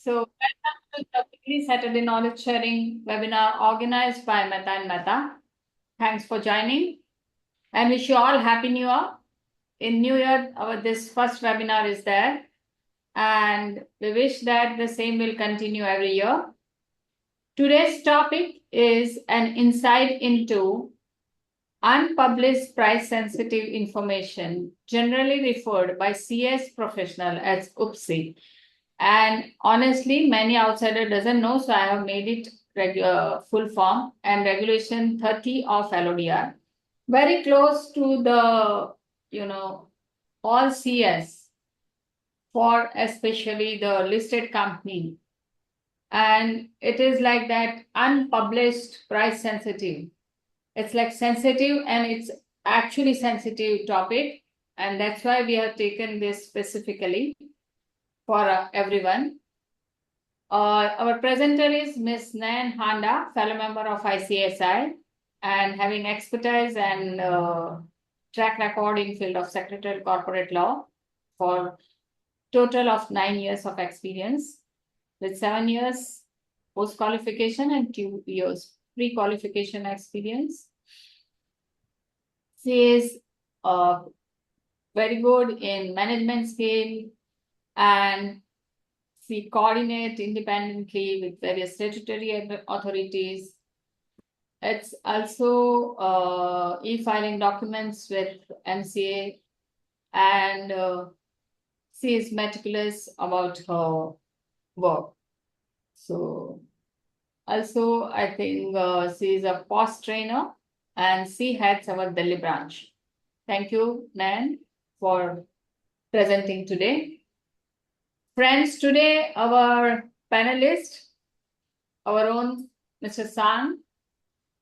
So, welcome to the weekly Saturday Knowledge Sharing webinar organized by Mehta and Mehta. Thanks for joining and wish you all Happy New Year. In New Year, this first webinar is there, and we wish that the same will continue every year. Today's topic is an insight into unpublished price-sensitive information, generally referred by CS professional as UPSI. And honestly, many outsider doesn't know, so I have made it full form and regulation 30 of LODR. Very close to the, all CS for especially the listed company. And it is like that unpublished price sensitive. It's like sensitive and it's actually sensitive topic. And that's why we have taken this specifically for everyone. Our presenter is Ms. Nayan Handa, fellow member of ICSI, and having expertise and track record in field of secretarial corporate law for total of 9 years of experience, with 7 years post-qualification and 2 years pre-qualification experience. She is very good in management skill, and she coordinates independently with various statutory authorities. It's also e-filing documents with MCA, and she is meticulous about her work. So also, I think she is a POS trainer and she heads our Delhi branch. Thank you, Nan, for presenting today. Friends, today our panelist, our own Mr. San.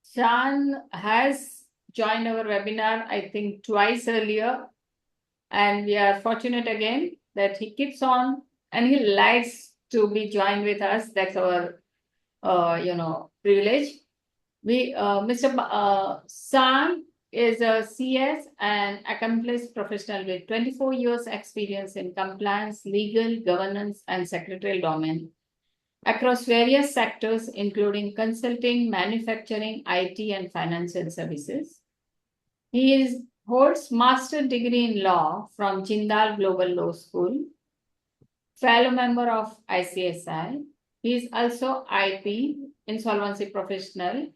San has joined our webinar, I think, twice earlier. And we are fortunate again that he keeps on and he likes to be joined with us. That's our, privilege. Mr. San is a CS and accomplished professional with 24 years experience in compliance, legal, governance, and secretarial domain across various sectors, including consulting, manufacturing, IT, and financial services. He holds master's degree in law from Jindal Global Law School, fellow member of ICSI. He is also IP, insolvency professional.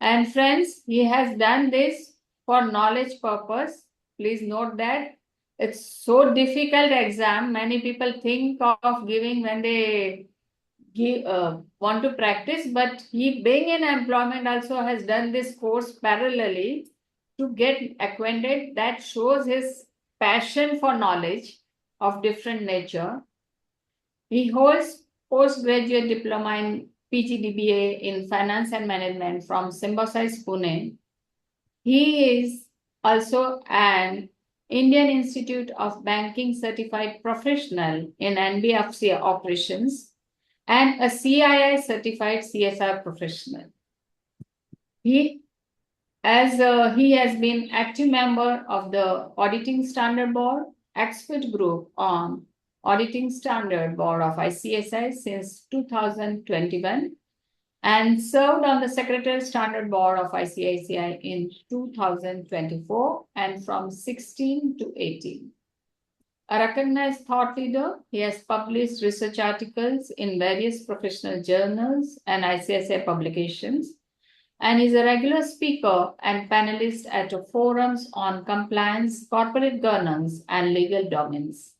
And friends, he has done this for knowledge purpose. Please note that it's so difficult exam. Many people think of giving when they want to practice, but he being in employment also has done this course parallelly to get acquainted. That shows his passion for knowledge of different nature. He holds postgraduate diploma in PGDBA in Finance and Management from Symbiosis, Pune. He is also an Indian Institute of Banking Certified Professional in NBFC Operations and a CII Certified CSR Professional. He has been active member of the Auditing Standard Board, expert group on Auditing Standard Board of ICSI since 2021 and served on the Secretarial Standard Board of ICICI in 2024 and from 16 to 18. A recognized thought leader, he has published research articles in various professional journals and ICSI publications, and is a regular speaker and panelist at forums on compliance, corporate governance, and legal domains.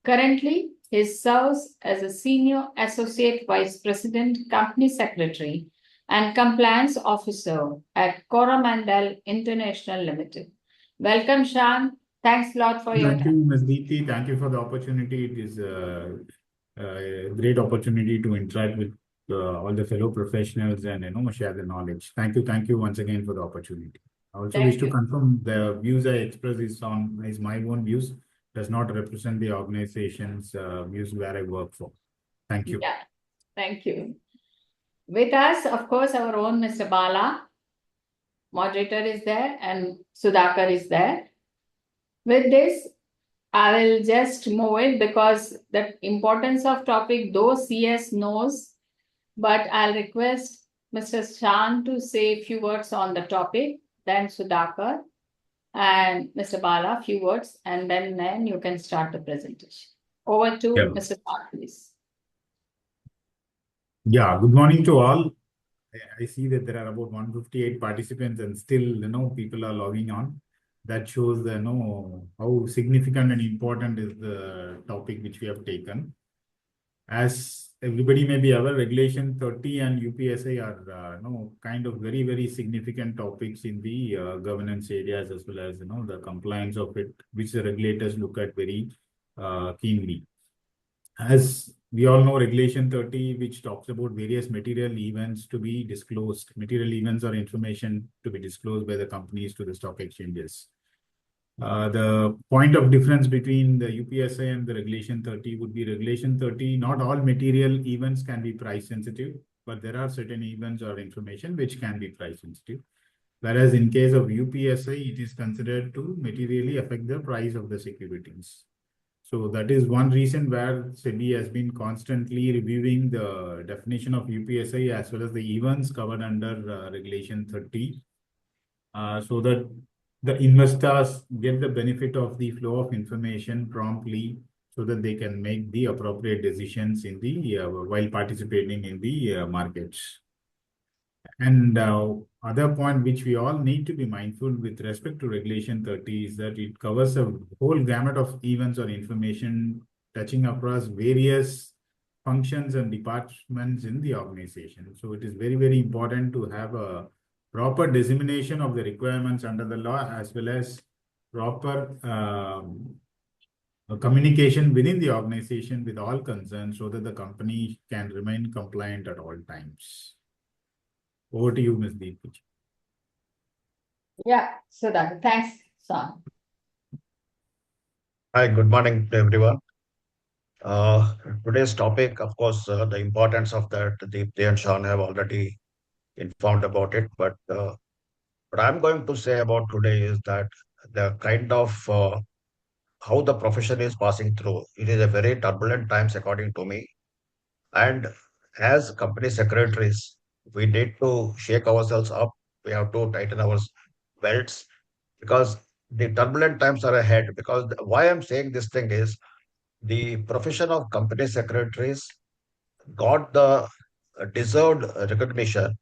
Currently, he serves as a Senior Associate Vice President, Company Secretary, and Compliance Officer at Coromandel International Limited. Welcome, Shan. Thanks a lot for your time. Thank you, Ms. Deepti. Thank you for the opportunity. It is a great opportunity to interact with all the fellow professionals and share the knowledge. Thank you once again for the opportunity. I also wish to confirm the views I express is my own views, does not represent the organization's views where I work for. Thank you. Yeah, thank you. With us, of course, our own Mr. Bala, moderator is there, and Sudhakar is there. With this, I will just move it because the importance of topic, though CS knows, but I'll request Mr. Shan to say a few words on the topic, then Sudhakar and Mr. Bala, few words, and then you can start the presentation. Over to Yeah. Mr. Shan, please. Yeah, good morning to all. I see that there are about 158 participants and still, people are logging on. That shows, how significant and important is the topic which we have taken. As everybody may be aware, Regulation 30 and UPSI are, kind of very, very significant topics in the governance areas as well as, the compliance of it, which the regulators look at very keenly. As we all know, Regulation 30, which talks about various material events to be disclosed, material events or information to be disclosed by the companies to the stock exchanges. The point of difference between the UPSI and the Regulation 30 would be Regulation 30, not all material events can be price sensitive, but there are certain events or information which can be price sensitive. Whereas in case of UPSI, it is considered to materially affect the price of the securities. So that is one reason where SEBI has been constantly reviewing the definition of UPSI as well as the events covered under Regulation 30, so that the investors get the benefit of the flow of information promptly so that they can make the appropriate decisions in the while participating in the markets. And other point which we all need to be mindful with respect to Regulation 30 is that it covers a whole gamut of events or information touching across various functions and departments in the organization. So it is very, very important to have a proper dissemination of the requirements under the law as well as proper communication within the organization with all concerned so that the company can remain compliant at all times. Over to you, Ms. Deep. Yeah, Sudhakar. Thanks, Shan. Hi, good morning to everyone. Today's topic, of course, the importance of that, Deepti and Sean have already informed about it. But what I'm going to say about today is that the kind of how the profession is passing through, it is a very turbulent times, according to me. And as company secretaries, we need to shake ourselves up. We have to tighten our belts because the turbulent times are ahead. Because why I'm saying this thing is the profession of company secretaries got the deserved recognition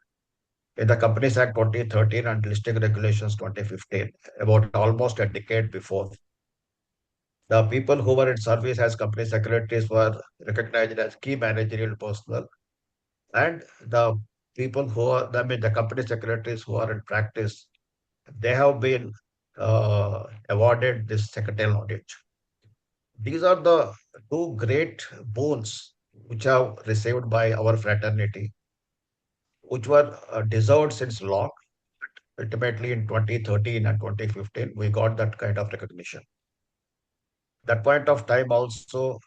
in the Companies Act 2013 and Listing Regulations 2015, about almost a decade before. The people who were in service as company secretaries were recognized as key managerial personnel, and the people who are, I mean, the company secretaries who are in practice, they have been awarded this secretarial knowledge. These are the two great boons which are received by our fraternity, which were deserved since long. Ultimately, in 2013 and 2015, we got that kind of recognition. That point of time also,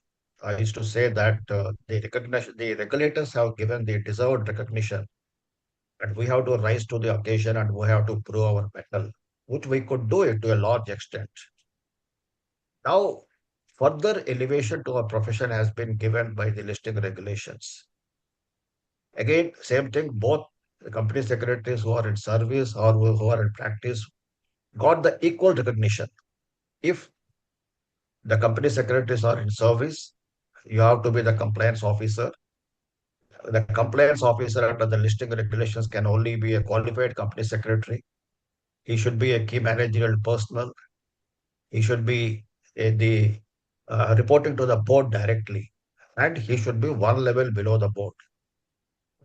I used to say that the regulators have given the deserved recognition, and we have to rise to the occasion and we have to prove our mettle, which we could do it to a large extent. Now, further elevation to our profession has been given by the listing regulations. Again, same thing, both the company secretaries who are in service or who are in practice got the equal recognition. If the company secretaries are in service, you have to be the compliance officer. The compliance officer under the listing regulations can only be a qualified company secretary. He should be a key managerial personnel. He should be the reporting to the board directly, and he should be one level below the board.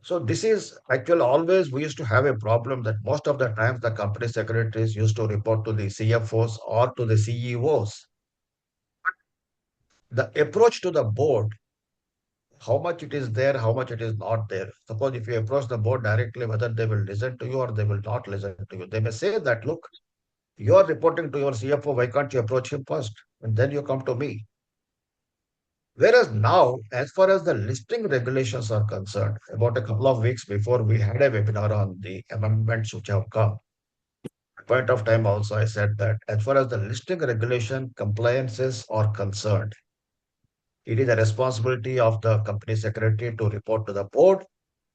So this is actually always we used to have a problem that most of the times the company secretaries used to report to the CFOs or to the CEOs. The approach to the board, how much it is there, how much it is not there. Suppose if you approach the board directly, whether they will listen to you or they will not listen to you. They may say that, look, you are reporting to your CFO, why can't you approach him first? And then you come to me. Whereas now, as far as the listing regulations are concerned, about a couple of weeks before, we had a webinar on the amendments which have come. point of time also I said that as far as the listing regulation compliances are concerned, it is the responsibility of the company secretary to report to the board.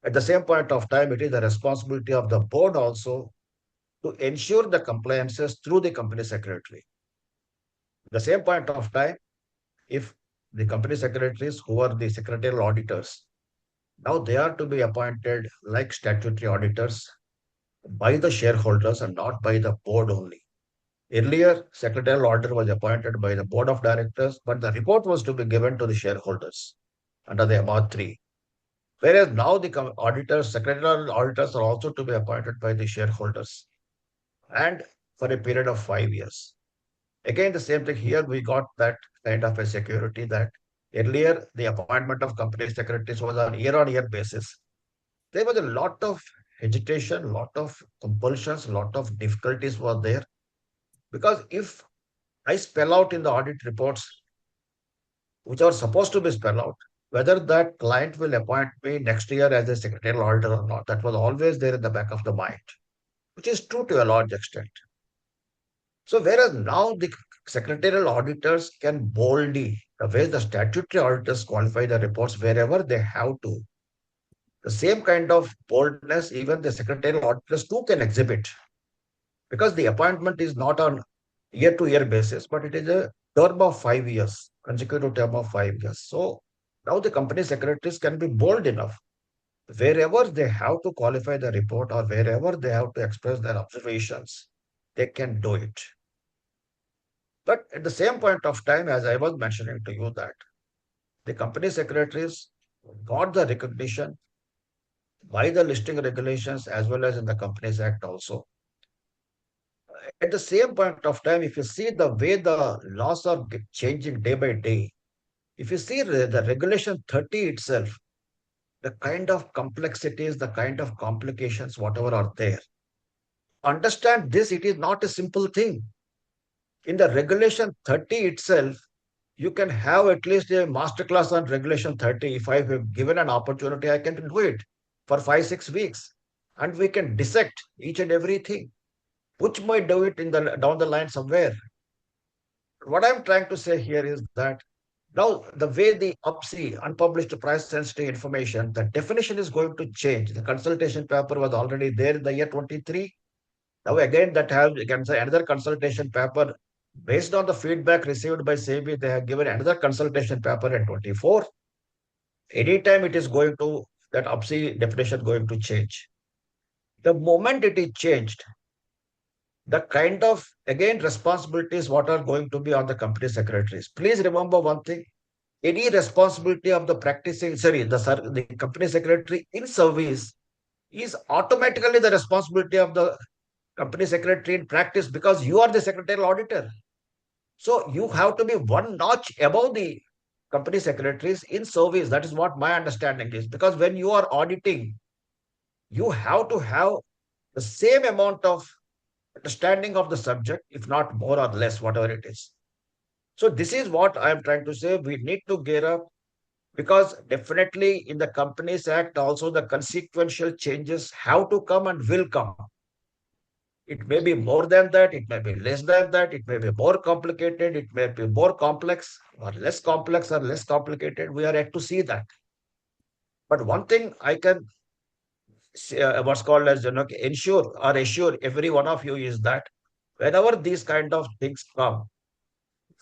At the same point of time, it is the responsibility of the board also to ensure the compliances through the company secretary. At the same point of time, if the company secretaries who are the secretarial auditors, now they are to be appointed like statutory auditors by the shareholders and not by the board only. Earlier, secretarial auditor was appointed by the board of directors, but the report was to be given to the shareholders under the MR 3. Whereas now the auditors, secretarial auditors are also to be appointed by the shareholders and for a period of 5 years. Again, the same thing here, we got that kind of a security that earlier the appointment of company secretaries was on year basis. There was a lot of hesitation, lot of compulsions, lot of difficulties were there. Because if I spell out in the audit reports, which are supposed to be spelled out, whether that client will appoint me next year as a secretarial auditor or not, that was always there in the back of the mind, which is true to a large extent. So whereas now the secretarial auditors can boldly, the way the statutory auditors qualify the reports wherever they have to, the same kind of boldness even the secretarial auditors too can exhibit. Because the appointment is not on year-to-year basis, but it is a term of 5 years, consecutive term of 5 years. So now the company secretaries can be bold enough. Wherever they have to qualify the report or wherever they have to express their observations, they can do it. But at the same point of time, as I was mentioning to you that the company secretaries got the recognition by the listing regulations as well as in the Companies Act also. At the same point of time, if you see the way the laws are changing day by day, if you see the regulation 30 itself, the kind of complexities, the kind of complications, whatever are there, understand this, it is not a simple thing. In the regulation 30 itself, you can have at least a masterclass on regulation 30. If I have given an opportunity, I can do it for 5, 6 weeks. And we can dissect each and everything, which might do it in the down the line somewhere. What I'm trying to say here is that now the way the UPSI, unpublished price sensitive information, the definition is going to change. The consultation paper was already there in the year 23. Now again, that has another consultation paper based on the feedback received by SEBI. They have given another consultation paper at 24. Anytime it is going to, that UPSI definition going to change. The moment it is changed, the kind of, again, responsibilities what are going to be on the company secretaries. Please remember one thing, any responsibility of the practicing, the company secretary in service is automatically the responsibility of the company secretary in practice because you are the secretarial auditor. So you have to be one notch above the company secretaries in service. That is what my understanding is. Because when you are auditing, you have to have the same amount of understanding of the subject, if not more or less, whatever it is. So this is what I am trying to say. We need to gear up because definitely in the Companies Act, also the consequential changes have to come and will come. It may be more than that, it may be less than that, it may be more complicated, it may be more complex or less complicated. We are yet to see that. But one thing I can what's called as ensure or assure every one of you is that whenever these kind of things come,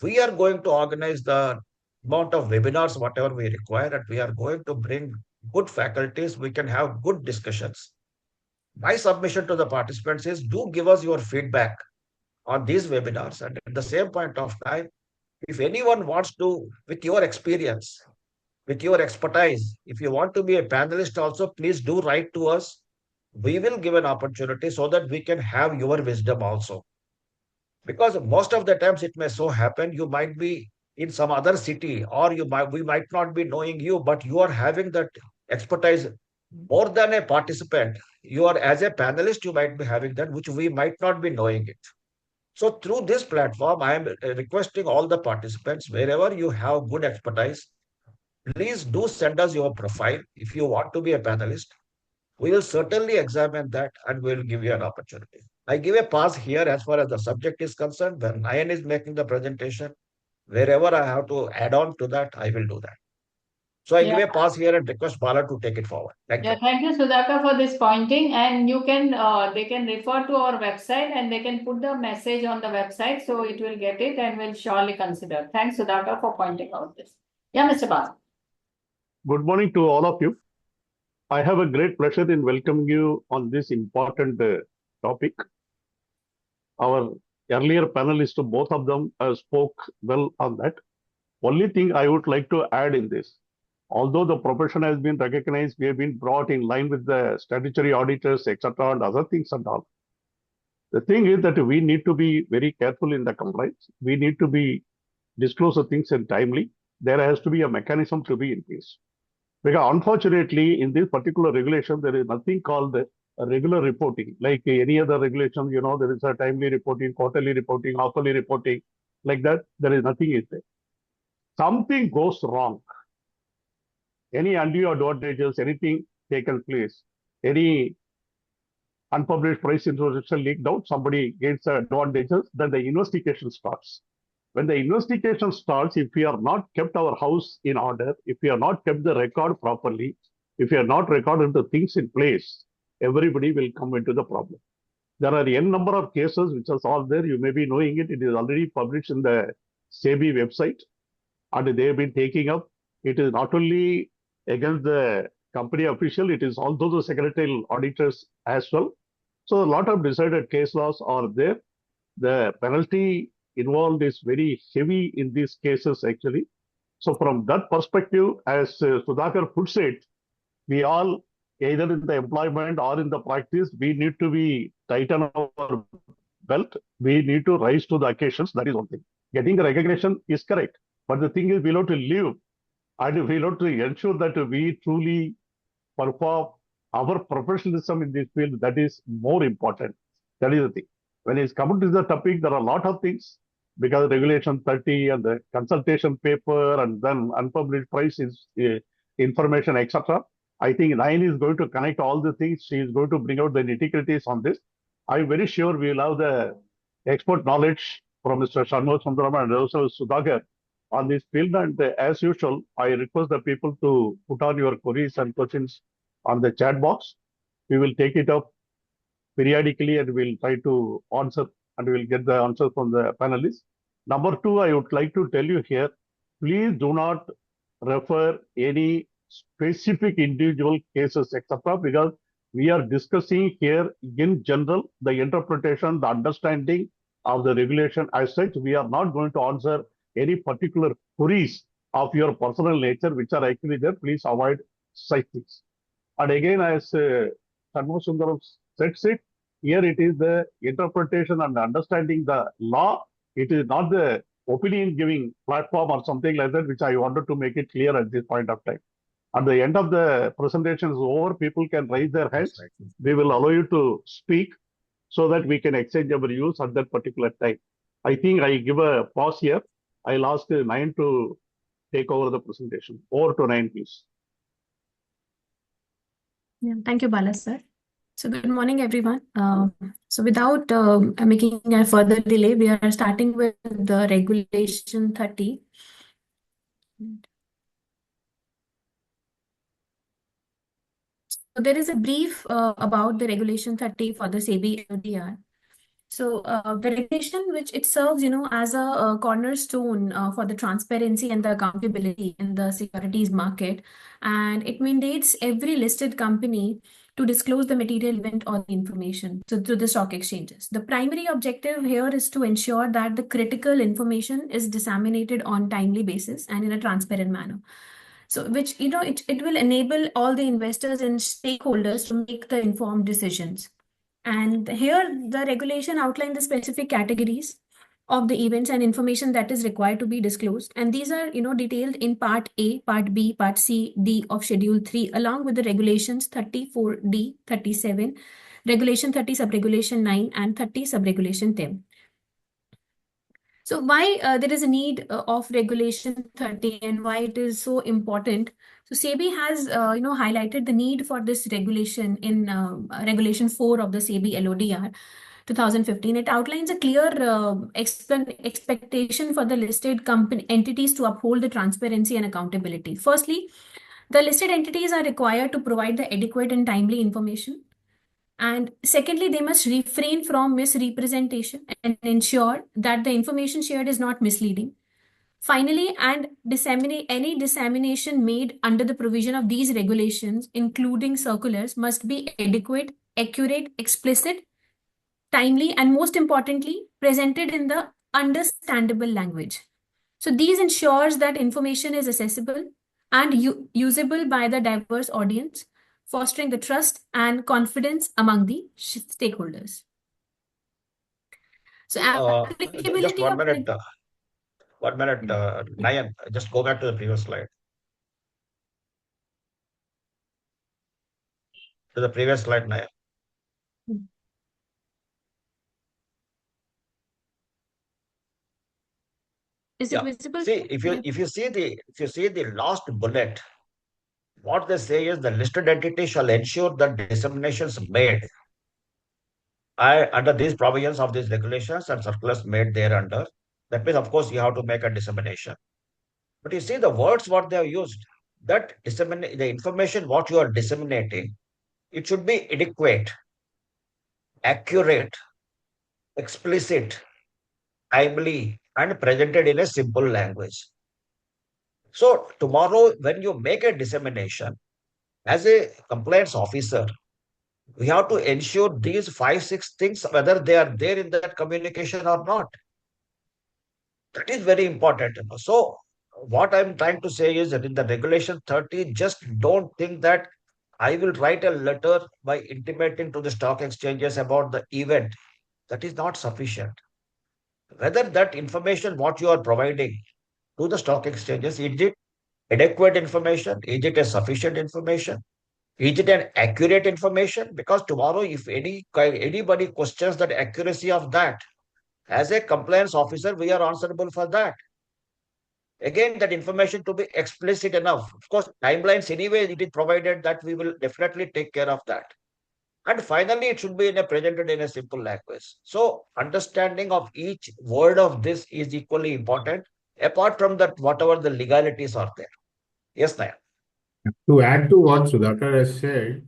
we are going to organize the amount of webinars, whatever we require, and we are going to bring good faculties. We can have good discussions. My submission to the participants is do give us your feedback on these webinars. And at the same point of time, if anyone wants to, with your experience, with your expertise, if you want to be a panelist also, please do write to us. We will give an opportunity so that we can have your wisdom also. Because most of the times it may so happen, you might be in some other city or we might not be knowing you, but you are having that expertise more than a participant. You are as a panelist, you might be having that, which we might not be knowing it. So through this platform, I am requesting all the participants, wherever you have good expertise, please do send us your profile. If you want to be a panelist, we will certainly examine that and we will give you an opportunity. I give a pause here as far as the subject is concerned. When Nayan is making the presentation, wherever I have to add on to that, I will do that. So I Yeah. give a pause here and request Bala to take it forward. Thank Yeah, you. thank you, Sudhakar, for this pointing. And you can, they can refer to our website and they can put the message on the website, so it will get it and will surely consider. Thanks, Sudhakar, for pointing out this. Yeah, Mr. Bas. Good morning to all of you. I have a great pleasure in welcoming you on this important topic. Our earlier panelists, both of them spoke well on that. Only thing I would like to add in this, although the profession has been recognized, we have been brought in line with the statutory auditors, etc., and other things and all. The thing is that we need to be very careful in the compliance. We need to be disclose the things in timely. There has to be a mechanism to be in place. Because unfortunately, in this particular regulation, there is nothing called a regular reporting. Like any other regulation, there is a timely reporting, quarterly reporting, hourly reporting. Like that, there is nothing in there. Something goes wrong. Any undue advantages, anything taken place, any unpublished price information leaked out, somebody gets advantages, then the investigation starts. When the investigation starts, if we are not kept our house in order, if we are not kept the record properly, if we are not recorded the things in place, everybody will come into the problem. There are n number of cases which are all there. You may be knowing it. It is already published in the SEBI website, and they have been taking up. It is not only against the company official, it is also the secretarial auditors as well. So a lot of decided case laws are there. The penalty involved is very heavy in these cases actually. So from that perspective, as Sudhakar puts it, we all, either in the employment or in the practice, we need to be tighten our belt. We need to rise to the occasions. That is one thing. Getting recognition is correct. But the thing is, we have to live and we have to ensure that we truly perform our professionalism in this field. That is more important. That is the thing. When it's come to the topic, there are a lot of things because Regulation 30 and the consultation paper and then unpublished price is information, etc. I think Nayan is going to connect all the things. She is going to bring out the nitty-gritties on this. I'm very sure we will have the expert knowledge from Mr. Shanmugh Sundaram and also Sudhakar on this field. And as usual, I request the people to put on your queries and questions on the chat box. We will take it up periodically and we'll try to answer and we'll get the answers from the panelists. Number two, I would like to tell you here, please do not refer any specific individual cases, etc., because we are discussing here in general the interpretation, the understanding of the regulation as such. We are not going to answer any particular queries of your personal nature, which are actually there. Please avoid such things. And again, as Shanmugh Sundaram sets it, here it is the interpretation and understanding the law. It is not the opinion giving platform or something like that, which I wanted to make it clear at this point of time. At the end of the presentation is over, people can raise their hands. We will allow you to speak so that we can exchange our views at that particular time. I think I give a pause here. I'll ask Nayan to take over the presentation. Over to Nayan, please. Yeah, thank you, Bala sir. So good morning, everyone. So without making a further delay, we are starting with the Regulation 30. So there is a brief about the Regulation 30 for the SEBI LODR. So the regulation, which it serves, as a cornerstone for the transparency and the accountability in the securities market, and it mandates every listed company to disclose the material event or the information to the stock exchanges. The primary objective here is to ensure that the critical information is disseminated on timely basis and in a transparent manner. So which, it will enable all the investors and stakeholders to make the informed decisions. And here the regulation outlined the specific categories of the events and information that is required to be disclosed. And these are, detailed in Part A, Part B, Part C, D of Schedule 3, along with the regulations 34D, 37, Regulation 30, Subregulation 9, and 30, Subregulation 10. So why there is a need of Regulation 30 and why it is so important? So SEBI has, highlighted the need for this regulation in Regulation 4 of the SEBI LODR 2015. It outlines a clear expectation for the listed company entities to uphold the transparency and accountability. Firstly, the listed entities are required to provide the adequate and timely information. And secondly, they must refrain from misrepresentation and ensure that the information shared is not misleading. Finally, and any dissemination made under the provision of these regulations, including circulars, must be adequate, accurate, explicit, timely, and most importantly, presented in the understandable language. So these ensures that information is accessible and usable by the diverse audience, fostering the trust and confidence among the stakeholders. So Just applicability one of minute, Nayan, just go back to the previous slide. To the previous slide, Nayan. Is it visible? See, if you see the last bullet, what they say is the listed entity shall ensure that disseminations made under these provisions of these regulations and circulars made thereunder. That means, of course, you have to make a dissemination. But you see the words what they have used. That the information what you are disseminating, it should be adequate, accurate, explicit, timely, and presented in a simple language. So tomorrow, when you make a dissemination, as a compliance officer, we have to ensure these 5-6 things, whether they are there in that communication or not. That is very important. So what I'm trying to say is that in the regulation 30, just don't think that I will write a letter by intimating to the stock exchanges about the event. That is not sufficient. Whether that information, what you are providing to the stock exchanges, is it adequate information? Is it a sufficient information? Is it an accurate information? Because tomorrow, if anybody questions that accuracy of that, as a compliance officer, we are answerable for that. Again, that information to be explicit enough. Of course, timelines anyway, it is provided that we will definitely take care of that. And finally, it should be presented in a simple language. So understanding of each word of this is equally important, apart from that, whatever the legalities are there. Yes, Nayan. To add to what Sudhakar has said,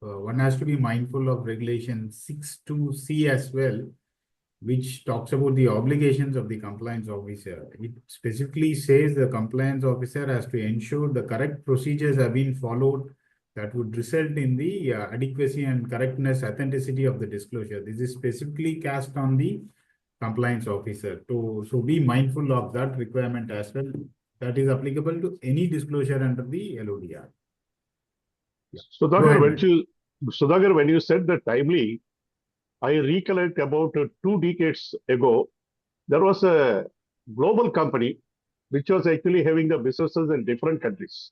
one has to be mindful of regulation 6(2)(c) as well, which talks about the obligations of the compliance officer. It specifically says the compliance officer has to ensure the correct procedures have been followed that would result in the adequacy and correctness, authenticity of the disclosure. This is specifically cast on the compliance officer. So be mindful of that requirement as well. That is applicable to any disclosure under the LODR. Sudhakar, when you said the timely, I recollect about 2 decades ago, there was a global company which was actually having the businesses in different countries.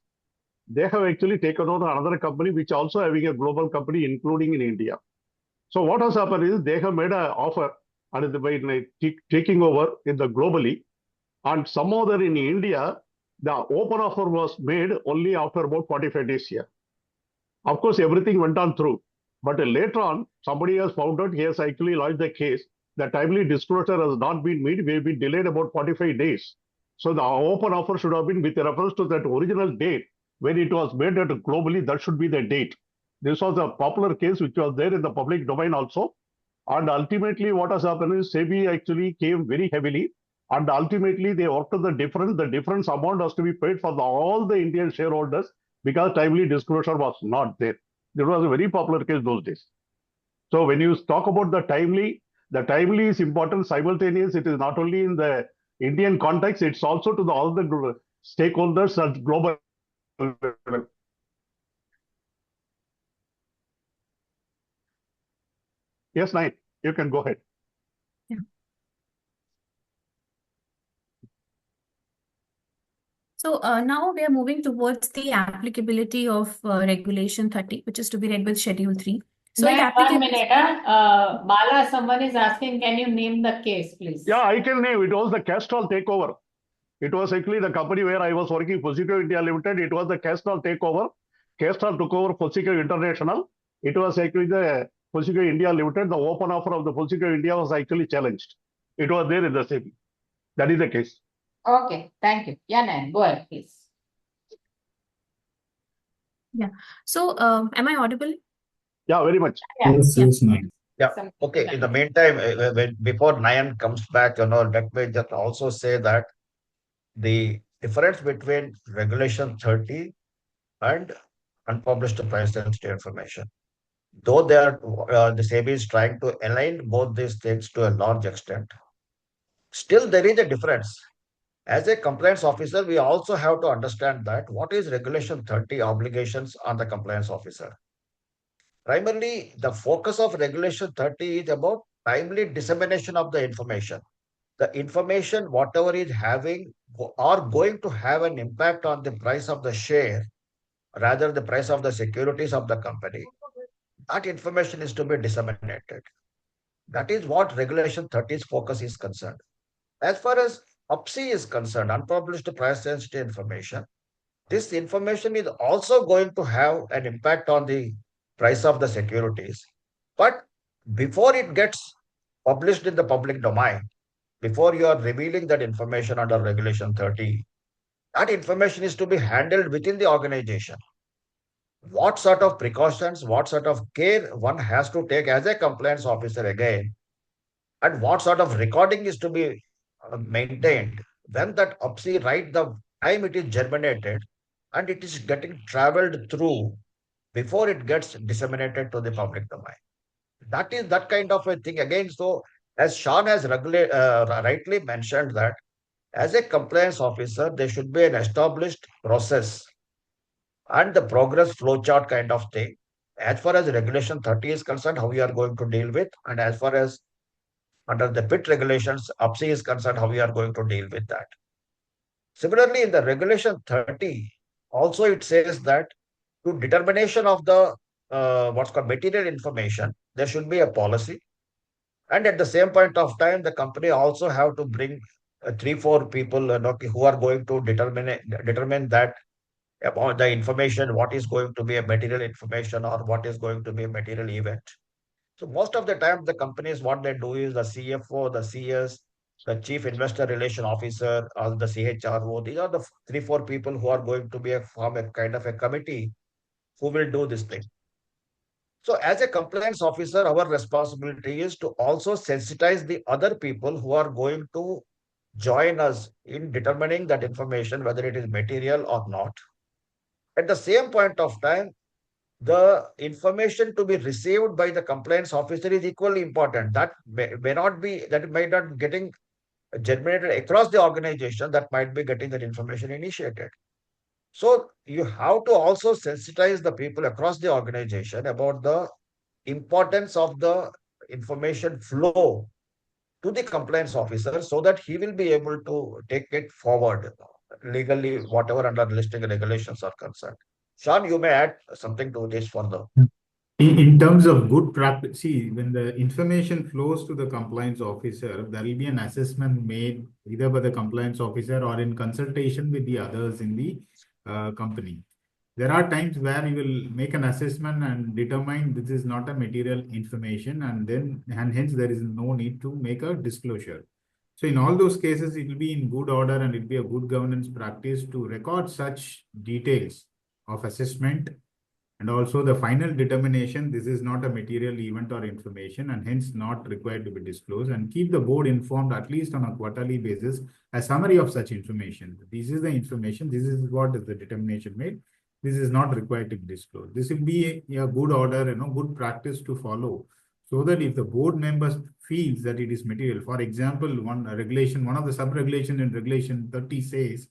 They have actually taken over another company which also having a global company, including in India. So what has happened is they have made an offer and by taking over in the globally, and somehow there in India, the open offer was made only after about 45 days here. Of course, everything went on through. But later on, somebody has found out he has actually lodged the case. The timely disclosure has not been made. We have been delayed about 45 days. So the open offer should have been with reference to that original date when it was made globally. That should be the date. This was a popular case which was there in the public domain also. And ultimately, what has happened is SEBI actually came very heavily. And ultimately, they worked to the difference. The difference amount has to be paid for all the Indian shareholders because timely disclosure was not there. It was a very popular case those days. So when you talk about the timely is important. Simultaneous, it is not only in the Indian context, it's also to all the stakeholders at global level. Yes, Nayan, you can go ahead. Yeah. So now we are moving towards the applicability of Regulation 30, which is to be read with Schedule 3. So Ma'am, 1 minute. Bala, someone is asking, can you name the case, please? Yeah, I can name. It was the Castrol takeover. It was actually the company where I was working, Foseco India Limited. It was the Castrol takeover. Castrol took over Foseco International. It was actually the Pulsico India Limited, the open offer of the Pulsico India was actually challenged. It was there in the SEBI. That is the case. Okay, thank you. Yeah, Nan, go ahead, please. So, am I audible? Yeah, very much. Yeah. Yes, Yeah. yes, nice. Yeah. Some- Okay. In the meantime, before Nayan comes back, let me just also say that the difference between Regulation 30 and unpublished price sensitive information, though the SEBI is trying to align both these things to a large extent, still there is a difference. As a compliance officer, we also have to understand that what is Regulation 30 obligations on the compliance officer. Primarily, the focus of Regulation 30 is about timely dissemination of the information. The information, whatever is having, are going to have an impact on the price of the share, rather the price of the securities of the company. That information is to be disseminated. That is what Regulation 30's focus is concerned. As far as UPSI is concerned, unpublished price sensitive information, this information is also going to have an impact on the price of the securities. But before it gets published in the public domain, before you are revealing that information under Regulation 30, that information is to be handled within the organization. What sort of precautions, what sort of care one has to take as a compliance officer again, and what sort of recording is to be maintained when that UPSI, right the time it is germinated and it is getting traveled through before it gets disseminated to the public domain. That is that kind of a thing again. So, as Sean has rightly mentioned, that as a compliance officer, there should be an established process and the progress flowchart kind of thing. As far as Regulation 30 is concerned, how we are going to deal with, and as far as under the PIT regulations, UPSI is concerned, how we are going to deal with that. Similarly, in the Regulation 30, also it says that to determination of the what's called material information, there should be a policy. And at the same point of time, the company also have to bring 3, 4 people who are going to determine that about the information, what is going to be a material information or what is going to be a material event. So most of the time, the companies, what they do is the CFO, the CS, the Chief Investor Relation Officer, or the CHRO. These are the 3, 4 people who are going to form a kind of a committee who will do this thing. So as a compliance officer, our responsibility is to also sensitize the other people who are going to join us in determining that information, whether it is material or not. At the same point of time, the information to be received by the compliance officer is equally important. That may not be, that might not getting germinated across the organization, that might be getting that information initiated. So you have to also sensitize the people across the organization about the importance of the information flow to the compliance officer so that he will be able to take it forward legally, whatever under listing regulations are concerned. Sean, you may add something to this further. In terms of good practice, see, when the information flows to the compliance officer, there will be an assessment made either by the compliance officer or in consultation with the others in the company. There are times where you will make an assessment and determine this is not a material information, and hence there is no need to make a disclosure. So in all those cases, it will be in good order and it will be a good governance practice to record such details of assessment and also the final determination. This is not a material event or information and hence not required to be disclosed, and keep the board informed at least on a quarterly basis, a summary of such information. This is the information, this is what is the determination made. This is not required to be disclosed. This will be a good order, good practice to follow, so that if the board members feels that it is material, for example, one of the sub-regulation in Regulation 30 says,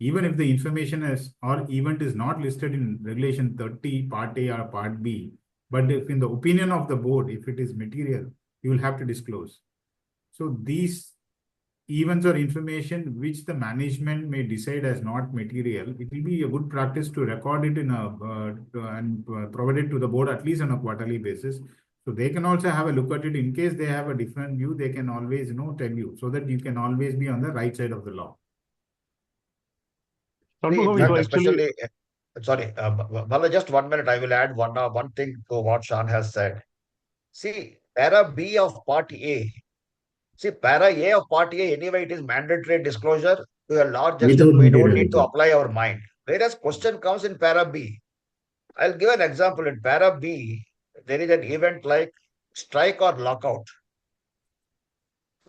even if the information or event is not listed in Regulation 30 Part A or Part B, but if in the opinion of the board, if it is material, you will have to disclose. So these events or information which the management may decide as not material, it will be a good practice to record it and provide it to the board at least on a quarterly basis. So they can also have a look at it. In case they have a different view, they can always tell you, so that you can always be on the right side of the law. Especially, sorry, Bala, just 1 minute. I will add one thing to what Sean has said. See, para B of part A. See, para A of part A, anyway, it is mandatory disclosure to a large extent. Without We don't need to materiality. apply our mind. Whereas question comes in para B. I'll give an example. In para B, there is an event like strike or lockout.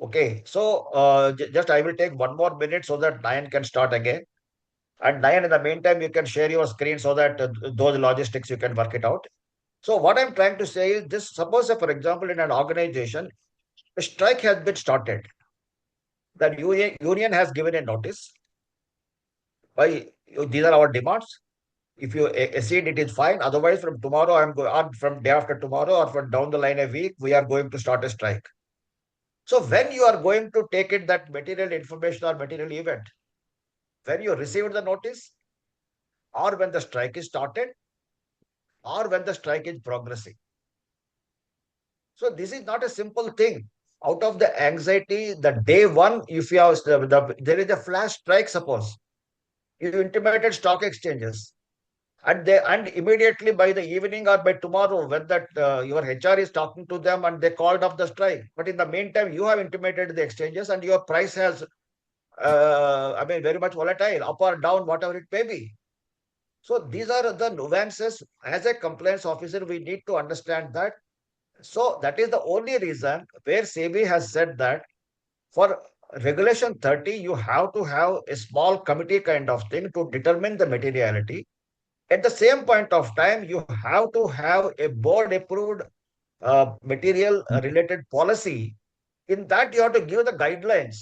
Okay, so just I will take 1 more minute so that Nayan can start again. And Nayan, in the meantime, you can share your screen so that those logistics you can work it out. So what I'm trying to say is this: suppose, for example, in an organization, a strike has been started. The union has given a notice. By these are our demands. If you accede, it is fine. Otherwise, from tomorrow, I'm going, or from day after tomorrow, or from down the line a week, we are going to start a strike. So when you are going to take it that material information or material event, when you received the notice, or when the strike is started, or when the strike is progressing. So this is not a simple thing. Out of the anxiety, the day one, if you have there is a flash strike, suppose you intimated stock exchanges, and immediately by the evening or by tomorrow, when that your HR is talking to them and they called off the strike, but in the meantime, you have intimated the exchanges and your price has, very much volatile, up or down, whatever it may be. So these are the nuances. As a compliance officer, we need to understand that. So that is the only reason where SEBI has said that for regulation 30, you have to have a small committee kind of thing to determine the materiality. At the same point of time, you have to have a board approved material related policy. In that, you have to give the guidelines.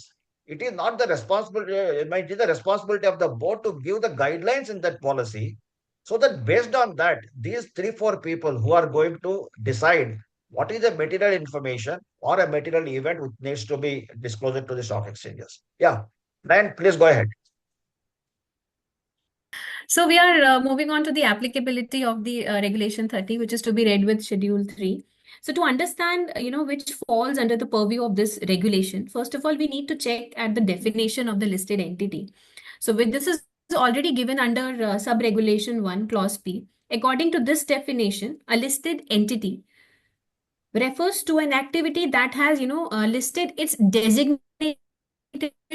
It is not the responsibility, it might be the responsibility of the board to give the guidelines in that policy. So that based on that, these 3-4 people who are going to decide what is the material information or a material event which needs to be disclosed to the stock exchanges. Yeah, then please go ahead. So we are moving on to the applicability of the Regulation 30, which is to be read with Schedule 3. So to understand, which falls under the purview of this regulation, first of all, we need to check at the definition of the listed entity. So with this is already given under Sub-Regulation 1, Clause P. According to this definition, a listed entity refers to an activity that has, listed its designated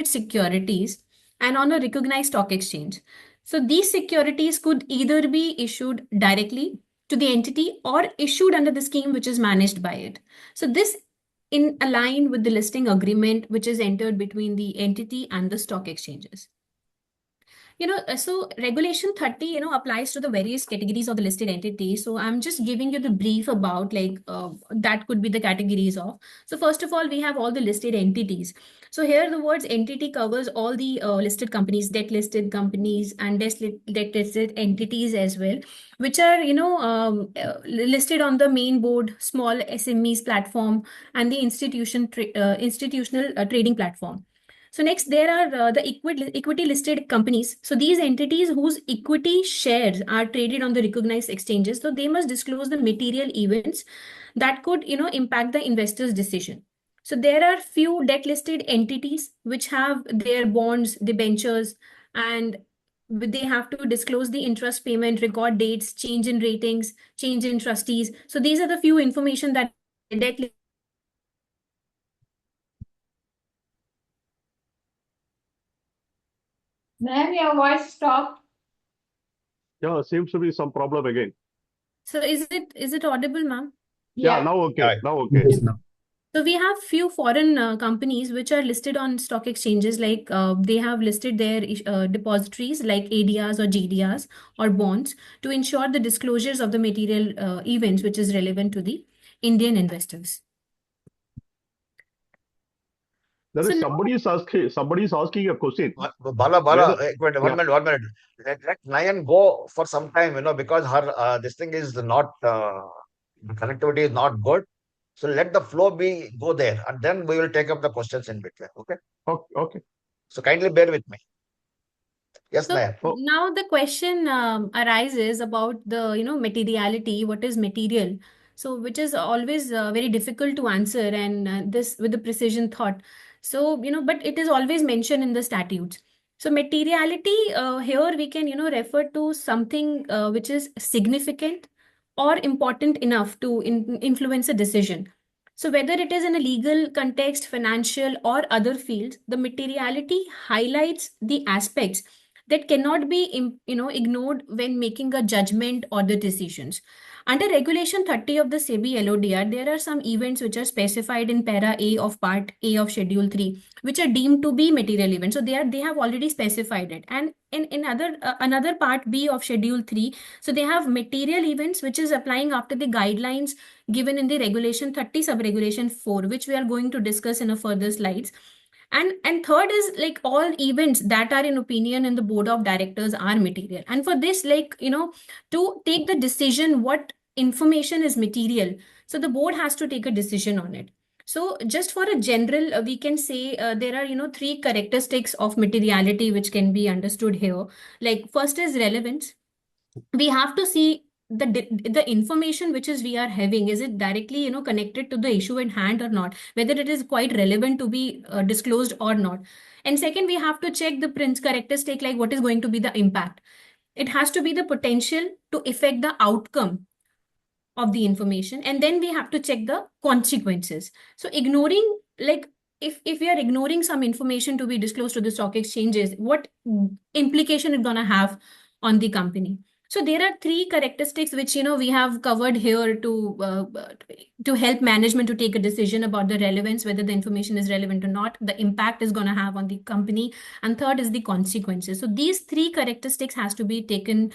securities and on a recognized stock exchange. So these securities could either be issued directly to the entity or issued under the scheme which is managed by it. So this in align with the listing agreement which is entered between the entity and the stock exchanges. So regulation 30, applies to the various categories of the listed entities. So I'm just giving you the brief about that could be the categories of. So first of all, we have all the listed entities. So here the words entity covers all the listed companies, debt listed companies and debt listed entities as well, which are, listed on the main board, small SMEs platform and the institutional trading platform. So next, there are the equity listed companies. So these entities whose equity shares are traded on the recognized exchanges, so they must disclose the material events that could, impact the investor's decision. So there are few debt listed entities which have their bonds, debentures, and they have to disclose the interest payment, record dates, change in ratings, change in trustees. So these are the few information that debt. Ma'am, your voice stopped. Yeah, seems to be some problem again. So is it audible, ma'am? Yeah, now okay. Yeah. Now okay. Yes, now. So we have few foreign companies which are listed on stock exchanges, like they have listed their depositories like ADRs or GDRs or bonds to ensure the disclosures of the material events which is relevant to the Indian investors. There So is now, somebody is asking a question. Bala, Whether- wait, yeah. 1 minute. Let Nayan go for some time, because her this thing is not the connectivity is not good. So let the flow go there, and then we will take up the questions in between. Okay. Okay. So kindly bear with me. Yes, so Nayan. Oh. now the question arises about the materiality. What is material? So which is always very difficult to answer, and this with the precision thought. So but it is always mentioned in the statutes. So materiality here we can refer to something which is significant or important enough to influence a decision. So whether it is in a legal context, financial, or other fields, the materiality highlights the aspects that cannot be ignored when making a judgment or the decisions. Under Regulation 30 of the SEBI LODR, there are some events which are specified in Para A of Part A of Schedule 3, which are deemed to be material events. So they have already specified it. And in another Part B of Schedule 3, so they have material events which is applying after the guidelines given in the Regulation 30 Sub-Regulation 4, which we are going to discuss in a further slides. And third is like all events that are in opinion in the board of directors are material. And for this, to take the decision what information is material, so the board has to take a decision on it. So just for a general, we can say there are, three characteristics of materiality which can be understood here. Like first is relevance. We have to see the information which is we are having, is it directly connected to the issue at hand or not, whether it is quite relevant to be disclosed or not. And second, we have to check the prince characteristic, like what is going to be the impact. It has to be the potential to affect the outcome of the information, and then we have to check the consequences. So ignoring, like if we are ignoring some information to be disclosed to the stock exchanges, what implication it's going to have on the company. So there are three characteristics which we have covered here to help management to take a decision about the relevance, whether the information is relevant or not, the impact is going to have on the company, and third is the consequences. So these three characteristics can be taken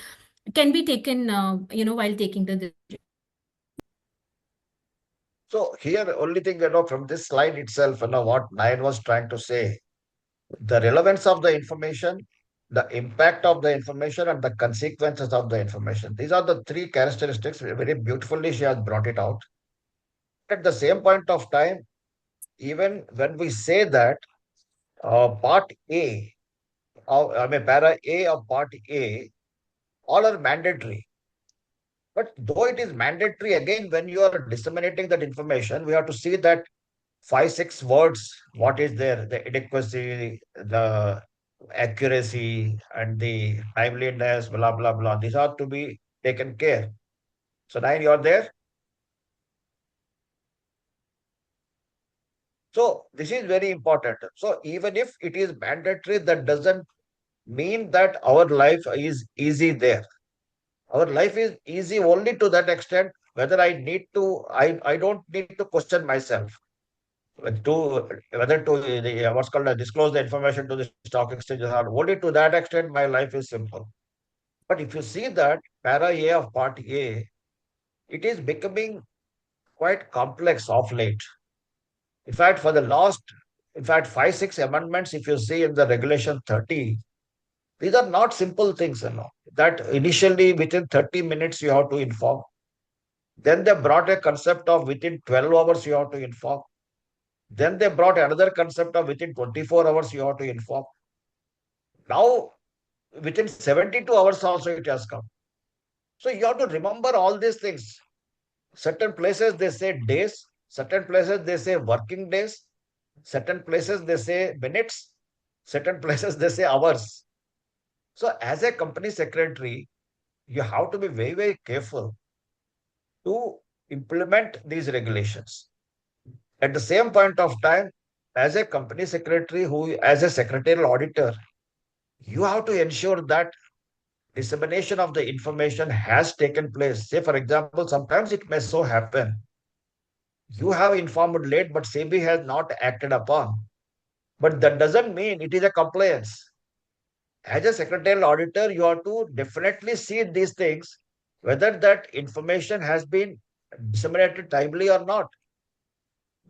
while taking the decision. So here, only thing, from this slide itself, what Nayan was trying to say, the relevance of the information, the impact of the information, and the consequences of the information. These are the three characteristics. Very beautifully, she has brought it out. At the same point of time, even when we say that Part A, Para A of Part A, all are mandatory. But though it is mandatory, again, when you are disseminating that information, we have to see that 5-6 words, what is there, the adequacy, the accuracy, and the timeliness, blah, blah, blah. These are to be taken care. So, Nayan, you are there? So, this is very important. So, even if it is mandatory, that doesn't mean that our life is easy there. Our life is easy only to that extent, whether I don't need to question myself to whether to what's called disclose the information to the stock exchanges. Only to that extent my life is simple. But if you see that Para A of Part A, it is becoming quite complex of late. In fact, for the last 5-6 amendments, if you see in the Regulation 30, these are not simple things, that initially within 30 minutes you have to inform. Then they brought a concept of within 12 hours you have to inform. Then they brought another concept of within 24 hours you have to inform. Now, within 72 hours also it has come. So you have to remember all these things. Certain places they say days, certain places they say working days, certain places they say minutes, certain places they say hours. So as a company secretary, you have to be very, very careful to implement these regulations. At the same point of time, as a company secretary, as a secretarial auditor, you have to ensure that dissemination of the information has taken place. Say, for example, sometimes it may so happen you have informed late, but SEBI has not acted upon. But that doesn't mean it is a compliance. As a secretarial auditor, you have to definitely see these things, whether that information has been disseminated timely or not.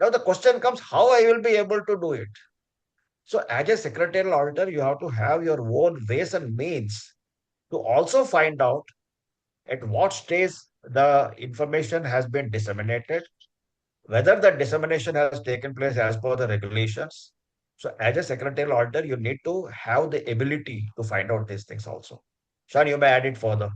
Now the question comes, how I will be able to do it? So as a secretarial auditor, you have to have your own ways and means to also find out at what stage the information has been disseminated, whether the dissemination has taken place as per the regulations. So as a secretarial auditor, you need to have the ability to find out these things also. Sean, you may add it further.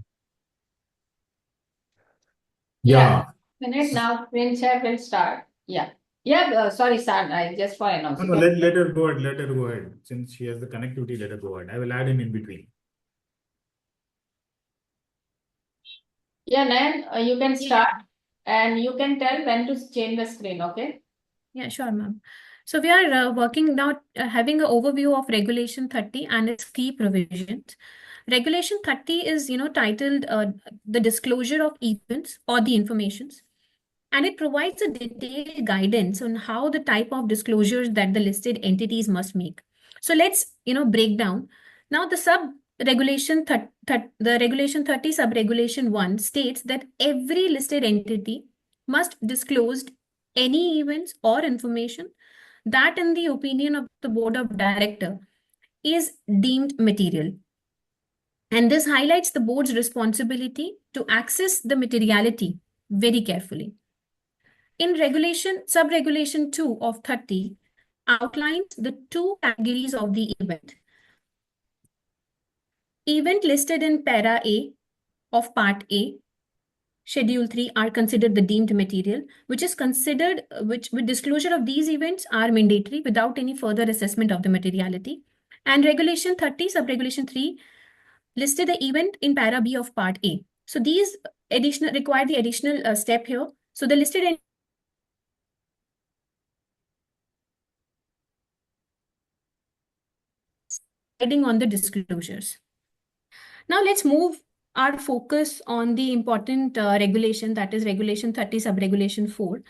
Yeah. Minute now, Prince will start. Yeah. Yeah, sorry, San, I just for announcing. No, let her go ahead. Let her go ahead. Since she has the connectivity, let her go ahead. I will add in between. Yeah, Nayan, you can start and you can tell when to change the screen, okay? Yeah, sure, ma'am. So we are working now, having an overview of Regulation 30 and its key provisions. Regulation 30 is, titled the disclosure of events or the informations, and it provides a detailed guidance on how the type of disclosures that the listed entities must make. So let's, break down. Now the the Regulation 30 sub-regulation 1 states that every listed entity must disclose any events or information that, in the opinion of the board of director, is deemed material. And this highlights the board's responsibility to access the materiality very carefully. In sub-regulation 2 of 30 outlines the two categories of the event. Event listed in para A of part A, schedule 3 are considered the deemed material, which is considered, which with disclosure of these events are mandatory without any further assessment of the materiality. And regulation 30 sub-regulation 3 listed the event in para B of part A. So these require the additional step here. So the listed on the disclosures. Now let's move our focus on the important regulation, that is Regulation 30 sub-regulation 4.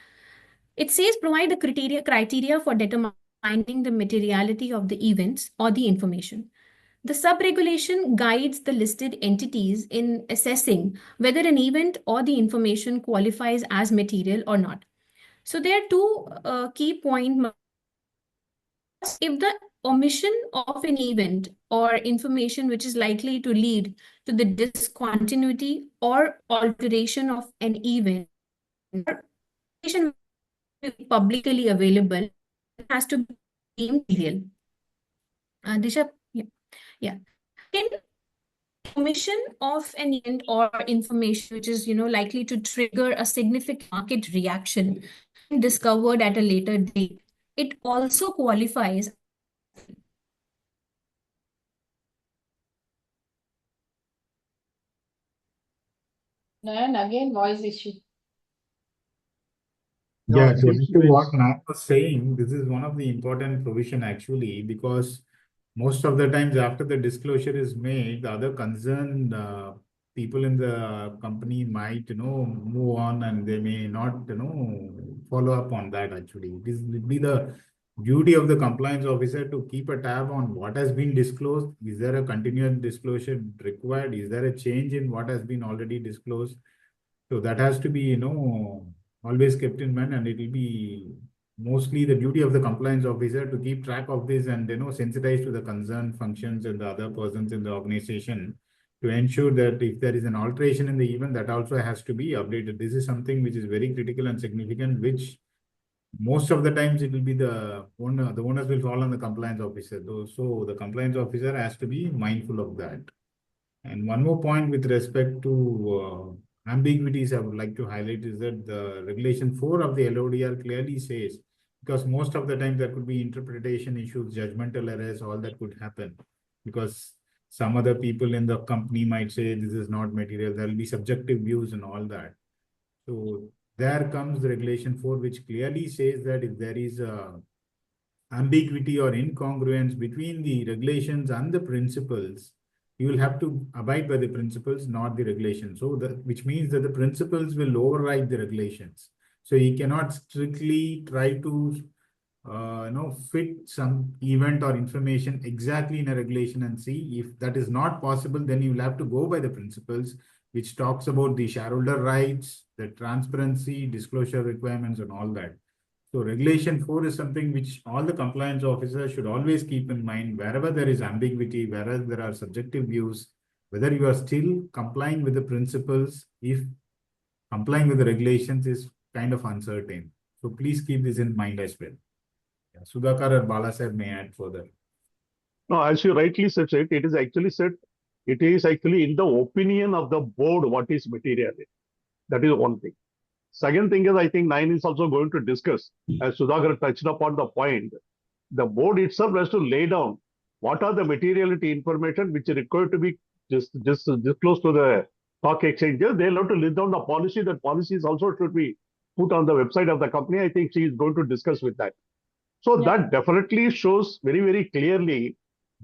It says provide the criteria for determining the materiality of the events or the information. The sub-regulation guides the listed entities in assessing whether an event or the information qualifies as material or not. So there are two key points. If the omission of an event or information which is likely to lead to the discontinuity or alteration of an event, or information publicly available, has to be deemed material. Disha, yeah. In omission of an event or information which is likely to trigger a significant market reaction discovered at a later date, it also qualifies. And again, voice issue. Yeah, so This to what is Nayak was saying, this is one of the important provision actually, because most of the times after the disclosure is made, the other concerned people in the company might, move on and they may not, follow up on that actually. This will be the duty of the compliance officer to keep a tab on what has been disclosed. Is there a continuous disclosure required? Is there a change in what has been already disclosed? So that has to be, always kept in mind, and it will be mostly the duty of the compliance officer to keep track of this and, sensitize to the concerned functions and the other persons in the organization to ensure that if there is an alteration in the event, that also has to be updated. This is something which is very critical and significant, which most of the times it will be the owner, the owners will fall on the compliance officer. So the compliance officer has to be mindful of that. And one more point with respect to ambiguities I would like to highlight is that the regulation 4 of the LODR clearly says, because most of the time there could be interpretation issues, judgmental errors, all that could happen. Because some other people in the company might say this is not material, there will be subjective views and all that. So there comes the regulation 4, which clearly says that if there is a ambiguity or incongruence between the regulations and the principles, you will have to abide by the principles, not the regulations. So which means that the principles will override the regulations. So you cannot strictly try to fit some event or information exactly in a regulation and see. If that is not possible, then you will have to go by the principles, which talks about the shareholder rights, the transparency, disclosure requirements, and all that. So regulation 4 is something which all the compliance officers should always keep in mind. Wherever there is ambiguity, wherever there are subjective views, whether you are still complying with the principles, if complying with the regulations is kind of uncertain. So please keep this in mind as well. Yeah. Sudhakar or Bala sir may add further. no, as you rightly said, it is actually said, it is actually in the opinion of the board what is material. That is one thing. Second thing is, I think Nine is also going to discuss, as Sudhakar touched upon the point, the board itself has to lay down what are the materiality information which are required to be just disclosed to the stock exchanges, they'll have to list down the policy. That policies also should be put on the website of the company. I think she is going to discuss with that. So that definitely shows very, very clearly,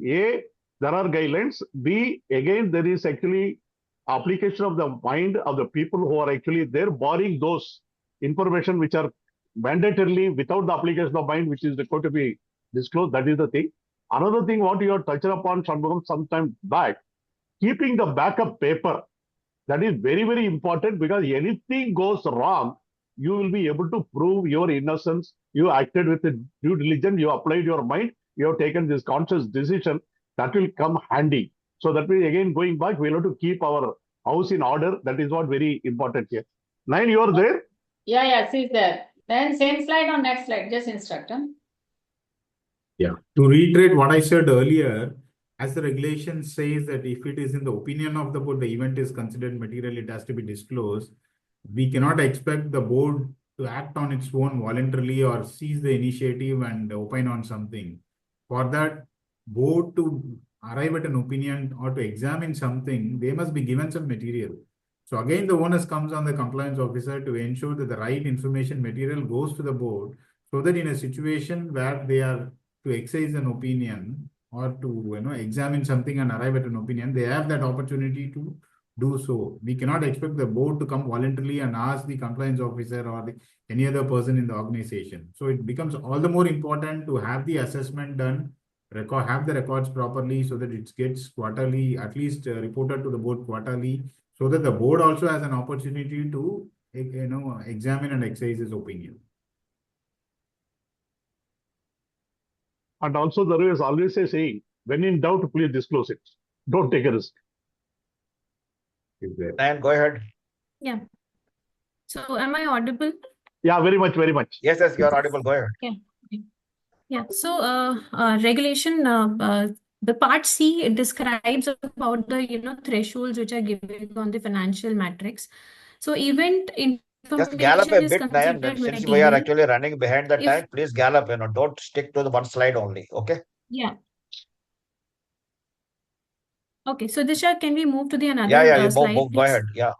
A, there are guidelines. B, again, there is actually application of the mind of the people who are actually there, barring those information which are mandatorily without the application of mind, which is going to be disclosed. That is the thing. Another thing, what you have touched upon some time back, keeping the backup paper. That is very, very important, because anything goes wrong, you will be able to prove your innocence. You acted with due diligence, you applied your mind, you have taken this conscious decision. That will come handy. So that means, again, going back, we'll have to keep our house in order. That is what very important here. Nine, you are there? Yeah, she's there. Then same slide or next slide, just instruct them. Yeah. To reiterate what I said earlier, as the regulation says that if it is in the opinion of the board, the event is considered material, it has to be disclosed. We cannot expect the board to act on its own voluntarily or seize the initiative and opine on something. For that board to arrive at an opinion or to examine something, they must be given some material. So again, the onus comes on the compliance officer to ensure that the right information material goes to the board, so that in a situation where they are to exercise an opinion or to examine something and arrive at an opinion, they have that opportunity to do so. We cannot expect the board to come voluntarily and ask the compliance officer or any other person in the organization. So it becomes all the more important to have the assessment done, have the records properly, so that it gets quarterly, at least reported to the board quarterly, so that the board also has an opportunity to examine and exercise its opinion. And also, there is always a saying, when in doubt, please disclose it. Don't take a risk. And go ahead. Yeah. So am I audible? Yeah, very much, very much. Yes, you are audible. Go ahead. Yeah. Yeah. So regulation, the part C, it describes about the thresholds which are given on the financial matrix. So event Just gallop a information is bit, Nayan. considered Since we are material. actually running behind the If- time, please gallop. Don't stick to the one slide only. Okay. Yeah. Okay. So Disha, can we move to the another Yeah, you slide, move. Go please? ahead. Yeah.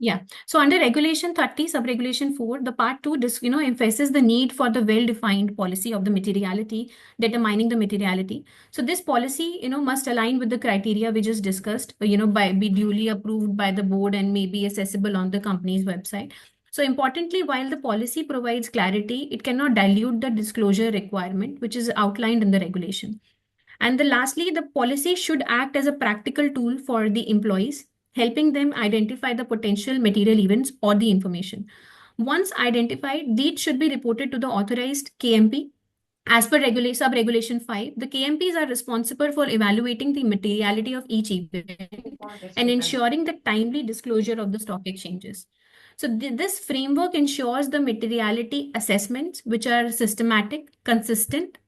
Yeah. So under Regulation 30, Sub-Regulation 4, the Part 2 emphasizes the need for the well-defined policy of the materiality, determining the materiality. So this policy, must align with the criteria we just discussed, be duly approved by the board and may be accessible on the company's website. So importantly, while the policy provides clarity, it cannot dilute the disclosure requirement, which is outlined in the regulation. And lastly, the policy should act as a practical tool for the employees, helping them identify the potential material events or the information. Once identified, these should be reported to the authorized KMP. As per Sub-Regulation 5, the KMPs are responsible for evaluating the materiality of each event and ensuring the timely disclosure of the stock exchanges. So this framework ensures the materiality assessments, which are systematic, consistent,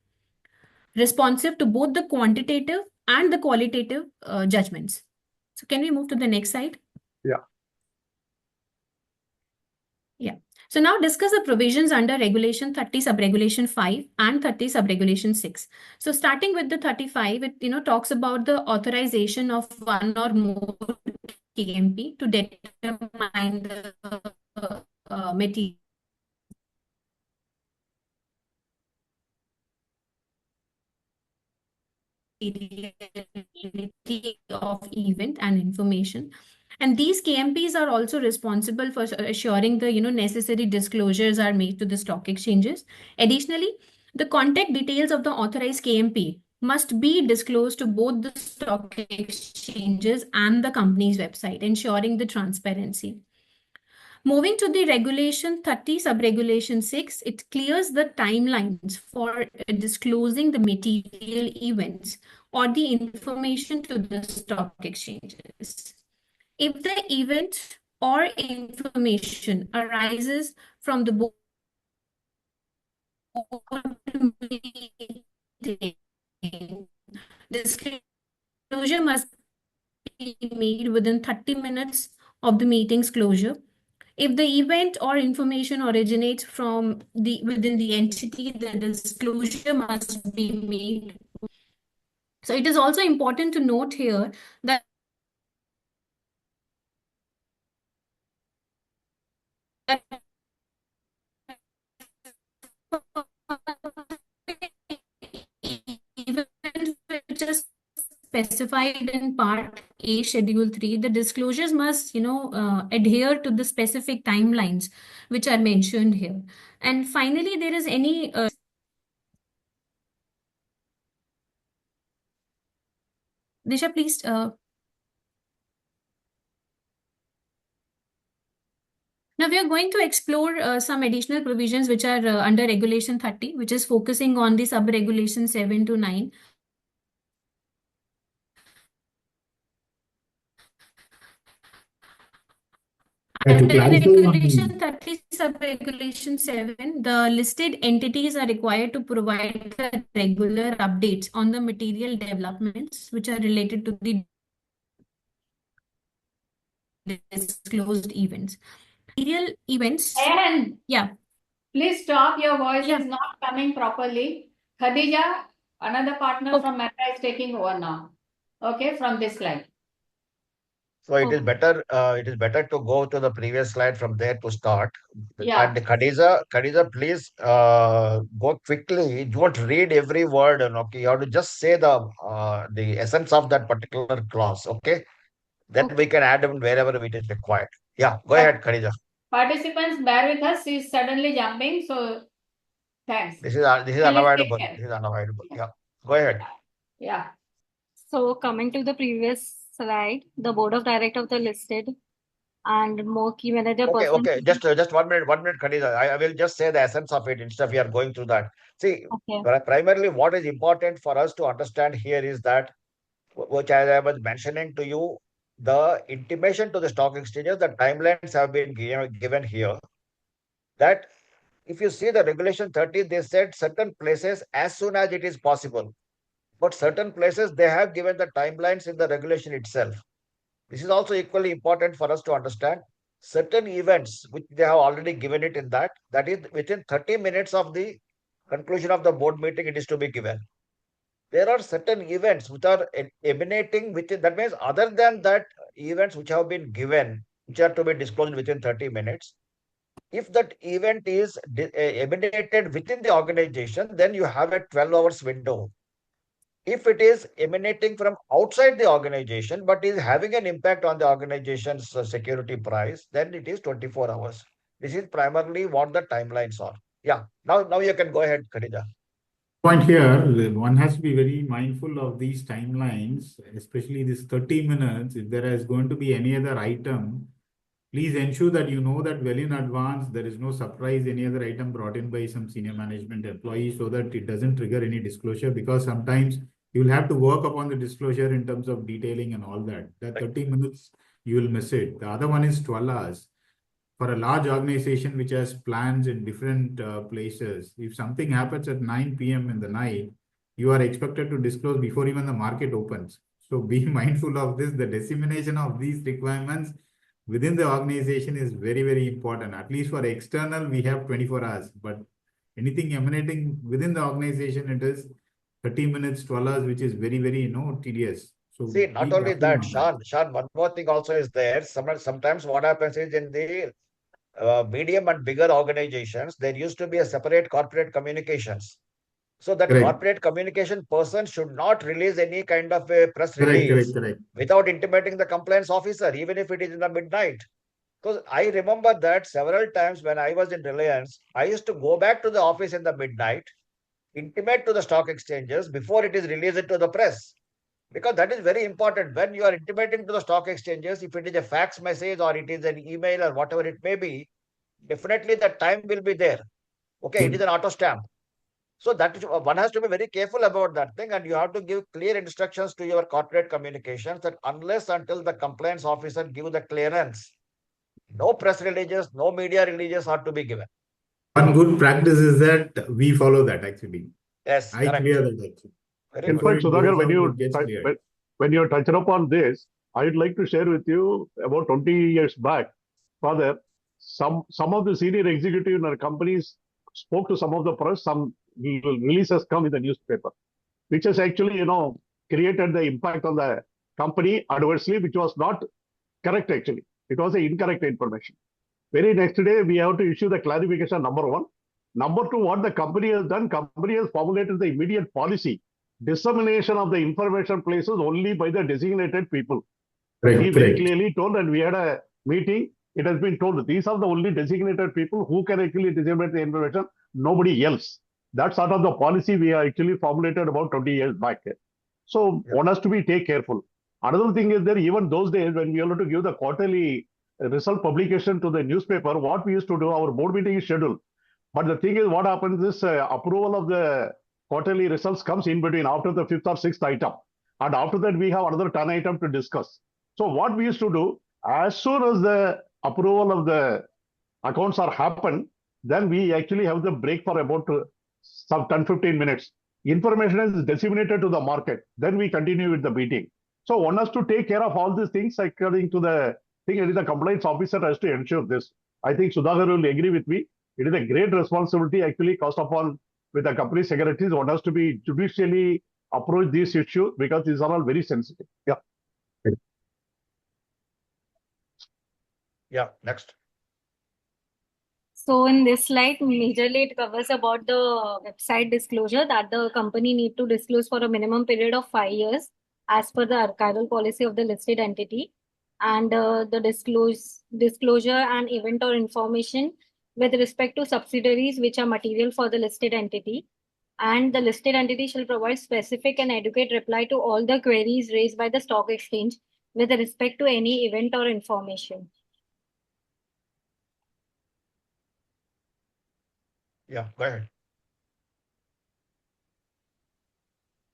responsive to both the quantitative and the qualitative judgments. So can we move to the next slide? Yeah. Yeah. So now discuss the provisions under Regulation 30 Sub-Regulation 5 and 30 Sub-Regulation 6. So starting with the 35, it talks about the authorization of one or more KMP to determine the material of event and information. And these KMPs are also responsible for assuring the necessary disclosures are made to the stock exchanges. Additionally, the contact details of the authorized KMP must be disclosed to both the stock exchanges and the company's website, ensuring the transparency. Moving to the Regulation 30 Sub-Regulation 6, it clears the timelines for disclosing the material events or the information to the stock exchanges. If the event or information arises from the board meeting, disclosure must be made within 30 minutes of the meeting's closure. If the event or information originates from within the entity, the disclosure must be made So it is also important to note here that events which are specified in Part A, Schedule 3, the disclosures must, adhere to the specific timelines which are mentioned here. And finally, there is any Disha, please. Now we are going to explore some additional provisions which are under Regulation 30, which is focusing on the sub-regulation 7 to 9. To Under clarify Regulation on 30, sub-regulation 7, the listed entities are required to provide the regular updates on the material developments which are related to the disclosed events. Material events. And Yeah. please stop. Your voice Yeah. is not coming properly. Khadija, another partner Okay. from Mehta is taking over now. Okay, from this slide. So it is better to go to the previous slide from there to start. Yeah. And Khadija, please go quickly. Don't read every word, and okay, you have to just say the essence of that particular clause. Okay, then we can add them wherever it is required. Yeah, go ahead, Khadija. Participants, bear with us. She's suddenly jumping, so thanks. This is Please take unavoidable. care. This is unavoidable. Yeah, go ahead. Yeah. So coming to the previous slide, the board of directors of the listed and more key manager Okay, person. okay. Just 1 minute, Khadija. I will just say the essence of it instead of we are going through that. See, Okay. primarily what is important for us to understand here is that, which I was mentioning to you, the intimation to the stock exchanges, the timelines have been given here. That if you see the regulation 30, they said certain places as soon as it is possible. But certain places, they have given the timelines in the regulation itself. This is also equally important for us to understand. Certain events, which they have already given it in that is within 30 minutes of the conclusion of the board meeting, it is to be given. There are certain events which are emanating within, that means other than that events which have been given, which are to be disclosed within 30 minutes. If that event is emanated within the organization, then you have a 12 hours window. If it is emanating from outside the organization, but is having an impact on the organization's security price, then it is 24 hours. This is primarily what the timelines are. Yeah. Now you can go ahead, Khadija. point here, one has to be very mindful of these timelines, especially this 30 minutes. If there is going to be any other item, please ensure that you know that well in advance. There is no surprise, any other item brought in by some senior management employee, so that it doesn't trigger any disclosure, because sometimes you will have to work upon the disclosure in terms of detailing and all that. That 30 minutes, you will miss it. The other one is 12 hours. For a large organization which has plans in different places, if something happens at 9 p.m. in the night, you are expected to disclose before even the market opens. So be mindful of this. The dissemination of these requirements within the organization is very, very important. At least for external, we have 24 hours, but anything emanating within the organization, it is 30 minutes, 12 hours, which is very, very, tedious. So See, be not only careful that, on that. Sean, one more thing also is there. Sometimes what happens is in the medium and bigger organizations, there used to be a separate corporate communications. So that Correct, corporate communication person should not release any kind of a press correct, correct, release correct. without intimating the compliance officer, even if it is in the midnight. Because I remember that several times when I was in Reliance, I used to go back to the office in the midnight, intimate to the stock exchanges before it is released to the press. Because that is very important. When you are intimating to the stock exchanges, if it is a fax message or it is an email or whatever it may be, definitely the time will be there. Okay, it is an auto stamp. So that one has to be very careful about that thing, and you have to give clear instructions to your corporate communications that unless until the compliance officer give the clearance, no press releases, no media releases are to be given. One good practice is that we follow that actually. Yes, I correct. clear that actually. Very In good. Before fact, it Sudhakar, goes out, it gets cleared. when you touched upon this, I'd like to share with you about 20 years back. Father, some of the senior executive in our companies spoke to some of the press. Some releases come in the newspaper, which is actually, created the impact on the company adversely, which was not correct actually. It was an incorrect information. Very next day, we have to issue the clarification, number one. Number two, what the company has done, company has formulated the immediate policy. Dissemination of the information places only by the designated people. He very clearly told, and we had a meeting, it has been told, these are the only designated people who can actually disseminate the information, nobody else. That's sort of the policy we have actually formulated about 20 years back. So one has to be take careful. Another thing is that even those days when we have to give the quarterly result publication to the newspaper, what we used to do, our board meeting is scheduled. But the thing is, what happens is approval of the quarterly results comes in between after the fifth or sixth item. And after that, we have another 10 item to discuss. So what we used to do, as soon as the approval of the accounts are happen, then we actually have the break for about some 10-15 minutes. Information is disseminated to the market. Then we continue with the meeting. So one has to take care of all these things according to the thing. It is the compliance officer has to ensure this. I think Sudhakar will agree with me. It is a great responsibility actually cast upon with the company secretaries. One has to be judicially approach these issues because these are all very sensitive. Yeah. Yeah, next. So in this slide, majorly it covers about the website disclosure that the company need to disclose for a minimum period of 5 years as per the archival policy of the listed entity. And the disclosure and event or information with respect to subsidiaries which are material for the listed entity. And the listed entity shall provide specific and adequate reply to all the queries raised by the stock exchange with respect to any event or information. Yeah, go ahead.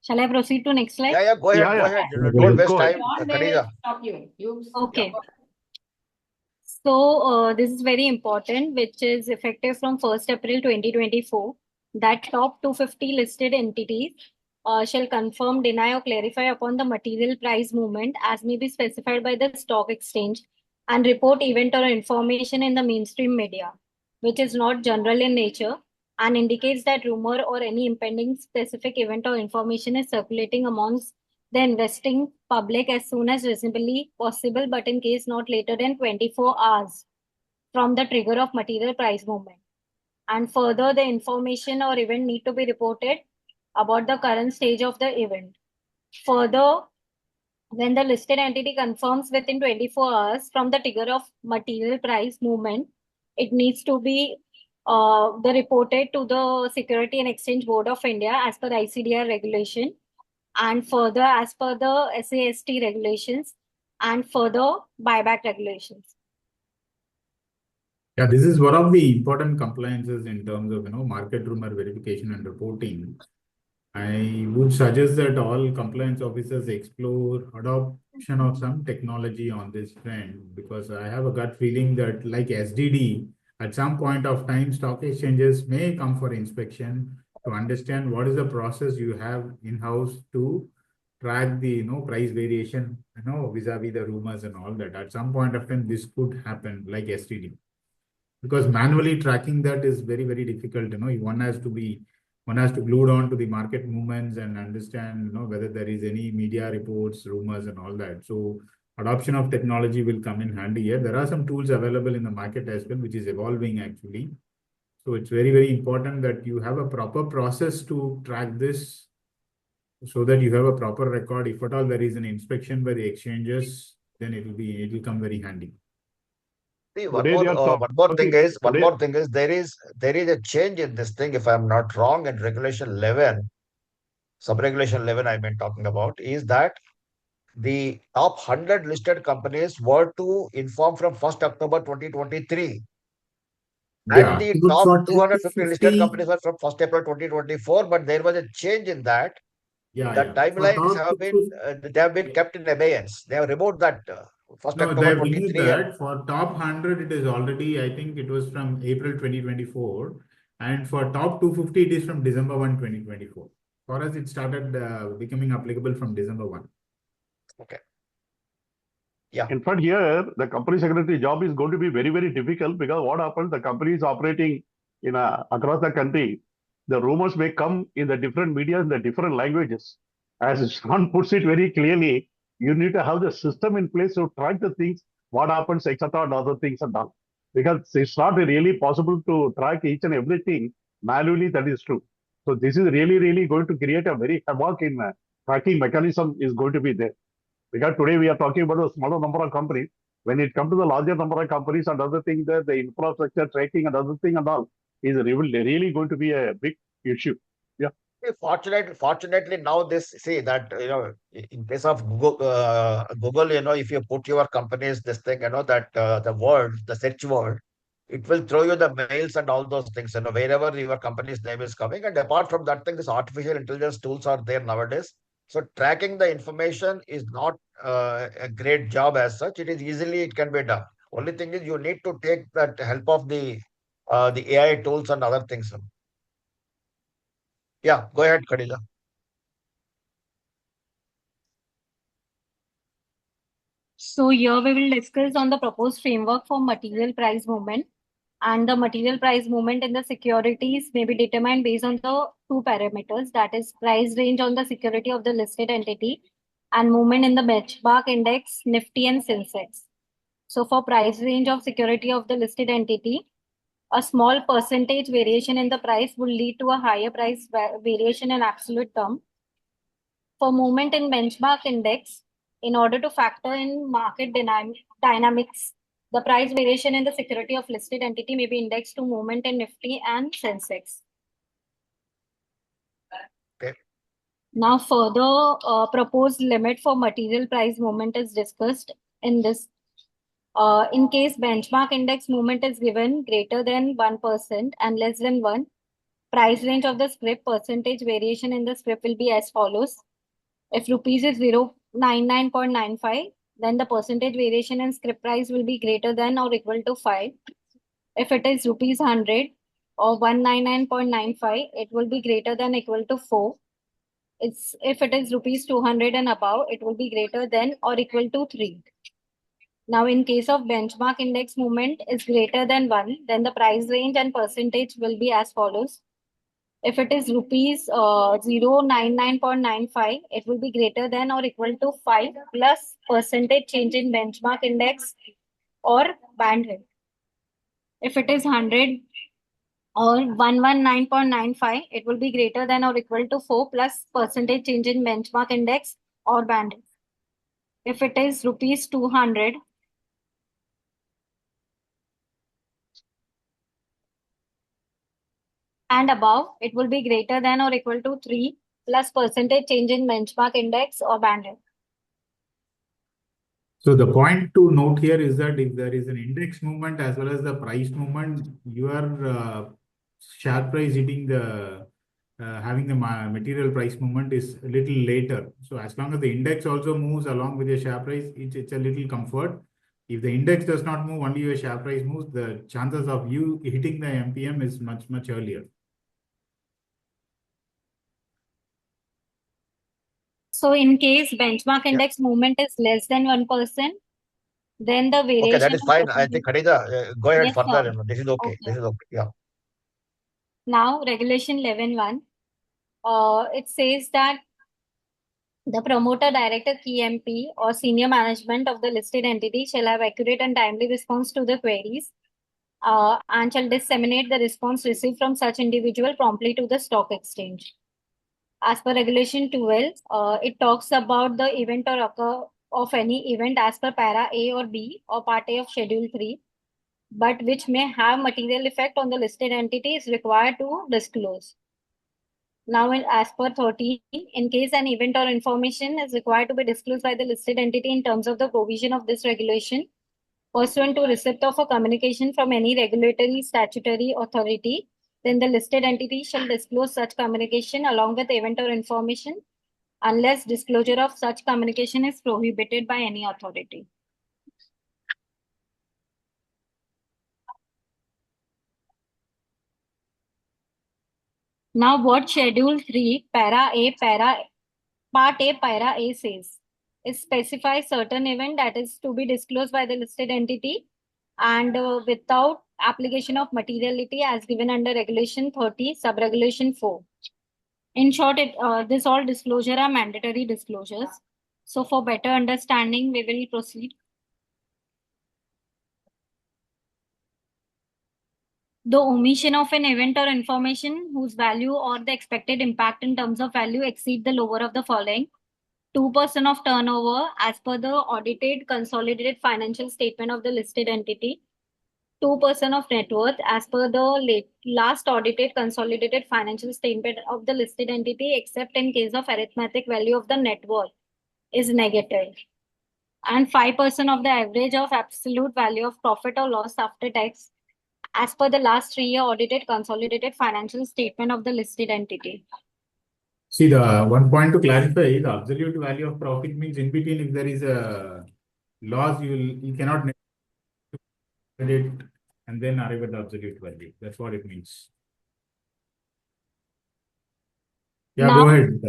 Shall I proceed to next slide? Yeah, go ahead, Yeah, go yeah. ahead. Go Don't waste ahead. time, John, they will Khadija. stop you. Okay. So this is very important, which is effective from 1st April 2024, that top 250 listed entities shall confirm, deny or clarify upon the material price movement as may be specified by the stock exchange and report event or information in the mainstream media, which is not general in nature and indicates that rumor or any impending specific event or information is circulating amongst the investing public as soon as reasonably possible, but in case not later than 24 hours from the trigger of material price movement. And further, the information or event need to be reported about the current stage of the event. Further, when the listed entity confirms within 24 hours from the trigger of material price movement, it needs to be the reported to the Security and Exchange Board of India as per ICDR regulation, and further as per the SAST regulations, and further buyback regulations. Yeah, this is one of the important compliances in terms of market rumor verification and reporting. I would suggest that all compliance officers explore adoption of some technology on this trend, because I have a gut feeling that like SDD, at some point of time, stock exchanges may come for inspection to understand what is the process you have in-house to track the price variation vis-a-vis the rumors and all that. At some point of time, this could happen like STD. Because manually tracking that is very, very difficult. One has to glue on to the market movements and understand whether there is any media reports, rumors and all that. So adoption of technology will come in handy here. There are some tools available in the market as well, which is evolving actually. So it's very, very important that you have a proper process to track this, so that you have a proper record. If at all there is an inspection by the exchanges, then it will come very handy. See, Today they are one more thing talking. is, there is a change in this thing, if I'm not wrong, in regulation 11, sub-regulation 11 I've been talking about, is that the top 100 listed companies were to inform from 1st October 2023. And Yeah, the so top for 250 listed 250, companies were from 1st April 2024, but there was a change in that. The yeah. For timelines top have 250, been kept in abeyance. They have removed that 1st no, they October have removed 23. that. For top 100, it is already, I think it was from April 2024. And for top 250, it is from December 1, 2024. For us, it started becoming applicable from December 1. Okay. Yeah. In fact, here the company secretary job is going to be very, very difficult, because what happens, the company is operating across the country. The rumors may come in the different media in the different languages. As Sean puts it very clearly, you need to have the system in place to track the things, what happens, etc., and other things are done. Because it's not really possible to track each and everything manually, that is true. So this is really going to create a very havoc in tracking mechanism is going to be there. Because today we are talking about a smaller number of companies. When it comes to the larger number of companies and other things, that the infrastructure tracking and other thing and all is really going to be a big issue. Yeah. Fortunately, now this see that in case of Google, if you put your company's this thing, that the search word, it will throw you the mails and all those things, wherever your company's name is coming. And apart from that thing, this artificial intelligence tools are there nowadays. So tracking the information is not a great job as such. It can be done. Only thing is you need to take that help of the AI tools and other things. Yeah, go ahead, Khadija. So here we will discuss on the proposed framework for material price movement. And the material price movement in the securities may be determined based on the two parameters, that is price range on the security of the listed entity and movement in the benchmark index, Nifty and Sensex. So for price range of security of the listed entity, a small percentage variation in the price will lead to a higher price variation in absolute term. For movement in benchmark index, in order to factor in market dynamics, the price variation in the security of listed entity may be indexed to movement in Nifty and Sensex. Okay. Now further proposed limit for material price movement is discussed in this. In case benchmark index movement is given greater than 1% and less than 1, price range of the scrip percentage variation in the scrip will be as follows. If rupees is 099.95, then the percentage variation in scrip price will be greater than or equal to 5. If it is rupees 100 or 199.95, it will be greater than or equal to 4. If it is rupees 200 and above, it will be greater than or equal to 3. Now, in case of benchmark index movement is greater than 1, then the price range and percentage will be as follows. If it is rupees 099.95, it will be greater than or equal to 5 plus percentage change in benchmark index or bandwidth. If it is 100 or 119.95, it will be greater than or equal to 4 plus percentage change in benchmark index or bandwidth. If it is rupees 200, and above, it will be greater than or equal to 3 plus percentage change in benchmark index or bandwidth. So the point to note here is that if there is an index movement as well as the price movement, your share price hitting the having the material price movement is a little later. So as long as the index also moves along with your share price, it's a little comfort. If the index does not move, only your share price moves, the chances of you hitting the MPM is much earlier. So in case benchmark index movement is less than 1%, then the variation. Okay, that is fine. I think Khadija, go ahead Yes, further. sir. This is okay. Okay. This is okay. Yeah. Now, Regulation 11.1, it says that the promoter, director, key MP, or senior management of the listed entity shall have accurate and timely response to the queries and shall disseminate the response received from such individual promptly to the stock exchange. As per Regulation 12, it talks about the event or occur of any event as per para A or B or part A of Schedule 3, but which may have material effect on the listed entity is required to disclose. Now, as per 13, in case an event or information is required to be disclosed by the listed entity in terms of the provision of this regulation, pursuant to receipt of a communication from any regulatory statutory authority, then the listed entity shall disclose such communication along with event or information unless disclosure of such communication is prohibited by any authority. Now, what Schedule 3, Part A, Para A says, it specifies certain event that is to be disclosed by the listed entity and without application of materiality as given under Regulation 30, Sub-Regulation 4. In short, this all disclosure are mandatory disclosures. So for better understanding, we will proceed. The omission of an event or information whose value or the expected impact in terms of value exceed the lower of the following. 2% of turnover as per the audited consolidated financial statement of the listed entity. 2% of net worth as per the last audited consolidated financial statement of the listed entity, except in case of arithmetic value of the net worth is negative. And 5% of the average of absolute value of profit or loss after tax as per the last 3-year audited consolidated financial statement of the listed entity. See, the one point to clarify, the absolute value of profit means in between, if there is a loss, you cannot it and then arrive at the absolute value. That's what it means. Yeah, Now, go ahead.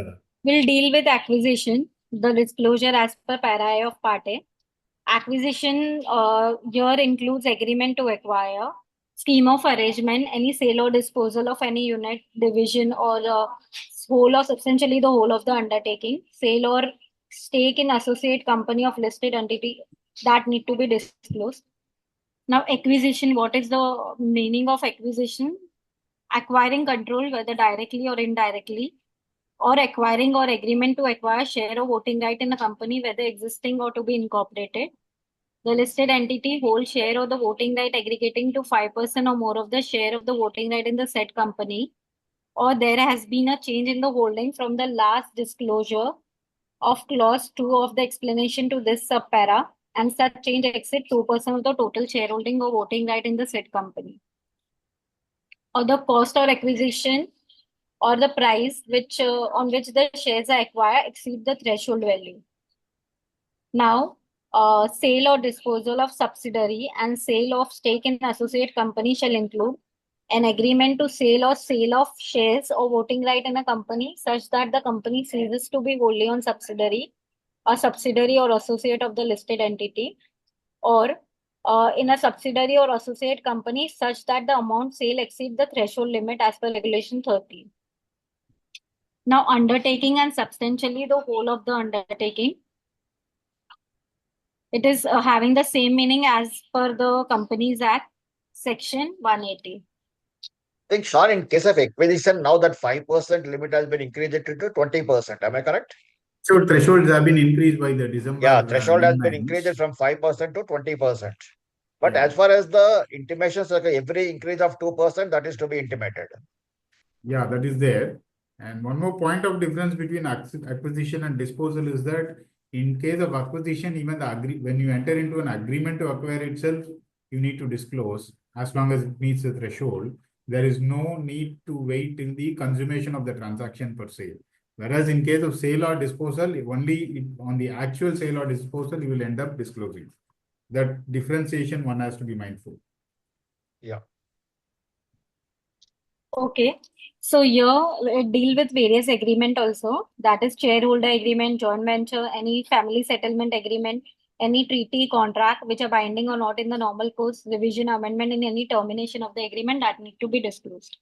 we'll deal with acquisition, the disclosure as per para A of part A. Acquisition here includes agreement to acquire, scheme of arrangement, any sale or disposal of any unit, division, or whole or substantially the whole of the undertaking, sale or stake in associate company of listed entity that need to be disclosed. Now, acquisition, what is the meaning of acquisition? Acquiring control, whether directly or indirectly, or acquiring or agreement to acquire share or voting right in a company, whether existing or to be incorporated. The listed entity holds share or the voting right aggregating to 5% or more of the share of the voting right in the said company, or there has been a change in the holding from the last disclosure of clause 2 of the explanation to this subpara, and such change exceeds 2% of the total shareholding or voting right in the said company. Or the cost or acquisition or the price which on which the shares are acquired exceed the threshold value. Now, sale or disposal of subsidiary and sale of stake in associate company shall include an agreement to sale or sale of shares or voting right in a company such that the company ceases to be wholly owned subsidiary, a subsidiary or associate of the listed entity, or in a subsidiary or associate company such that the amount sale exceed the threshold limit as per regulation 13. Now, undertaking and substantially the whole of the undertaking. It is having the same meaning as per the Companies Act, Section 180. I think, Sean, in case of acquisition, now that 5% limit has been increased to 20%. Am I correct? So thresholds have been increased by the December Yeah, threshold has been amendments. increased from 5% to 20%. But Yeah. as far as the intimations, like every increase of 2%, that is to be intimated. Yeah, that is there. And one more point of difference between acquisition and disposal is that in case of acquisition, even when you enter into an agreement to acquire itself, you need to disclose as long as it meets the threshold. There is no need to wait till the consummation of the transaction per se. Whereas in case of sale or disposal, only on the actual sale or disposal, you will end up disclosing. That differentiation one has to be mindful. Yeah. Okay. So here we deal with various agreement also. That is shareholder agreement, joint venture, any family settlement agreement, any treaty contract which are binding or not in the normal course, revision, amendment in any termination of the agreement that need to be disclosed.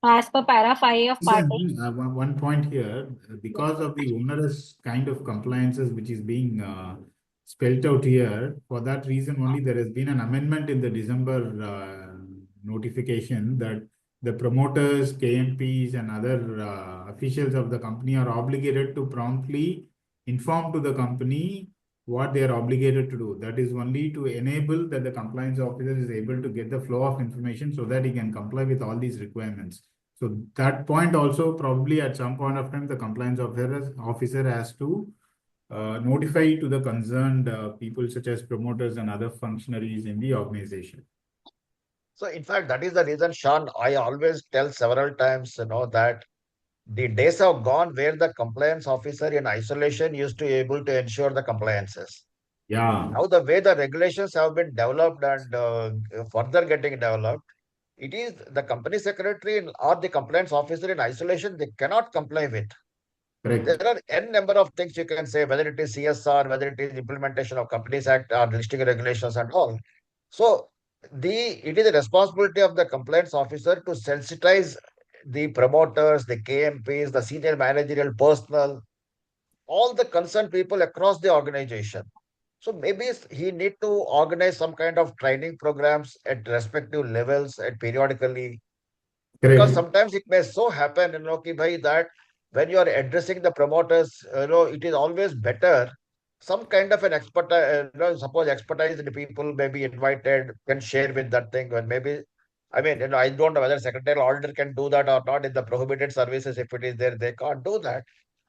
As per para 5 of part A. One point here, because of the onerous kind of compliances which is being spelled out here, for that reason only there has been an amendment in the December notification that the promoters, KMPs and other officials of the company are obligated to promptly inform to the company what they are obligated to do. That is only to enable that the compliance officer is able to get the flow of information so that he can comply with all these requirements. So that point also probably at some point of time, the compliance officer has to notify to the concerned people such as promoters and other functionaries in the organization. So in fact, that is the reason, Sean, I always tell several times, that the days have gone where the compliance officer in isolation used to be able to ensure the compliances. Yeah. Now the way the regulations have been developed and further getting developed, it is the company secretary or the compliance officer in isolation, they cannot comply with. Correct. There are n number of things you can say, whether it is CSR, whether it is implementation of Companies Act or listing regulations and all. So it is the responsibility of the compliance officer to sensitize the promoters, the KMPs, the senior managerial personnel, all the concerned people across the organization. So maybe he need to organize some kind of training programs at respective levels and periodically, because Correct. sometimes it may so happen, ki bhai, that when you are addressing the promoters, it is always better some kind of an expert, suppose expertise the people may be invited can share with that thing, and maybe, I mean, I don't know whether secretarial auditor can do that or not in the prohibited services. If it is there, they can't do that.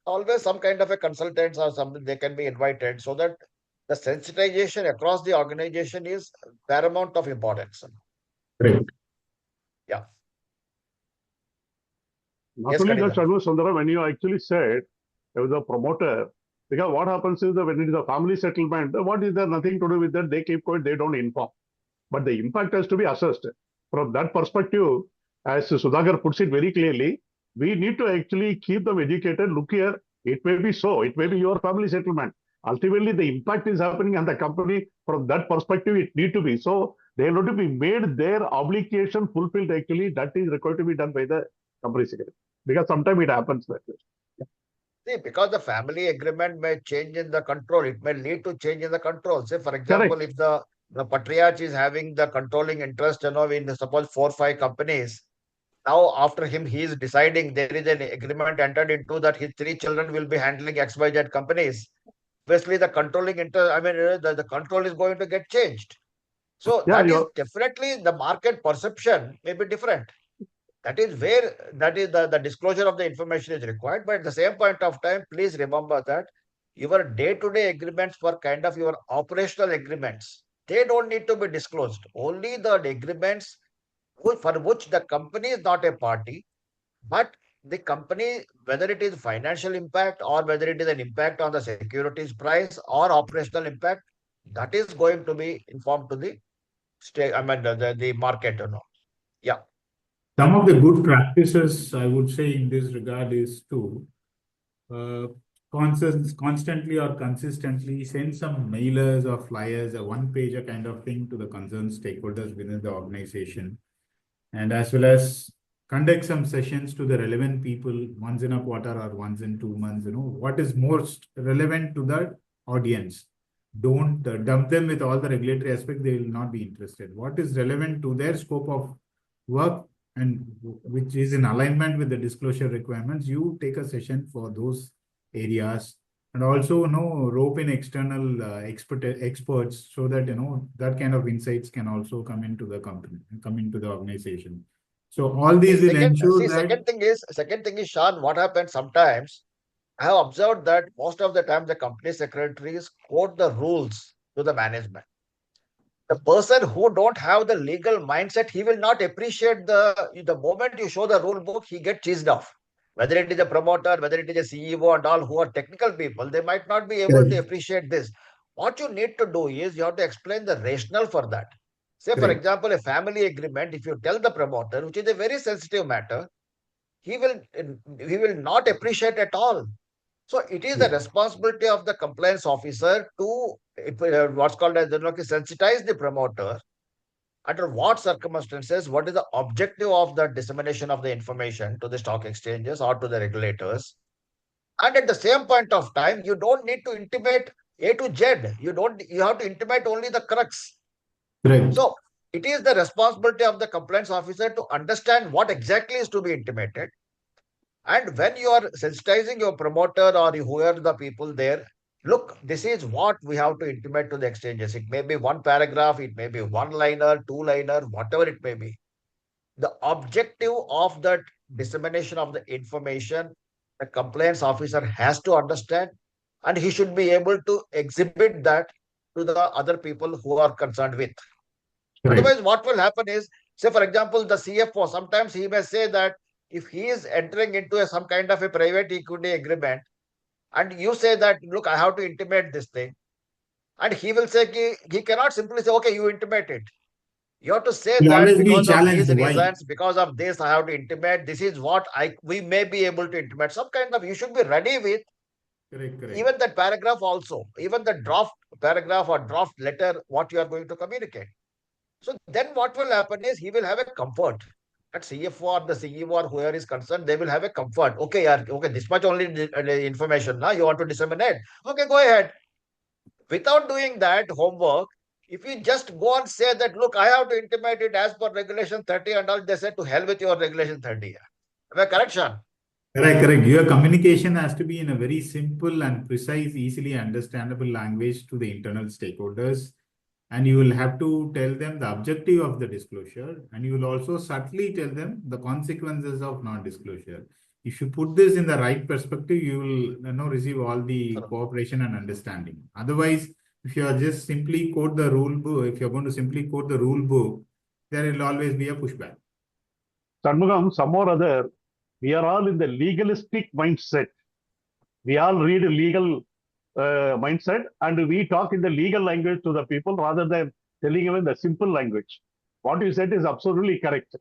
Always some kind of a consultants or something they can be invited, so that the sensitization across the organization is paramount of importance. Correct. Yeah. Not Yes, only that, Kanina. Shanu Sundara, when you actually said the promoter, because what happens is that when it is a family settlement, what is there nothing to do with that? They keep quiet, they don't inform. But the impact has to be assessed. From that perspective, as Sudhakar puts it very clearly, we need to actually keep them educated. Look here, it may be so, it may be your family settlement. Ultimately, the impact is happening on the company. From that perspective, it need to be. So they have to be made their obligation fulfilled. Actually, that is required to be done by the company secretary. Because sometimes it happens that way. See, because the family agreement may change in the control, it may lead to change in the control. Say, for example, Correct. if the patriarch is having the controlling interest, in suppose 4 or 5 companies, now after him, he is deciding there is an agreement entered into that his 3 children will be handling XYZ companies. Obviously, the controlling interest, I mean, the control is going to get changed. So Yeah, that is you're definitely the market perception may be different. That is where the disclosure of the information is required. But at the same point of time, please remember that your day-to-day agreements for kind of your operational agreements, they don't need to be disclosed. Only the agreements for which the company is not a party, but the company, whether it is financial impact or whether it is an impact on the securities price or operational impact, that is going to be informed to the state, I mean, the market. Yeah. Some of the good practices I would say in this regard is to uh, constantly or consistently send some mailers or flyers, a one-pager kind of thing to the concerned stakeholders within the organization, and as well as conduct some sessions to the relevant people once in a quarter or once in 2 months. What is most relevant to the audience. Don't dump them with all the regulatory aspects, they will not be interested. What is relevant to their scope of work and which is in alignment with the disclosure requirements, you take a session for those areas. And also, rope in external experts, so that that kind of insights can also come into the company, come into the organization. So all these will ensure that. Second thing is, Sean, what happens sometimes, I have observed that most of the time the company secretaries quote the rules to the management. The person who don't have the legal mindset, he will not appreciate the moment you show the rule book, he gets cheesed off. Whether it is a promoter, whether it is a CEO and all who are technical people, they might not be able to Correct. appreciate this. What you need to do is you have to explain the rationale for that. Say, for Correct. example, a family agreement, if you tell the promoter, which is a very sensitive matter, he will not appreciate at all. So it is the responsibility of the compliance officer to what's called as sensitize the promoter under what circumstances, what is the objective of the dissemination of the information to the stock exchanges or to the regulators. And at the same point of time, you don't need to intimate A to Z. You have to intimate only the crux. Correct. So it is the responsibility of the compliance officer to understand what exactly is to be intimated. And when you are sensitizing your promoter or whoever the people there, look, this is what we have to intimate to the exchanges. It may be one paragraph, it may be one liner, two liner, whatever it may be. The objective of that dissemination of the information, the compliance officer has to understand, and he should be able to exhibit that to the other people who are concerned with. Correct. Otherwise, what will happen is, say, for example, the CFO, sometimes he may say that if he is entering into some kind of a private equity agreement, and you say that, look, I have to intimate this thing, and he will say, he cannot simply say, okay, you intimate it. You have to say Will that always be because of challenged. these Why? reasons, because of this, I have to intimate. This is what we may be able to intimate. Some kind of, you should be ready with Correct. Correct. even that paragraph also, even the draft paragraph or draft letter, what you are going to communicate. So then what will happen is he will have a comfort. that CFO or the CEO or whoever is concerned, they will have a comfort. Okay, yeah, okay, this much only information now you want to disseminate. Okay, go ahead. Without doing that homework, if you just go and say that, look, I have to intimate it as per regulation 30 and all, they said to hell with your regulation 30. Am I correct, Sean? Correct, correct. Your communication has to be in a very simple and precise, easily understandable language to the internal stakeholders. And you will have to tell them the objective of the disclosure, and you will also subtly tell them the consequences of non-disclosure. If you put this in the right perspective, you will receive all the cooperation and understanding. Otherwise, if you are just simply quote the rule book, if you're going to simply quote the rule book, there will always be a pushback. Shanmugam, some or other, we are all in the legalistic mindset. We all read legal mindset and we talk in the legal language to the people rather than telling them in the simple language. What you said is absolutely correct.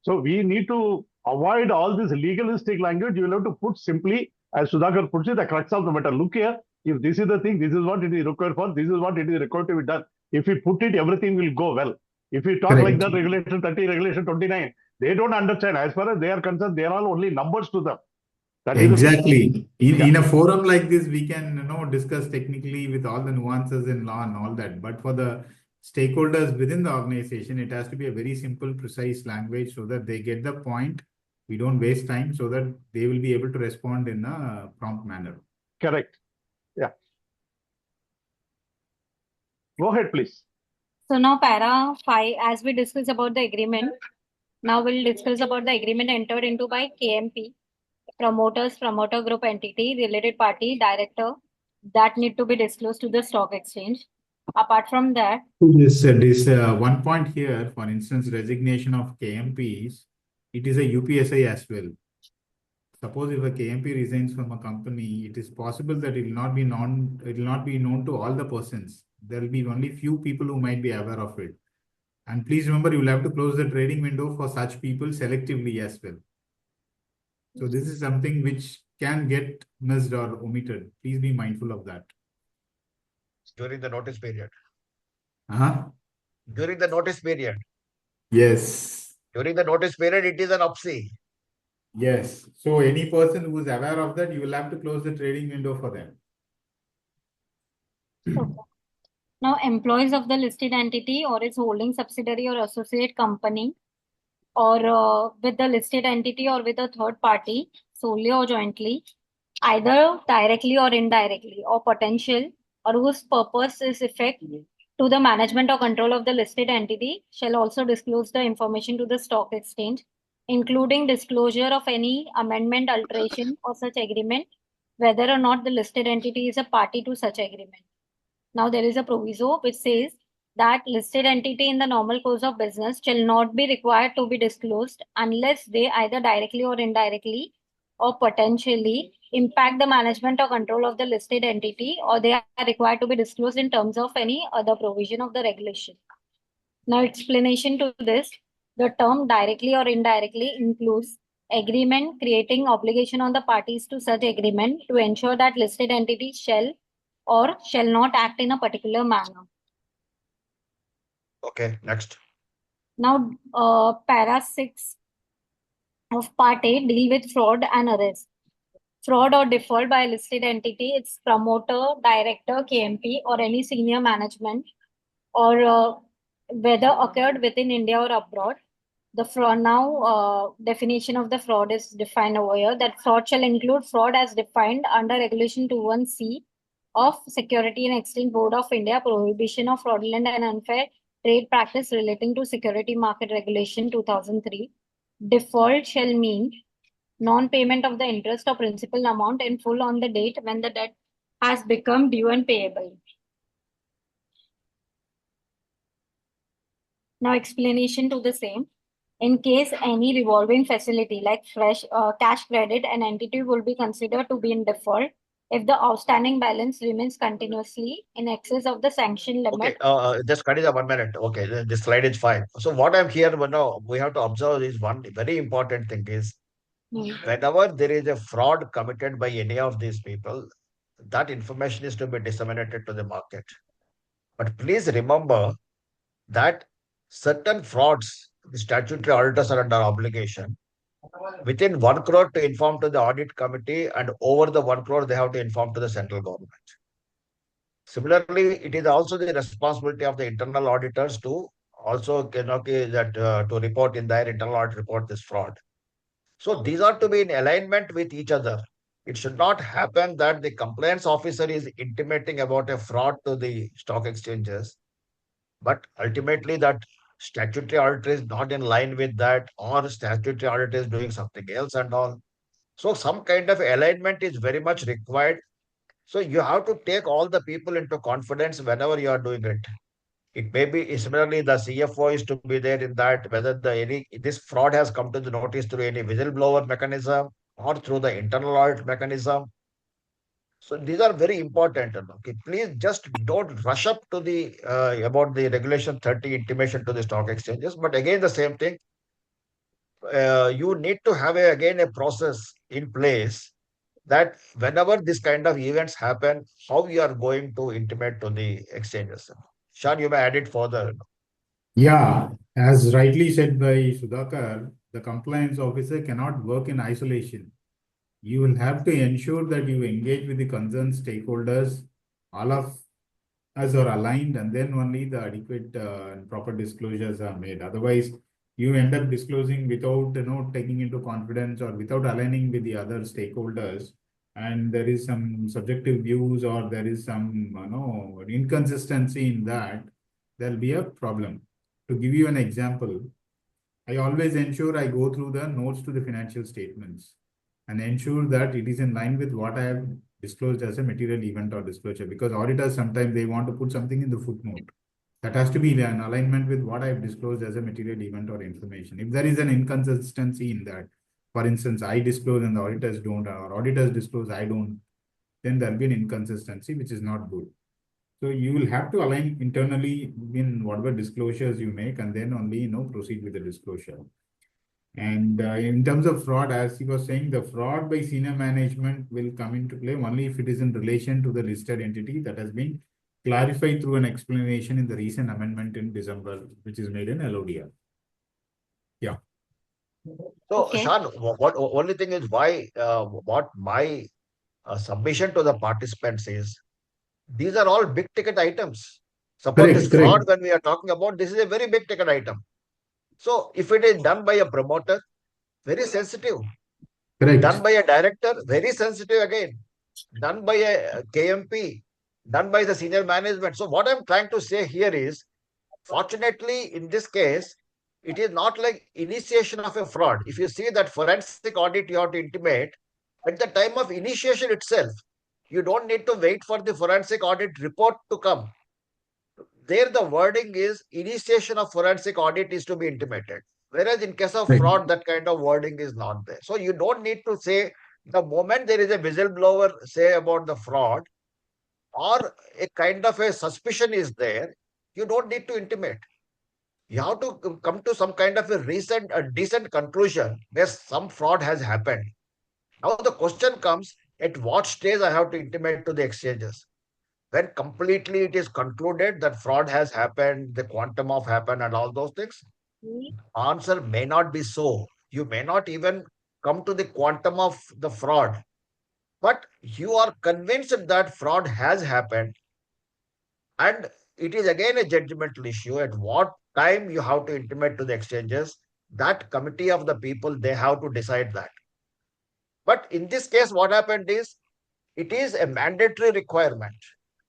So we need to avoid all this legalistic language. You will have to put simply, as Sudhakar puts it, the crux of the matter. Look here, if this is the thing, this is what it is required for, this is what it is required to be done. If we put it, everything will go well. If we talk like that, regulation 30, regulation 29, they don't understand. As far as they are concerned, they are all only numbers to them. That Exactly. In a forum like this, we can discuss technically with all the nuances in law and all that. But for the stakeholders within the organization, it has to be a very simple, precise language so that they get the point. We don't waste time so that they will be able to respond in a prompt manner. Correct. Yeah. Go ahead, please. So now para 5, as we discuss about the agreement, now we'll discuss about the agreement entered into by KMP, promoters, promoter group entity, related party, director, that need to be disclosed to the stock exchange. Apart from that, This one point here, for instance, resignation of KMPs, it is a UPSI as well. Suppose if a KMP resigns from a company, it is possible that it will not be known to all the persons. There will be only few people who might be aware of it. And please remember, you will have to close the trading window for such people selectively as well. So this is something which can get missed or omitted. Please be mindful of that. During the notice period. During the notice period. Yes. During the notice period, it is an UPSI. Yes. So any person who is aware of that, you will have to close the trading window for them. okay. Now employees of the listed entity or its holding subsidiary or associate company or with the listed entity or with a third party, solely or jointly, either directly or indirectly, or potential, or whose purpose is effect to the management or control of the listed entity, shall also disclose the information to the stock exchange, including disclosure of any amendment, alteration, or such agreement, whether or not the listed entity is a party to such agreement. Now there is a proviso which says that listed entity in the normal course of business shall not be required to be disclosed unless they either directly or indirectly or potentially impact the management or control of the listed entity, or they are required to be disclosed in terms of any other provision of the regulation. Now explanation to this, the term directly or indirectly includes agreement creating obligation on the parties to such agreement to ensure that listed entities shall or shall not act in a particular manner. Okay, next. Now, para 6 of part A deal with fraud and arrest. Fraud or default by a listed entity, its promoter, director, KMP, or any senior management, or whether occurred within India or abroad. The fraud now definition of the fraud is defined over here, that fraud shall include fraud as defined under Regulation 21C of Security and Exchange Board of India, prohibition of fraudulent and unfair trade practice relating to security market regulation 2003. Default shall mean non-payment of the interest or principal amount in full on the date when the debt has become due and payable. Now explanation to the same. In case any revolving facility like fresh cash credit, an entity will be considered to be in default if the outstanding balance remains continuously in excess of the sanction limit. Okay, just cut it up 1 minute. Okay, this slide is fine. So what I'm here, we have to observe is one very important thing is whenever there is a fraud committed by any of these people, that information is to be disseminated to the market. But please remember that certain frauds the statutory auditors are under obligation within 1 crore to inform to the audit committee, and over the 1 crore they have to inform to the central government. Similarly, it is also the responsibility of the internal auditors to also to report in their internal audit report this fraud. So these are to be in alignment with each other. It should not happen that the compliance officer is intimating about a fraud to the stock exchanges, but ultimately that statutory auditor is not in line with that, or statutory auditor is doing something else and all. So some kind of alignment is very much required. So you have to take all the people into confidence whenever you are doing it. It may be similarly the CFO is to be there in that, whether this fraud has come to the notice through any whistleblower mechanism or through the internal audit mechanism. So these are very important. Okay, please just don't rush up to the about the regulation 30 intimation to the stock exchanges. But again, the same thing. You need to have again a process in place that whenever this kind of events happen, how you are going to intimate to the exchanges. Sean, you may add it further. Yeah, as rightly said by Sudhakar, the compliance officer cannot work in isolation. You will have to ensure that you engage with the concerned stakeholders, all of us are aligned, and then only the adequate and proper disclosures are made. Otherwise, you end up disclosing without taking into confidence or without aligning with the other stakeholders, and there is some subjective views or there is some inconsistency in that, there'll be a problem. To give you an example, I always ensure I go through the notes to the financial statements and ensure that it is in line with what I have disclosed as a material event or disclosure, because auditors sometimes they want to put something in the footnote. That has to be in alignment with what I have disclosed as a material event or information. If there is an inconsistency in that, for instance, I disclose and the auditors don't, or auditors disclose, I don't, then there'll be an inconsistency, which is not good. So you will have to align internally in whatever disclosures you make, and then only proceed with the disclosure. And in terms of fraud, as he was saying, the fraud by senior management will come into play only if it is in relation to the listed entity that has been clarified through an explanation in the recent amendment in December, which is made in LODR. Yeah. So, Okay. Sean, what only thing is what my submission to the participants is, these are all big ticket items. Suppose this fraud, Correct. when we are talking about, this is a very big ticket item. So if it is done by a promoter, very sensitive. Correct. Done by a director, very sensitive again. Done by a KMP, done by the senior management. So what I'm trying to say here is, fortunately, in this case, it is not like initiation of a fraud. If you see that forensic audit, you have to intimate at the time of initiation itself. You don't need to wait for the forensic audit report to come. There, the wording is initiation of forensic audit is to be intimated. Whereas in case of Right. fraud, that kind of wording is not there. So you don't need to say the moment there is a whistleblower say about the fraud, or a kind of a suspicion is there, you don't need to intimate. You have to come to some kind of a decent conclusion where some fraud has happened. Now the question comes, at what stage I have to intimate to the exchanges? When completely it is concluded that fraud has happened, the quantum of happened and all those things, answer may not be so. You may not even come to the quantum of the fraud, but you are convinced that fraud has happened, and it is again a judgmental issue at what time you have to intimate to the exchanges. That committee of the people, they have to decide that. But in this case, what happened is, it is a mandatory requirement,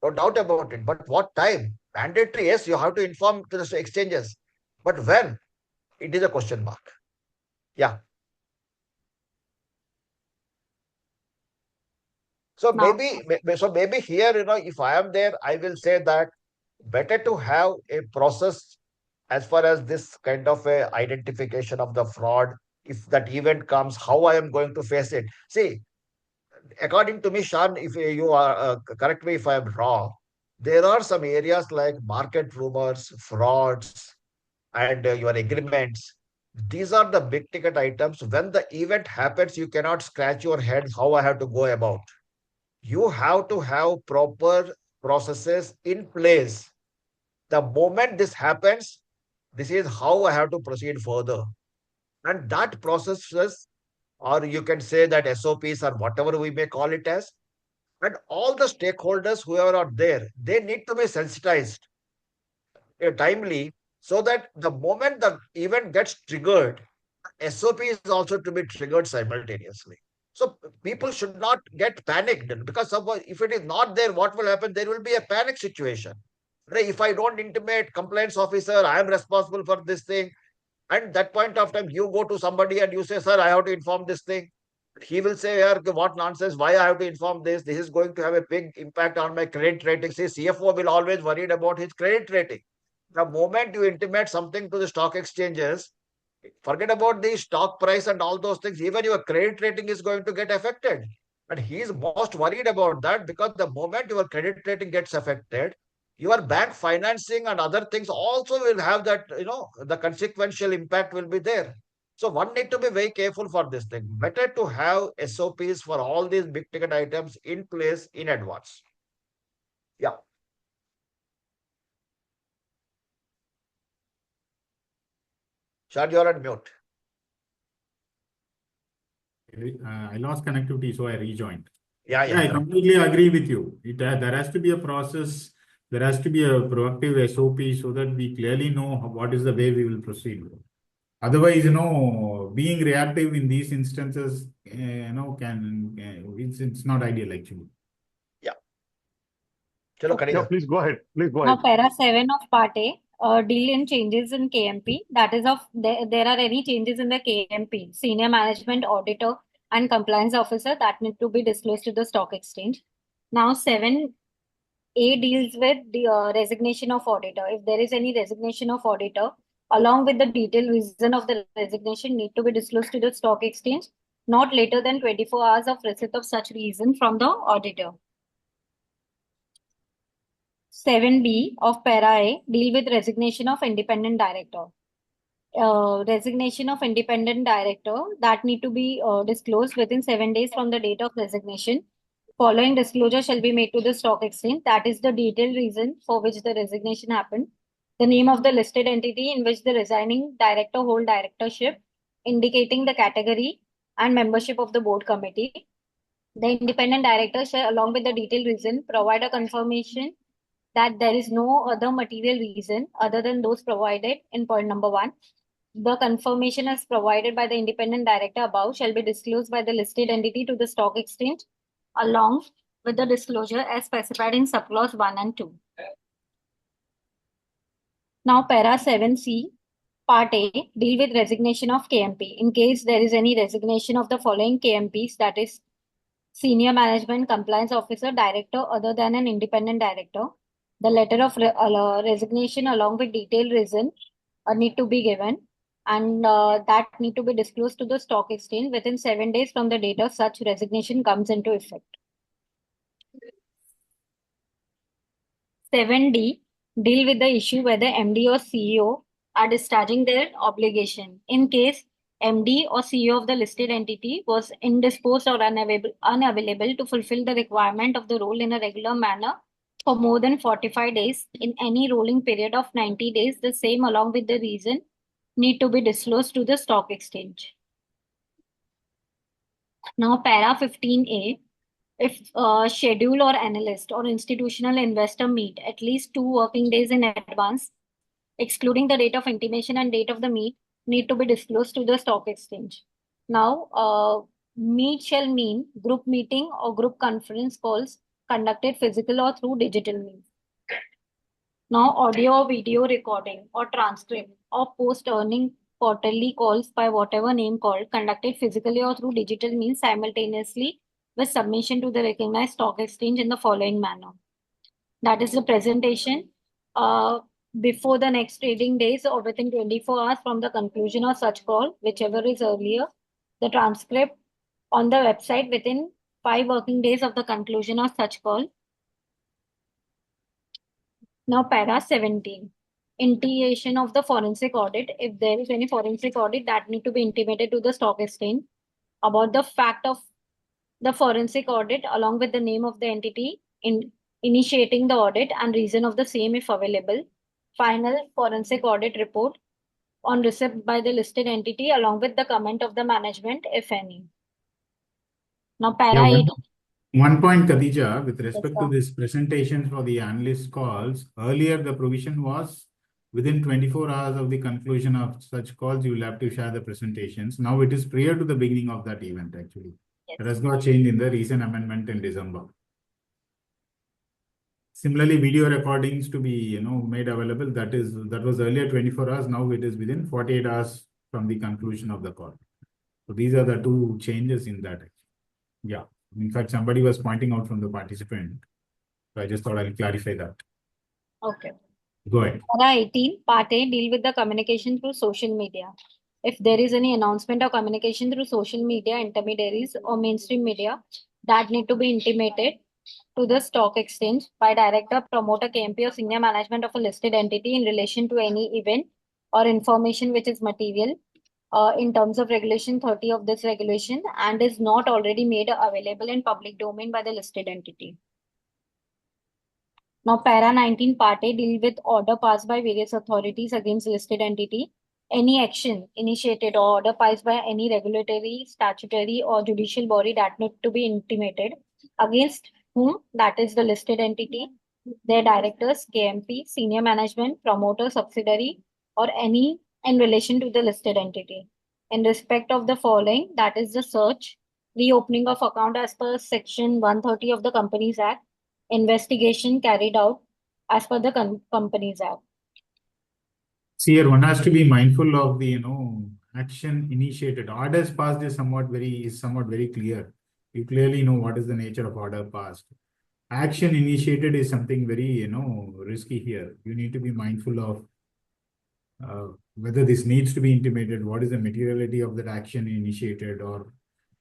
no doubt about it. But what time? Mandatory, yes, you have to inform to the exchanges. But when? It is a question mark. Yeah. So Now, maybe here, if I am there, I will say that better to have a process as far as this kind of a identification of the fraud. If that event comes, how I am going to face it. See, according to me, Shan, if you are correct me if I am wrong, there are some areas like market rumors, frauds, and your agreements. These are the big ticket items. When the event happens, you cannot scratch your head how I have to go about. You have to have proper processes in place. The moment this happens, this is how I have to proceed further. And that processes, or you can say that SOPs or whatever we may call it as, and all the stakeholders, whoever are there, they need to be sensitized timely, so that the moment the event gets triggered, SOP is also to be triggered simultaneously. So people should not get panicked, because if it is not there, what will happen? There will be a panic situation. If I don't intimate compliance officer, I am responsible for this thing. And that point of time, you go to somebody and you say, sir, I have to inform this thing. He will say, yeah, what nonsense, why I have to inform this? This is going to have a big impact on my credit rating. See, CFO will always worried about his credit rating. The moment you intimate something to the stock exchanges, forget about the stock price and all those things. Even your credit rating is going to get affected. And he is most worried about that, because the moment your credit rating gets affected, your bank financing and other things also will have that, the consequential impact will be there. So one need to be very careful for this thing. Better to have SOPs for all these big ticket items in place in advance. Yeah. Shad, you're on mute. I lost connectivity, so I rejoined. Yeah. I completely agree with you. There has to be a process. There has to be a proactive SOP, so that we clearly know what is the way we will proceed. Otherwise, being reactive in these instances, it's not ideal actually. Yeah. Chalo, Okay. Yeah, Kariga. please go ahead. Please go Now, ahead. para 7 of part A, deal in changes in KMP. That is, there are any changes in the KMP, senior management, auditor, and compliance officer, that need to be disclosed to the stock exchange. Now, 7A deals with the resignation of auditor. If there is any resignation of auditor, along with the detailed reason of the resignation, need to be disclosed to the stock exchange not later than 24 hours of receipt of such reason from the auditor. 7B of para A deal with resignation of independent director. Resignation of independent director, that need to be disclosed within 7 days from the date of resignation. Following disclosure shall be made to the stock exchange. That is the detailed reason for which the resignation happened. The name of the listed entity in which the resigning director hold directorship, indicating the category and membership of the board committee. The independent director shall, along with the detailed reason, provide a confirmation that there is no other material reason other than those provided in point number 1. The confirmation as provided by the independent director above shall be disclosed by the listed entity to the stock exchange along with the disclosure as specified in subclause 1 and 2. Now, para 7C, part A, deal with resignation of KMP. In case there is any resignation of the following KMPs, that is senior management, compliance officer, director other than an independent director, the letter of resignation along with detailed reason need to be given, and that need to be disclosed to the stock exchange within 7 days from the date of such resignation comes into effect. 7D, deal with the issue whether MD or CEO are discharging their obligation. In case MD or CEO of the listed entity was indisposed or unavailable to fulfill the requirement of the role in a regular manner for more than 45 days in any rolling period of 90 days, the same along with the reason need to be disclosed to the stock exchange. Now, para 15A, if schedule or analyst or institutional investor meet at least 2 working days in advance, excluding the date of intimation and date of the meet, need to be disclosed to the stock exchange. Now, meet shall mean group meeting or group conference calls conducted physical or through digital means. Now, audio or video recording or transcript or post-earning quarterly calls by whatever name called conducted physically or through digital means simultaneously with submission to the recognized stock exchange in the following manner. That is the presentation before the next trading days or within 24 hours from the conclusion of such call, whichever is earlier. The transcript on the website within 5 working days of the conclusion of such call. Now, para 17. Intimation of the forensic audit. If there is any forensic audit, that need to be intimated to the stock exchange about the fact of the forensic audit along with the name of the entity in initiating the audit and reason of the same if available. Final forensic audit report on receipt by the listed entity along with the comment of the management, if any. Now, para Yeah, 8. one point, Khadija, with respect to sir. this presentation for the analyst calls, earlier the provision was within 24 hours of the conclusion of such calls, you will have to share the presentations. Now it is prior to the beginning of that event, actually. Yes. That has got changed in the recent amendment in December. Similarly, video recordings to be made available. That was earlier 24 hours. Now it is within 48 hours from the conclusion of the call. So these are the two changes in that. Yeah. In fact, somebody was pointing out from the participant. So I just thought I'll clarify that. Okay. Go ahead. Para 18, Part A, deal with the communication through social media. If there is any announcement or communication through social media intermediaries or mainstream media that need to be intimated to the stock exchange by director, promoter, KMP or senior management of a listed entity in relation to any event or information which is material in terms of regulation 30 of this regulation and is not already made available in public domain by the listed entity. Now, para 19 Part A deal with order passed by various authorities against listed entity. Any action initiated or order passed by any regulatory, statutory or judicial body that need to be intimated against whom, that is the listed entity, their directors, KMP, senior management, promoter, subsidiary or any in relation to the listed entity. In respect of the following, that is the search, reopening of account as per section 130 of the Companies Act, investigation carried out as per the Companies Act. See, here one has to be mindful of the action initiated. Orders passed is somewhat very clear. You clearly know what is the nature of order passed. Action initiated is something very risky here. You need to be mindful of whether this needs to be intimated, what is the materiality of that action initiated, or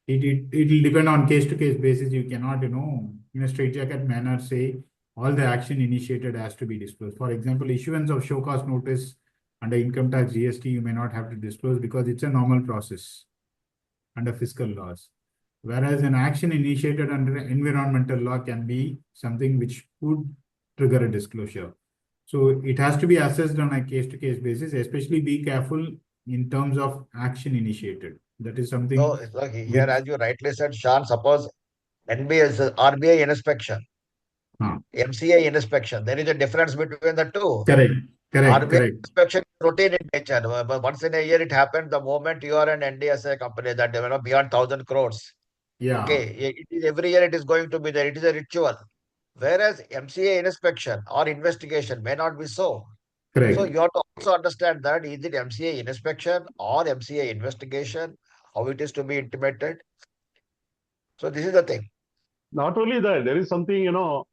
it will depend on case-to-case basis. You cannot, in a straitjacket manner say all the action initiated has to be disclosed. For example, issuance of show cause notice under income tax GST, you may not have to disclose because it's a normal process under fiscal laws. Whereas an action initiated under environmental law can be something which could trigger a disclosure. So it has to be assessed on a case-to-case basis, especially be careful in terms of action initiated. That is something. So look, here, as you rightly said, Sean, suppose NBS is RBI inspection, MCA inspection. There is a difference between the two. Correct. RBI inspection is routine in nature. But once in a year it happens. The moment you are an NDSA company that beyond 1,000 crores. Yeah. Okay, it is every year it is going to be there. It is a ritual. Whereas MCA inspection or investigation may not be so. Correct. So you have to also understand that is it MCA inspection or MCA investigation, how it is to be intimated. So this is the thing. Not only that, there is something,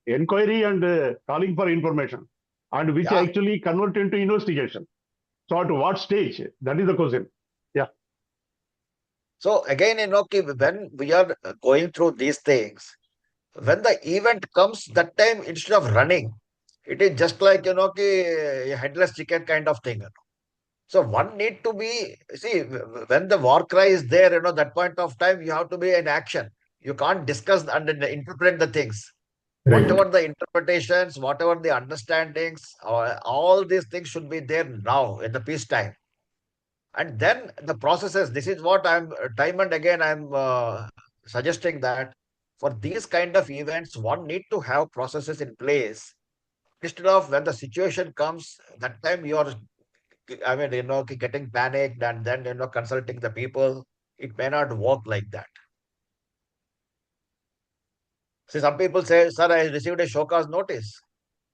inquiry and calling for information, and which actually convert into investigation. So at what stage? That is the question. Yeah. So again, when we are going through these things, when the event comes, that time instead of running, it is just like, a headless chicken kind of thing. So one need to be, see, when the war cry is there, that point of time, you have to be in action. You can't discuss and interpret the things. Right. Whatever the interpretations, whatever the understandings, all these things should be there now in the peacetime. And then the processes, this is what I'm time and again I'm suggesting that for these kind of events, one need to have processes in place. Instead of when the situation comes, that time you're, getting panicked and then, consulting the people. It may not work like that. See, some people say, sir, I received a show cause notice.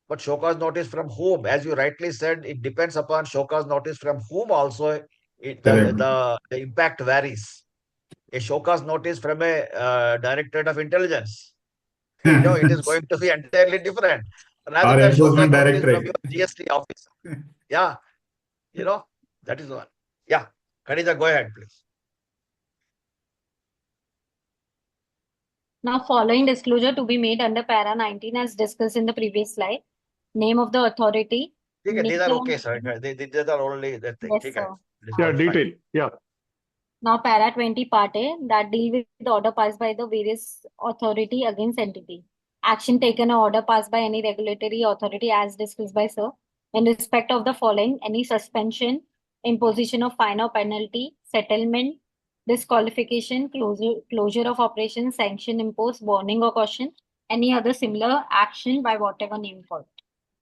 But show cause notice from whom? As you rightly said, it depends upon show cause notice from whom also. The impact varies. A show cause notice from a Directorate of Intelligence, it is going to be entirely different rather than show cause notice from your GST office. Yeah, that is one. Yeah, Khadija, go ahead, please. Now, following disclosure to be made under para 19 as discussed in the previous slide. Name of the authority. These are okay, sir. These are only the thing. Yes, sir. Yeah, detail. Yeah. Now, para 20 Part A that deal with the order passed by the various authority against entity. Action taken or order passed by any regulatory authority as discussed by sir. In respect of the following, any suspension, imposition of fine or penalty, settlement, disqualification, closure of operation, sanction imposed, warning or caution, any other similar action by whatever name for it.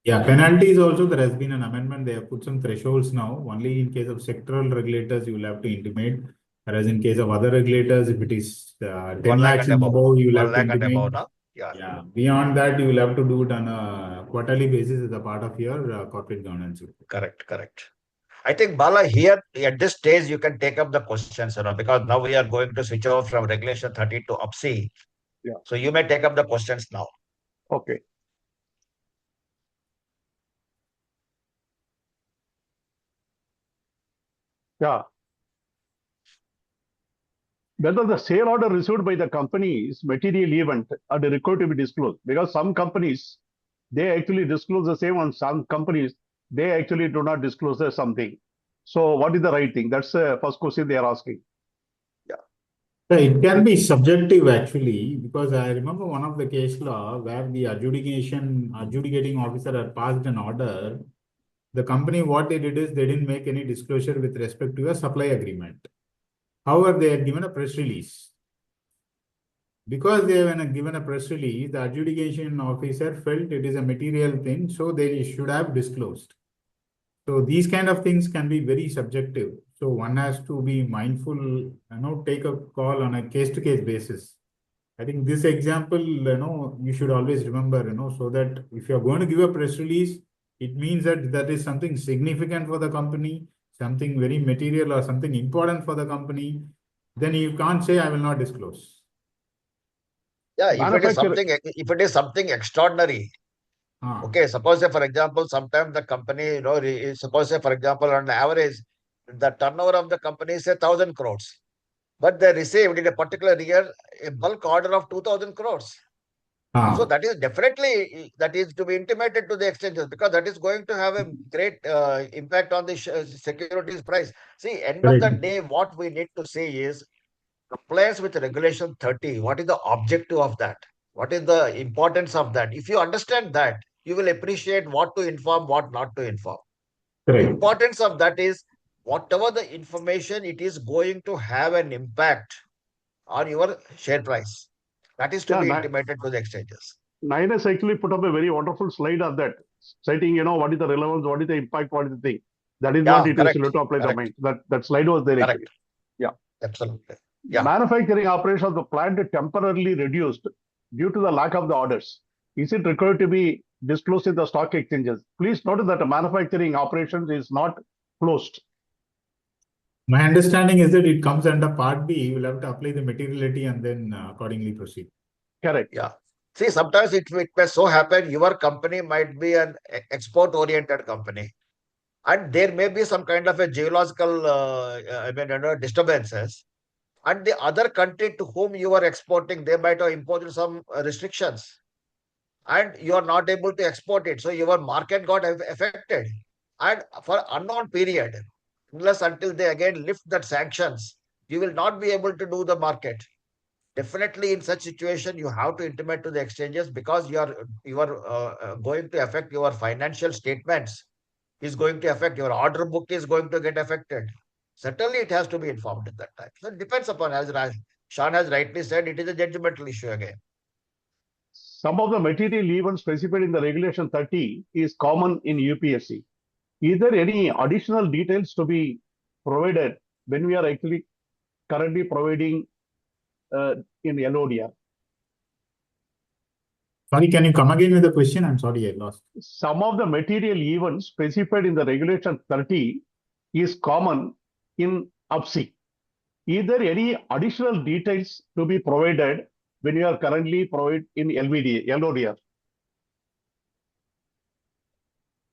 Yeah, penalties also, there has been an amendment. They have put some thresholds now. Only in case of sectoral regulators, you will have to intimate. Whereas in case of other regulators, if it is 10 1 lakh lakhs and and above. above, you will 1 have to lakh and intimate. above, no? Yeah. Yeah, beyond that, you will have to do it on a quarterly basis as a part of your corporate governance. Correct, correct. I think, Bala, here at this stage, you can take up the questions, because now we are going to switch over from Regulation 30 to UPSI. Yeah. So you may take up the questions now. Okay. Yeah. Whether the sale order received by the company is material event and required to be disclosed, because some companies, they actually disclose the same, and some companies, they actually do not disclose something. So what is the right thing? That's the first question they are asking. It can be subjective actually, because I remember one of the case law where the adjudicating officer had passed an order. The company, what they did is they didn't make any disclosure with respect to a supply agreement. However, they had given a press release. Because they have given a press release, the adjudication officer felt it is a material thing, so they should have disclosed. So these kind of things can be very subjective. So one has to be mindful, take a call on a case-to-case basis. I think this example, you should always remember, so that if you're going to give a press release, it means that that is something significant for the company, something very material or something important for the company. Then you can't say, I will not disclose. Yeah, if Manufacturer- it is something extraordinary, okay, suppose say, for example, sometimes the company, suppose say, for example, on average, the turnover of the company is 1,000 crores, but they received in a particular year a bulk order of 2,000 crores. So that is definitely, that is to be intimated to the exchanges, because that is going to have a great impact on the securities price. See, end of the day, what we need to say is compliance with Regulation 30. What is the objective of that? What is the importance of that? If you understand that, you will appreciate what to inform, what not to inform. The importance of that is whatever the information, it is going to have an impact on your share price. That is to be intimated to the exchanges. Nine has actually put up a very wonderful slide on that, citing, what is the relevance, what is the impact, what is the thing. That is what it is to apply the mind. That slide was there. Correct. Actually. Yeah. Absolutely. Yeah. Manufacturing operations of the plant temporarily reduced due to the lack of the orders. Is it required to be disclosed in the stock exchanges? Please note that the manufacturing operations is not closed. My understanding is that it comes under Part B. You will have to apply the materiality and then accordingly proceed. Correct. Yeah. See, sometimes it may so happen your company might be an export-oriented company, and there may be some kind of a geological disturbances. And the other country to whom you are exporting, they might have imposed some restrictions, and you are not able to export it. So your market got affected, and for unknown period, unless until they again lift that sanctions, you will not be able to do the market. Definitely, in such situation, you have to intimate to the exchanges, because you are going to affect your financial statements. Is going to affect your order book, is going to get affected. Certainly, it has to be informed at that time. So it depends upon, as Sean has rightly said, it is a judgmental issue again. Some of the material events specified in the Regulation 30 is common in UPSC. Is there any additional details to be provided when we are actually currently providing in LODR? Sorry, can you come again with the question? I'm sorry, I lost. Some of the material events specified in the Regulation 30 is common in UPSI. Is there any additional details to be provided when you are currently provided in LODR?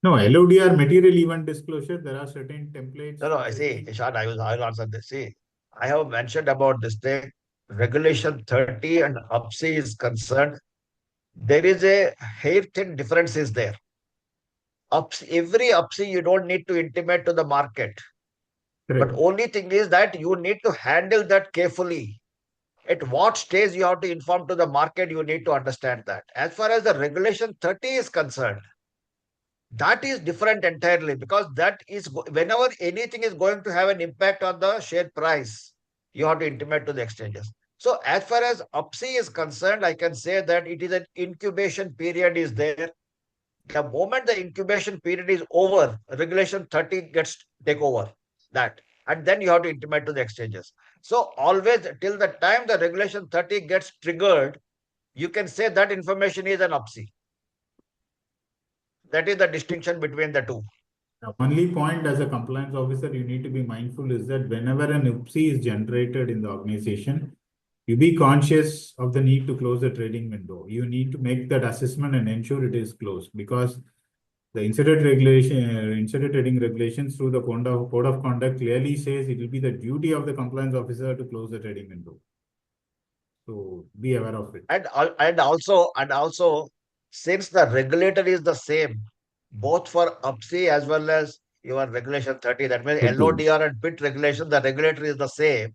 No, LODR, material event disclosure, there are certain templates. No, I see, Sean, I will answer this. See, I have mentioned about this thing. Regulation 30 and UPSI is concerned, there is a hair-thin difference is there. Every UPSI, you don't need to intimate to the market. But only thing is that you need to handle that carefully. At what stage you have to inform to the market, you need to understand that. As far as the Regulation 30 is concerned, That is different entirely, because that is whenever anything is going to have an impact on the share price, you have to intimate to the exchanges. So as far as UPSI is concerned, I can say that it is an incubation period is there. The moment the incubation period is over, Regulation 30 gets take over that, and then you have to intimate to the exchanges. So always till the time the Regulation 30 gets triggered, you can say that information is an UPSI. That is the distinction between the two. The only point as a compliance officer you need to be mindful is that whenever an UPSI is generated in the organization, you be conscious of the need to close the trading window. You need to make that assessment and ensure it is closed, because the insider trading regulations through the code of conduct clearly says it will be the duty of the compliance officer to close the trading window. So be aware of it. And also, since the regulator is the same, both for UPSI as well as your Regulation 30, that means Okay. LODR and PIT regulation, the regulator is the same.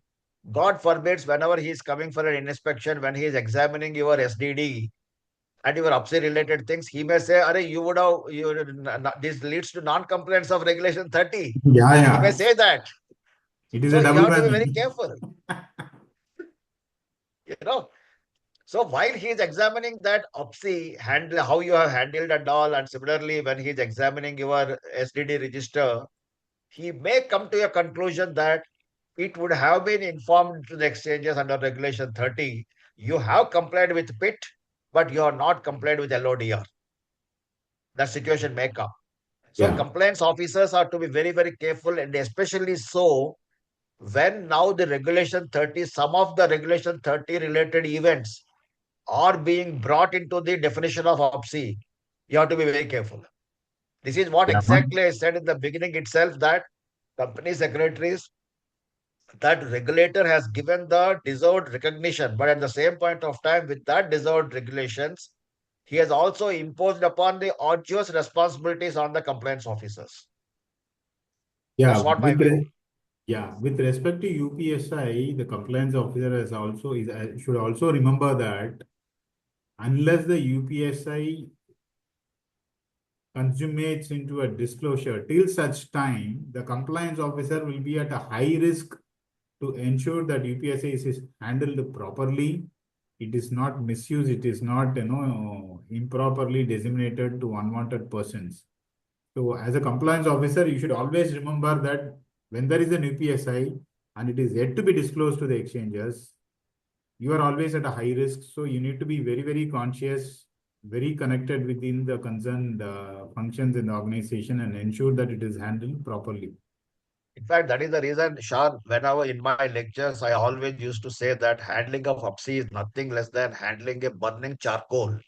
God forbids, whenever he is coming for an inspection, when he is examining your SDD and your UPSI related things, he may say, "Arey, you would have this leads to non-compliance of Regulation 30." Yeah, He may yeah. say that. It is So a you double have to be whammy. very careful. You know. So while he is examining that UPSI handle, how you have handled and all, and similarly when he is examining your SDD register, he may come to a conclusion that it would have been informed to the exchanges under Regulation 30. You have complied with PIT, but you are not complied with LODR. That situation may come. So Yeah. compliance officers are to be very, very careful, and especially so when now the Regulation 30, some of the Regulation 30 related events are being brought into the definition of UPSI, you have to be very careful. This is what Yeah. exactly I said in the beginning itself, that company secretaries, that regulator has given the deserved recognition, but at the same point of time, with that deserved regulations, he has also imposed upon the arduous responsibilities on the compliance officers. That's what my view. With respect to UPSI, the compliance officer should also remember that unless the UPSI consummates into a disclosure, till such time, the compliance officer will be at a high risk to ensure that UPSI is handled properly. It is not misused. It is not, improperly disseminated to unwanted persons. So as a compliance officer, you should always remember that when there is an UPSI and it is yet to be disclosed to the exchanges, you are always at a high risk. So you need to be very, very conscious, very connected within the concerned functions in the organization and ensure that it is handled properly. In fact, that is the reason, Sean, whenever in my lectures, I always used to say that handling of UPSI is nothing less than handling a burning charcoal.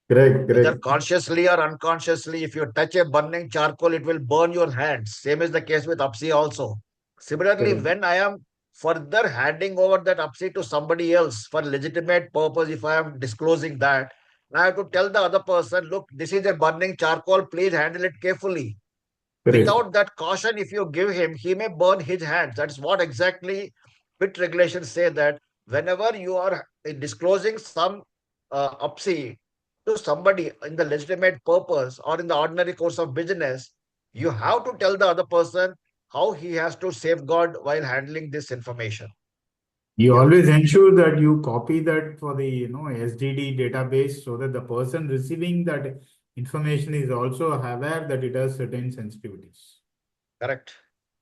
Correct, Whether correct. consciously or unconsciously, if you touch a burning charcoal, it will burn your hands. Same is the case with UPSI also. Similarly, Correct. when I am further handing over that UPSI to somebody else for legitimate purpose, if I am disclosing that, I have to tell the other person, look, this is a burning charcoal, please handle it carefully. Correct. Without that caution, if you give him, he may burn his hands. That's what exactly PIT regulations say, that whenever you are disclosing some UPSI to somebody in the legitimate purpose or in the ordinary course of business, you have to tell the other person how he has to safeguard while handling this information. You Yeah. always ensure that you copy that for the SDD database so that the person receiving that information is also aware that it has certain sensitivities. Correct.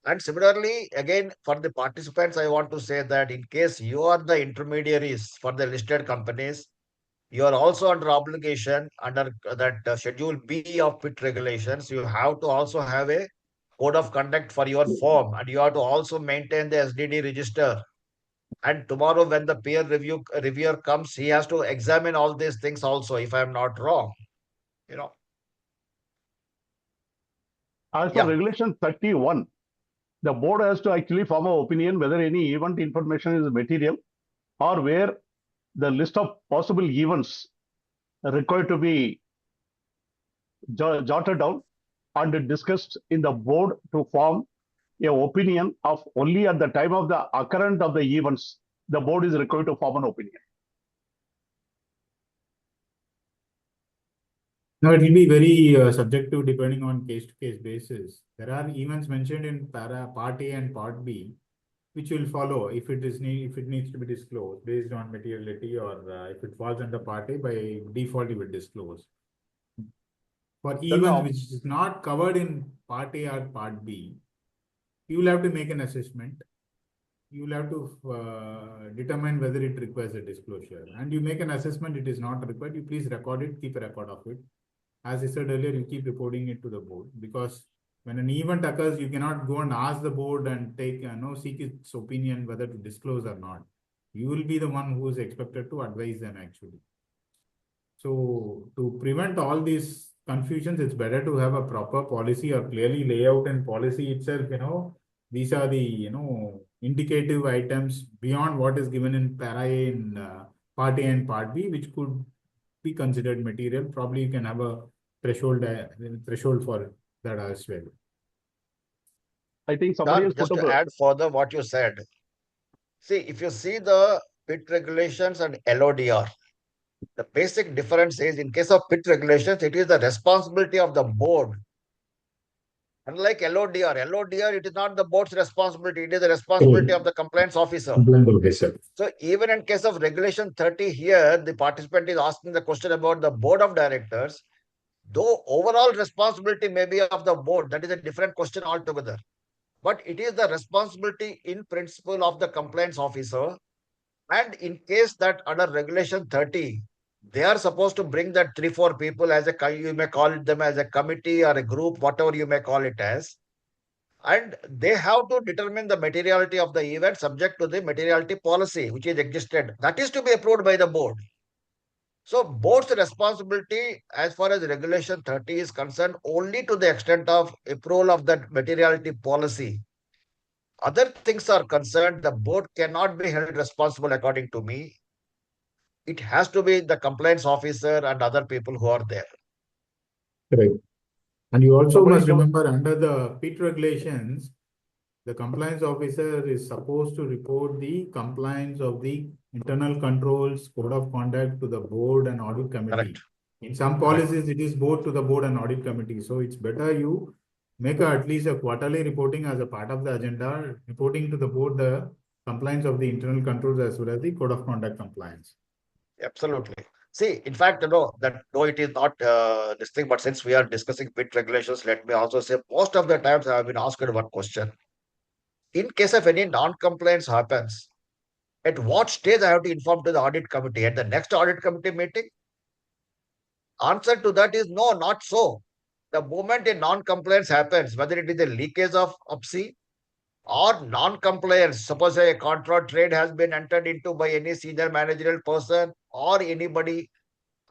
And similarly, again, for the participants, I want to say that in case you are the intermediaries for the listed companies, you are also under obligation under that Schedule B of PIT regulations. You have to also have a code of conduct for your firm, and you have to also maintain the SDD register. And tomorrow, when the reviewer comes, he has to examine all these things also, if I am not wrong. You know. As per Yeah. Regulation 31, the board has to actually form an opinion whether any event information is material or where the list of possible events required to be jotted down and discussed in the board to form a opinion of only at the time of the occurrence of the events, the board is required to form an opinion. No, it will be very subjective depending on case-to-case basis. There are events mentioned in Part A and Part B, which will follow if it needs to be disclosed based on materiality, or if it falls under Part A, by default it will disclose. For events which is not covered in Part A or Part B, you will have to make an assessment. You will have to determine whether it requires a disclosure. And you make an assessment, it is not required, you please record it, keep a record of it. As I said earlier, you keep reporting it to the board, because when an event occurs, you cannot go and ask the board and seek its opinion whether to disclose or not. You will be the one who is expected to advise them actually. So to prevent all these confusions, it's better to have a proper policy or clearly lay out in policy itself, these are the, indicative items beyond what is given in Para A in Part A and Part B, which could be considered material. Probably you can have a threshold for that as well. I think somebody has Just put to up add further what you said. See, if you see the PIT regulations and LODR, the basic difference is in case of PIT regulations, it is the responsibility of the board. Unlike LODR, it is not the board's responsibility, it is the responsibility of the compliance officer. So even in case of regulation 30 here, the participant is asking the question about the board of directors. Though overall responsibility may be of the board, that is a different question altogether. But it is the responsibility in principle of the compliance officer. And in case that under regulation 30, they are supposed to bring that 3-4 people as you may call them as a committee or a group, whatever you may call it as. And they have to determine the materiality of the event subject to the materiality policy, which is existed. That is to be approved by the board. So board's responsibility as far as regulation 30 is concerned only to the extent of approval of that materiality policy. Other things are concerned, the board cannot be held responsible according to me. It has to be the compliance officer and other people who are there. Correct. And you also must remember, under the PIT regulations, the compliance officer is supposed to report the compliance of the internal controls, code of conduct to the board and audit committee. Correct. In some policies, it is both to the board and audit committee. So it's better you make at least a quarterly reporting as a part of the agenda, reporting to the board the compliance of the internal controls as well as the code of conduct compliance. Absolutely. See, in fact, that though it is not this thing, but since we are discussing PIT regulations, let me also say most of the times I have been asked one question. In case of any non-compliance happens, at what stage I have to inform to the audit committee? At the next audit committee meeting? Answer to that is no, not so. The moment a non-compliance happens, whether it is a leakage of UPSI or non-compliance, suppose a contra trade has been entered into by any senior managerial person or anybody,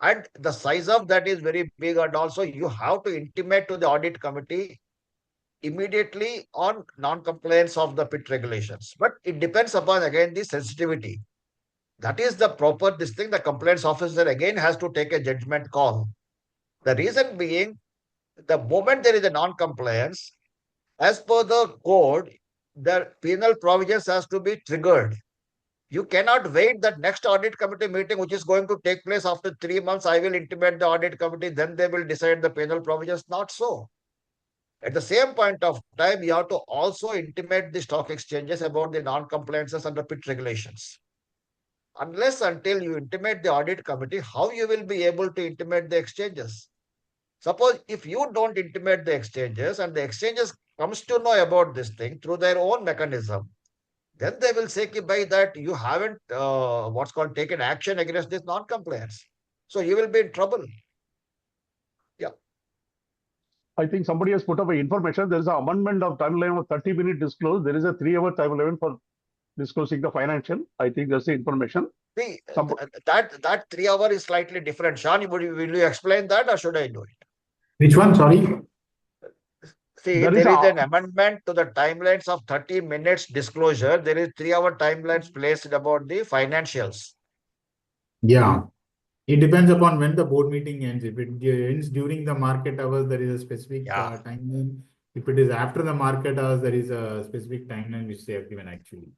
and the size of that is very big, and also you have to intimate to the audit committee immediately on non-compliance of the PIT regulations. But it depends upon, again, the sensitivity. That is the proper this thing. The compliance officer again has to take a judgment call. The reason being, the moment there is a non-compliance, as per the code, the penal provisions has to be triggered. You cannot wait that next audit committee meeting, which is going to take place after 3 months, I will intimate the audit committee, then they will decide the penal provisions. Not so. At the same point of time, you have to also intimate the stock exchanges about the non-compliances under PIT regulations. Unless until you intimate the audit committee, how you will be able to intimate the exchanges? Suppose if you don't intimate the exchanges and the exchanges comes to know about this thing through their own mechanism, then they will say by that you haven't what's called taken action against this non-compliance. So you will be in trouble. Yeah. I think somebody has put up information. There is an amendment of timeline of 30-minute disclose. There is a 3-hour timeline for disclosing the financial. I think that's the information. See, that 3 hour is slightly different. Sean, will you explain that or should I do it? Which one? Sorry. See, there is an amendment to the timelines of 30 minutes disclosure. There is 3-hour timelines placed about the financials. Yeah. It depends upon when the board meeting ends. If it ends during the market hours, there is a specific timeline. If it is after the market hours, there is a specific timeline which they have given actually.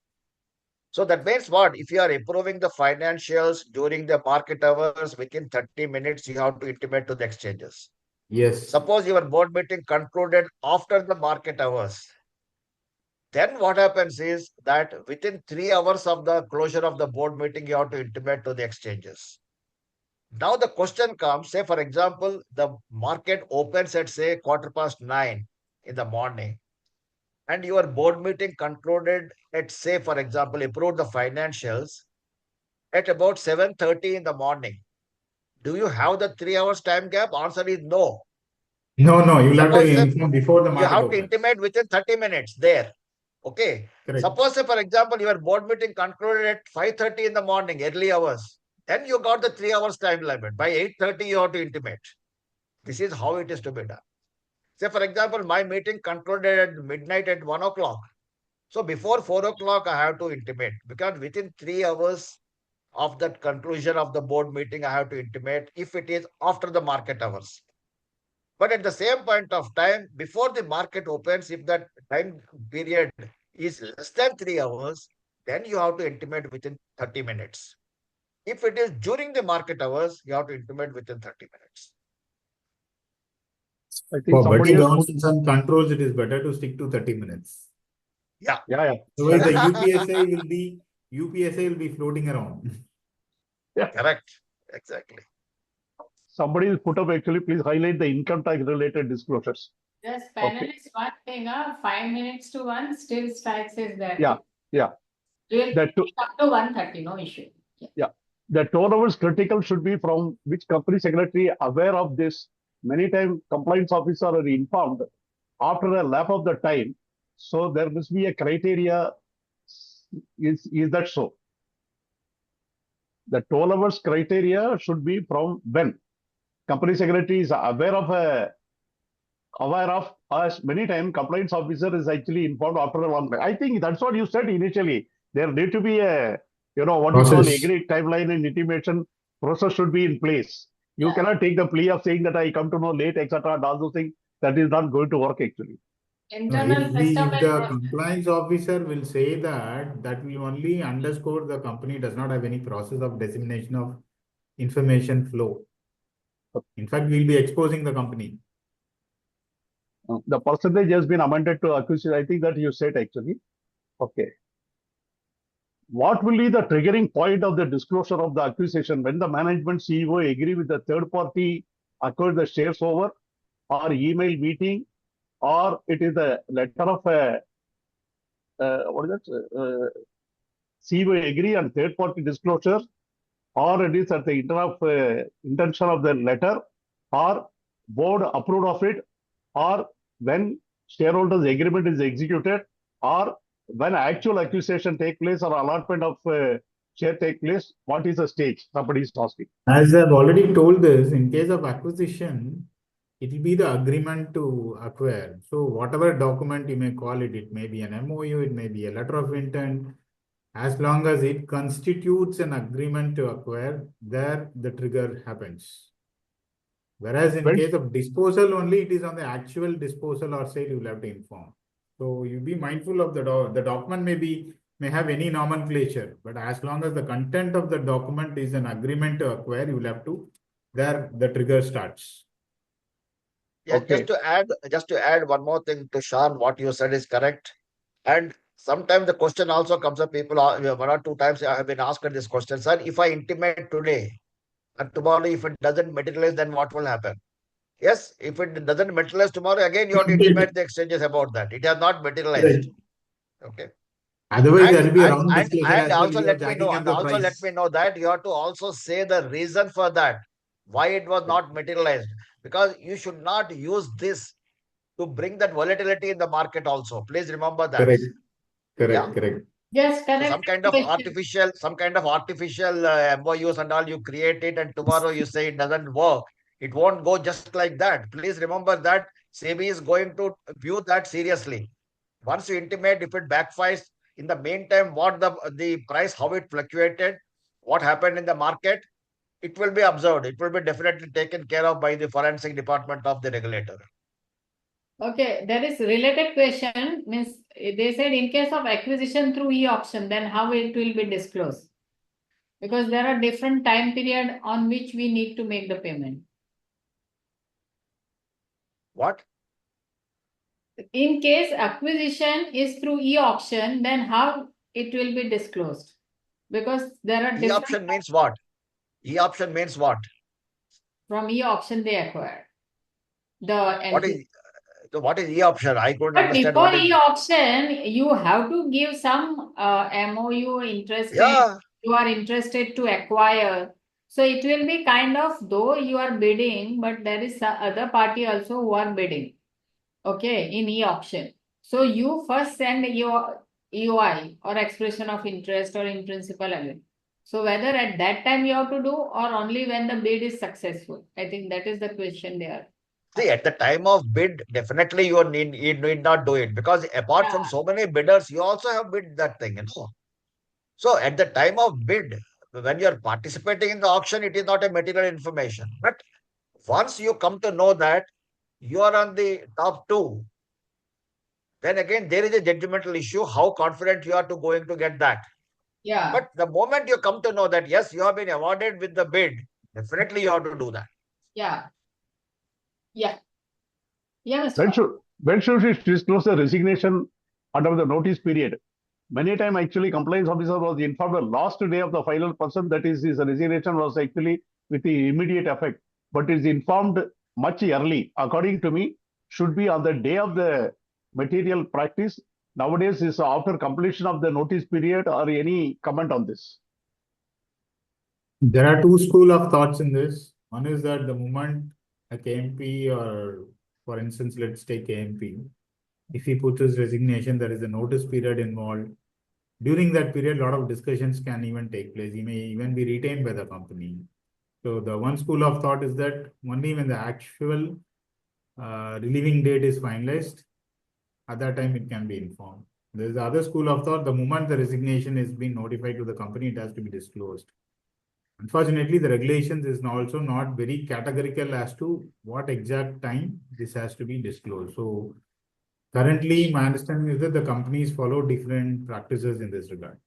So that means what? If you are approving the financials during the market hours, within 30 minutes, you have to intimate to the exchanges. Yes. Suppose your board meeting concluded after the market hours. Then what happens is that within 3 hours of the closure of the board meeting, you have to intimate to the exchanges. Now the question comes, say for example, the market opens at say 9:15 in the morning, and your board meeting concluded at say for example, approved the financials at about 7:30 in the morning. Do you have the 3 hours time gap? Answer is no. No, you'll have to Suppose inform before the you market have to opens. intimate within 30 minutes there. Okay. Correct. Suppose, say, for example, your board meeting concluded at 5:30 in the morning, early hours. Then you got the 3 hours time limit. By 8:30, you have to intimate. This is how it is to be done. Say, for example, my meeting concluded at midnight at 1 o'clock. So before 4 o'clock, I have to intimate because within 3 hours of that conclusion of the board meeting, I have to intimate if it is after the market hours. But at the same point of time, before the market opens, if that time period is less than 3 hours, then you have to intimate within 30 minutes. If it is during the market hours, you have to intimate within 30 minutes. I think For somebody better has put, governance and controls, it is better to stick to 30 minutes. Yeah. yeah. Otherwise, the UPSI will be floating around. Correct. Exactly. Somebody has put up actually, please highlight the income tax related disclosures. Just Okay. panelists one thing, 5 minutes to 1 still strikes is there. Yeah. We'll That too. up to 1:30, no issue. The 2 hours critical should be from which company secretary aware of this. Many times compliance officer are informed after a lap of the time. So there must be a criteria. Is that so? The 12 hours criteria should be from when company secretary is aware of us. Many times compliance officer is actually informed after a long time. I think that's what you said initially. There need to be a what we call Process. agreed timeline and intimation process should be in place. You Yeah. cannot take the plea of saying that I come to know late, etc. and all those things. That is not going to work actually. No, Internal if system the compliance officer will say that will only underscore the company does not have any process of dissemination of information flow. In fact, we'll be exposing the company. The percentage has been amended to accusation. I think that you said actually. Okay. What will be the triggering point of the disclosure of the accusation when the management CEO agree with the third party acquire the shares over, or email meeting, or it is a letter of CEO agree and third party disclosure, or it is at the intention of the letter, or board approved of it, or when shareholders agreement is executed, or when actual accusation take place or allotment of share take place. What is the stage? Somebody is asking. As I've already told this, in case of acquisition, it will be the agreement to acquire. So whatever document you may call it, it may be an MOU, it may be a letter of intent. As long as it constitutes an agreement to acquire, there the trigger happens. Whereas in case of disposal only, it is on the actual disposal or sale you will have to inform. So you be mindful of the document may have any nomenclature, but as long as the content of the document is an agreement to acquire, you will have to, there the trigger starts. Yeah, Okay. just to add one more thing to Sean, what you said is correct. And sometimes the question also comes up, people are, 1 or 2 times I have been asked this question, sir, if I intimate today and tomorrow, if it doesn't materialize, then what will happen? Yes, if it doesn't materialize tomorrow, again, you have to intimate the exchanges about that. It has not materialized. Okay. Otherwise, there will be a And, wrong and, disclosure and as well. also You are let me jacking know, up and the also let price. me know that you have to also say the reason for that, why it was not materialized. Because you should not use this to bring that volatility in the market also. Please remember that. Correct. Yeah. Correct. Yes, So correct. some kind of artificial MOUs and all you create it, and tomorrow you say it doesn't work. It won't go just like that. Please remember that SEBI is going to view that seriously. Once you intimate, if it backfires, in the meantime, what the price, how it fluctuated, what happened in the market, it will be observed. It will be definitely taken care of by the forensic department of the regulator. Okay, there is related question, means they said in case of acquisition through e-auction, then how it will be disclosed? Because there are different time period on which we need to make the payment. What? In case acquisition is through e-auction, then how it will be disclosed? Because there are different E-option means what? E-option means what? from e-auction they acquire the What entity. is what is e-option? I couldn't But understand before what is. e-auction, you have to give some MOU interested. Yeah, You are interested to acquire. So it will be kind of, though you are bidding, but there is some other party also who are bidding. Okay, in e-auction. So you first send your EOI or expression of interest or in principle agreement. So whether at that time you have to do or only when the bid is successful. I think that is the question there. see, at the time of bid, definitely you need not do it because apart from Yeah. so many bidders, you also have bid that thing, you know. So at the time of bid, when you are participating in the auction, it is not a material information. But once you come to know that you are on the top two, then again there is a judgmental issue how confident you are to going to get that. Yeah. But the moment you come to know that yes, you have been awarded with the bid, definitely you have to do that. Yeah. Yeah. Yeah, Mr. When Paul. should it disclose the resignation under the notice period? Many time actually compliance officer was informed the last day of the final person, that is his resignation was actually with the immediate effect, but is informed much early. According to me, should be on the day of the material practice. Nowadays is after completion of the notice period, or any comment on this? There are two school of thoughts in this. One is that the moment a KMP, or for instance, let's take KMP, if he puts his resignation, there is a notice period involved. During that period, a lot of discussions can even take place. He may even be retained by the company. So the one school of thought is that only when the actual relieving date is finalized, at that time it can be informed. There is the other school of thought, the moment the resignation is being notified to the company, it has to be disclosed. Unfortunately, the regulations is also not very categorical as to what exact time this has to be disclosed. So currently, my understanding is that the companies follow different practices in this regard.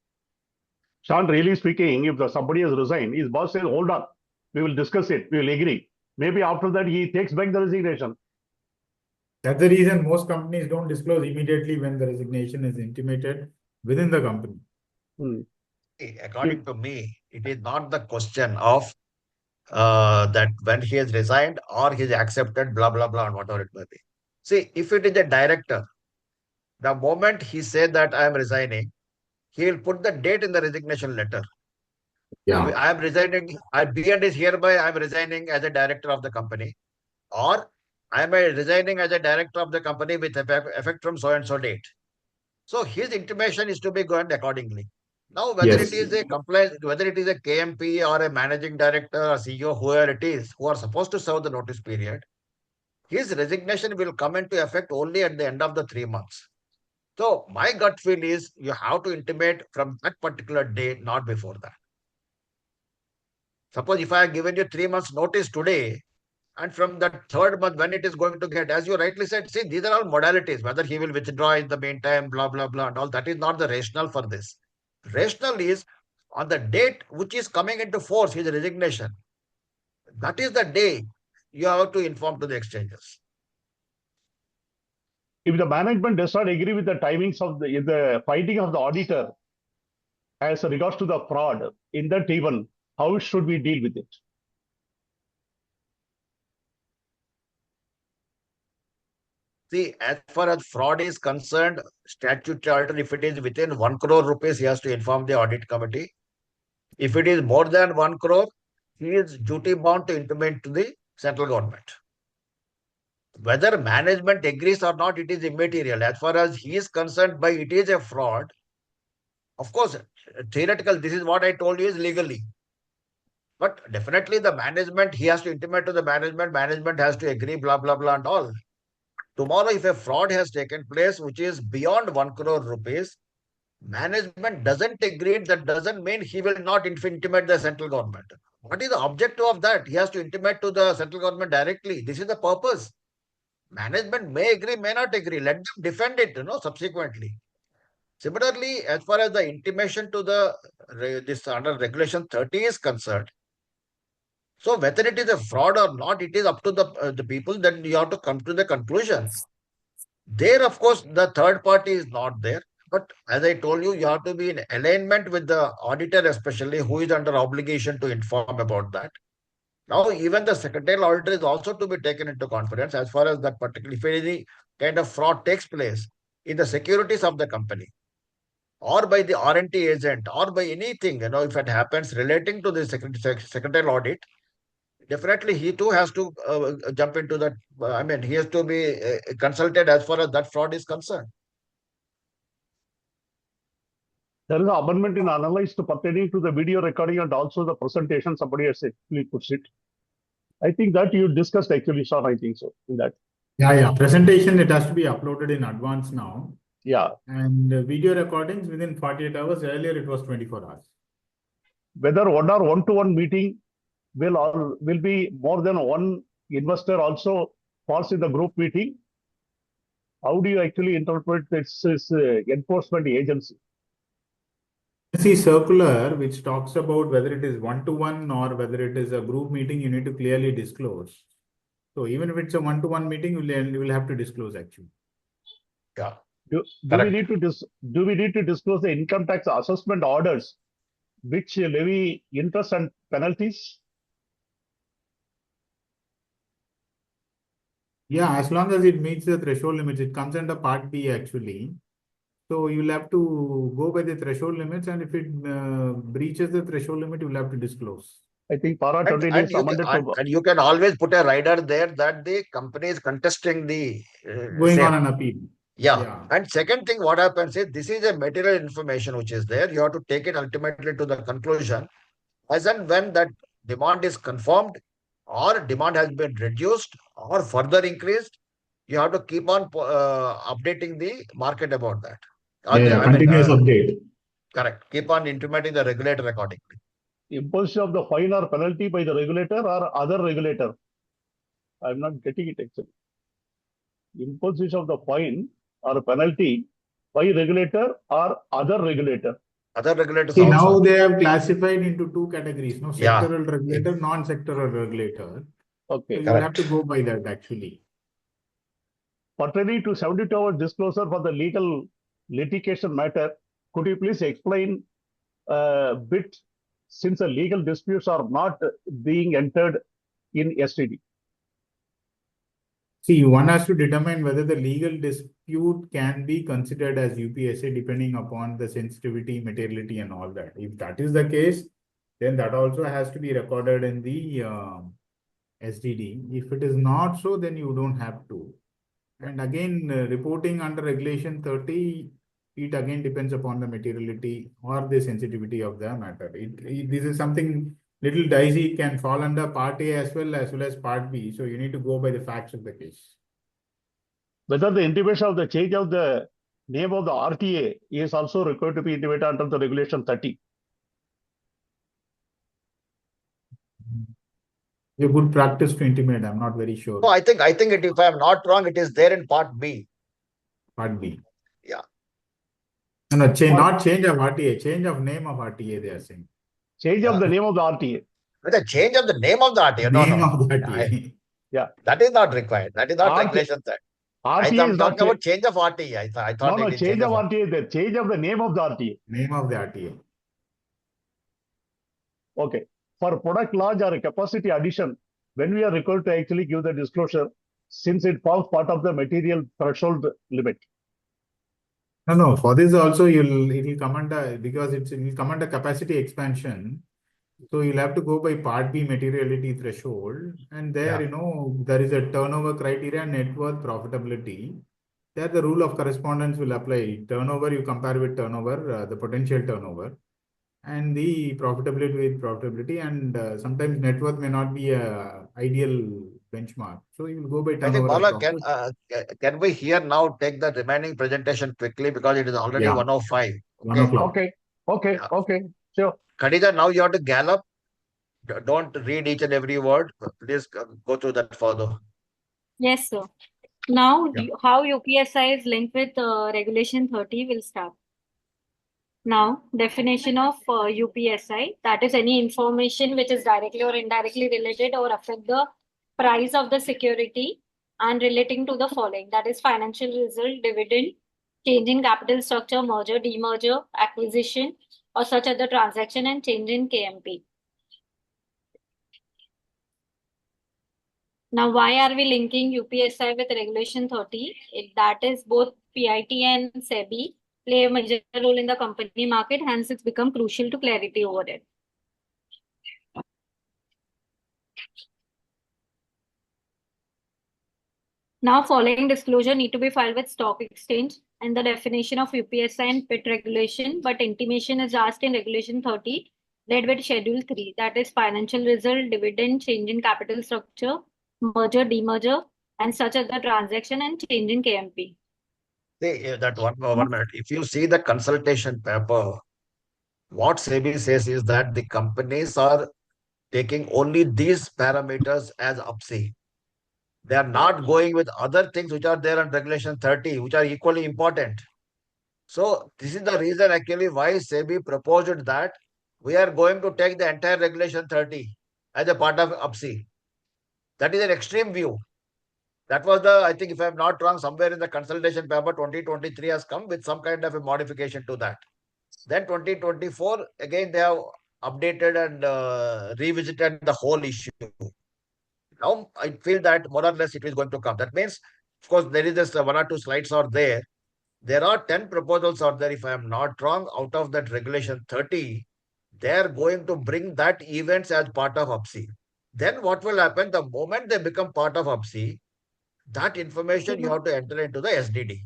Sean, really speaking, if somebody has resigned, his boss says, hold on, we will discuss it, we will agree. Maybe after that, he takes back the resignation. That's the reason most companies don't disclose immediately when the resignation is intimated within the company. According to me, it is not the question of that when he has resigned or he has accepted, blah, blah, blah, and whatever it may be. See, if it is a director, the moment he said that I am resigning, he will put the date in the resignation letter. Yeah. I am resigning, I be and is hereby I am resigning as a director of the company, or I am resigning as a director of the company with effect from so and so date. So his intimation is to be gone accordingly. Now, whether it Yes. is a compliance, whether it is a KMP or a managing director or CEO, whoever it is, who are supposed to serve the notice period, his resignation will come into effect only at the end of the 3 months. So my gut feel is you have to intimate from that particular day, not before that. Suppose if I have given you 3 months notice today, and from that third month when it is going to get, as you rightly said, see, these are all modalities, whether he will withdraw in the meantime, blah, blah, blah, and all. That is not the rationale for this. Rationale is on the date which is coming into force, his resignation. That is the day you have to inform to the exchanges. If the management does not agree with the timings of the finding of the auditor as regards to the fraud, in that even, how should we deal with it? See, as far as fraud is concerned, statute charter, if it is within 1 crore rupees, he has to inform the audit committee. If it is more than 1 crore, he is duty bound to intimate to the central government. Whether management agrees or not, it is immaterial. As far as he is concerned, by it is a fraud. Of course, theoretical, this is what I told you is legally. But definitely the management, he has to intimate to the management has to agree, blah, blah, blah, and all. Tomorrow, if a fraud has taken place, which is beyond 1 crore rupees, management doesn't agree, that doesn't mean he will not intimate the central government. What is the objective of that? He has to intimate to the central government directly. This is the purpose. Management may agree, may not agree. Let them defend it, subsequently. Similarly, as far as the intimation to this under Regulation 30 is concerned, so whether it is a fraud or not, it is up to the people. Then you have to come to the conclusion. There, of course, the third party is not there. But as I told you, you have to be in alignment with the auditor, especially who is under obligation to inform about that. Now, even the secretarial auditor is also to be taken into confidence as far as that particular, if any kind of fraud takes place in the securities of the company or by the R&T agent or by anything, if it happens relating to the secretarial audit, definitely he too has to jump into that. I mean, he has to be consulted as far as that fraud is concerned. There is an amendment in analyzed pertaining to the video recording and also the presentation. Somebody has actually puts it. I think that you discussed actually, Sean. I think so in that. Yeah. Presentation, it has to be uploaded in advance now. Yeah. And video recordings within 48 hours. Earlier, it was 24 hours. Whether one-to-one meeting will be more than one investor also falls in the group meeting. How do you actually interpret this enforcement agency? See circular which talks about whether it is one-to-one or whether it is a group meeting, you need to clearly disclose. So even if it's a one-to-one meeting, you will have to disclose actually. Yeah. Do we need to disclose the income tax assessment orders which levy interest and penalties? Yeah, as long as it meets the threshold limits, it comes under Part B actually. So you'll have to go by the threshold limits, and if it breaches the threshold limit, you'll have to disclose. I think Para 20 is amended to. And you can always put a rider there that the company is contesting the going on an appeal. Yeah. And second thing, what happens is this is a material information which is there. You have to take it ultimately to the conclusion. As and when that demand is confirmed or demand has been reduced or further increased, you have to keep on updating the market about that. Continuous update. Correct. Keep on intimating the regulator accordingly. Imposition of the fine or penalty by the regulator or other regulator. I'm not getting it actually. Imposition of the fine or penalty by regulator or other regulator. Other regulators. See, also. now they have classified into two categories, no? Sectoral regulator, non-sectoral regulator. Okay. So you will have to go by that actually. Pertaining to 72-hour disclosure for the legal litigation matter, could you please explain a bit, since the legal disputes are not being entered in STD? See, one has to determine whether the legal dispute can be considered as UPSA depending upon the sensitivity, materiality, and all that. If that is the case, then that also has to be recorded in the SDD. If it is not so, then you don't have to. And again, reporting under Regulation 30, it again depends upon the materiality or the sensitivity of the matter. This is something little dicey. It can fall under Part A as well as Part B. So you need to go by the facts of the case. Whether the intimation of the change of the name of the RTA is also required to be intimated under the Regulation 30. A good practice to intimate. I'm not very sure. No, I think if I am not wrong, it is there in Part B. Part B. Yeah. No, not change of RTA, change of name of RTA, they are saying. Change of the name of the RTA. With the change of the name of the RTA. Name of the RTA. That is not required. That is not Regulation 30. RTA is talking about change of RTA. I thought no, change of RTA. The change of the name of the RTA. Name of the RTA. Okay. For product launch or capacity addition, when we are required to actually give the disclosure, since it forms part of the material threshold limit. No. For this also, it will come under, because it will come under capacity expansion. So you'll have to go by Part B materiality threshold, and there there is a turnover criteria, net worth, profitability. There the rule of correspondence will apply. Turnover you compare with turnover, the potential turnover, and the profitability with profitability, and sometimes net worth may not be a ideal benchmark. So you will go by turnover. I think Bala, can we here now take the remaining presentation quickly because it is already 1:05. 1 o'clock. Okay. Sure. Khadija, now you have to gallop. Don't read each and every word. Please go through that further. Yes, sir. Now, Yeah. how UPSI is linked with Regulation 30 will start. Now, definition of UPSI, that is any information which is directly or indirectly related or affect the price of the security and relating to the following, that is financial result, dividend, change in capital structure, merger, demerger, acquisition, or such other transaction, and change in KMP. Now, why are we linking UPSI with Regulation 30? That is both PIT and SEBI play a major role in the company market, hence it's become crucial to clarity over it. Now, following disclosure need to be filed with stock exchange, and the definition of UPSI and PIT regulation, but intimation is asked in Regulation 30, led with Schedule 3, that is financial result, dividend, change in capital structure, merger, demerger, and such other transaction, and change in KMP. See, that one minute. If you see the consultation paper, what SEBI says is that the companies are taking only these parameters as UPSI. They are not going with other things which are there in Regulation 30, which are equally important. So this is the reason actually why SEBI proposed that we are going to take the entire Regulation 30 as a part of UPSI. That is an extreme view. That was the, I think, if I'm not wrong, somewhere in the consultation paper, 2023 has come with some kind of a modification to that. Then 2024, again, they have updated and revisited the whole issue. Now, I feel that more or less it is going to come. That means, of course, there is this one or two slides are there. There are 10 proposals out there, if I am not wrong, out of that Regulation 30, they are going to bring that events as part of UPSI. Then what will happen? The moment they become part of UPSI, that information you have to enter into the SDD.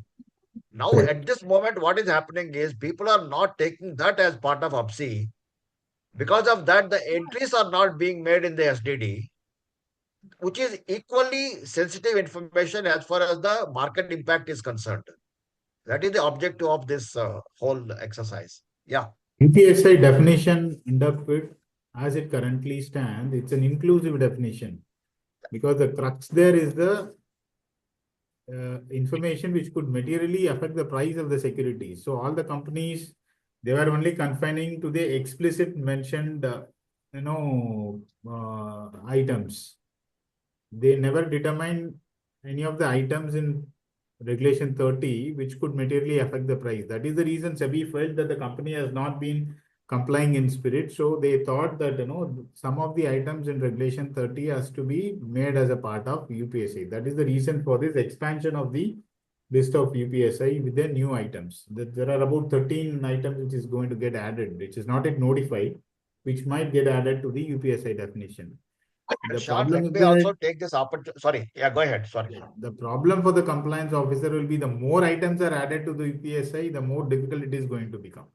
Now, at this moment, what is happening is people are not taking that as part of UPSI. Because of that, the entries are not being made in the SDD, which is equally sensitive information as far as the market impact is concerned. That is the objective of this whole exercise. Yeah. UPSI definition interpret as it currently stands, it's an inclusive definition because the crux there is the information which could materially affect the price of the security. So all the companies, they were only confining to the explicit mentioned, items. They never determined any of the items in Regulation 30 which could materially affect the price. That is the reason SEBI felt that the company has not been complying in spirit. So they thought that some of the items in Regulation 30 has to be made as a part of UPSI. That is the reason for this expansion of the list of UPSI with the new items. There are about 13 items which is going to get added, which is not yet notified, which might get added to the UPSI definition. The Sean, problem let is me that also take this opportunity. Sorry. Yeah, go ahead. Sorry. the problem for the compliance officer will be the more items are added to the UPSI, the more difficult it is going to become.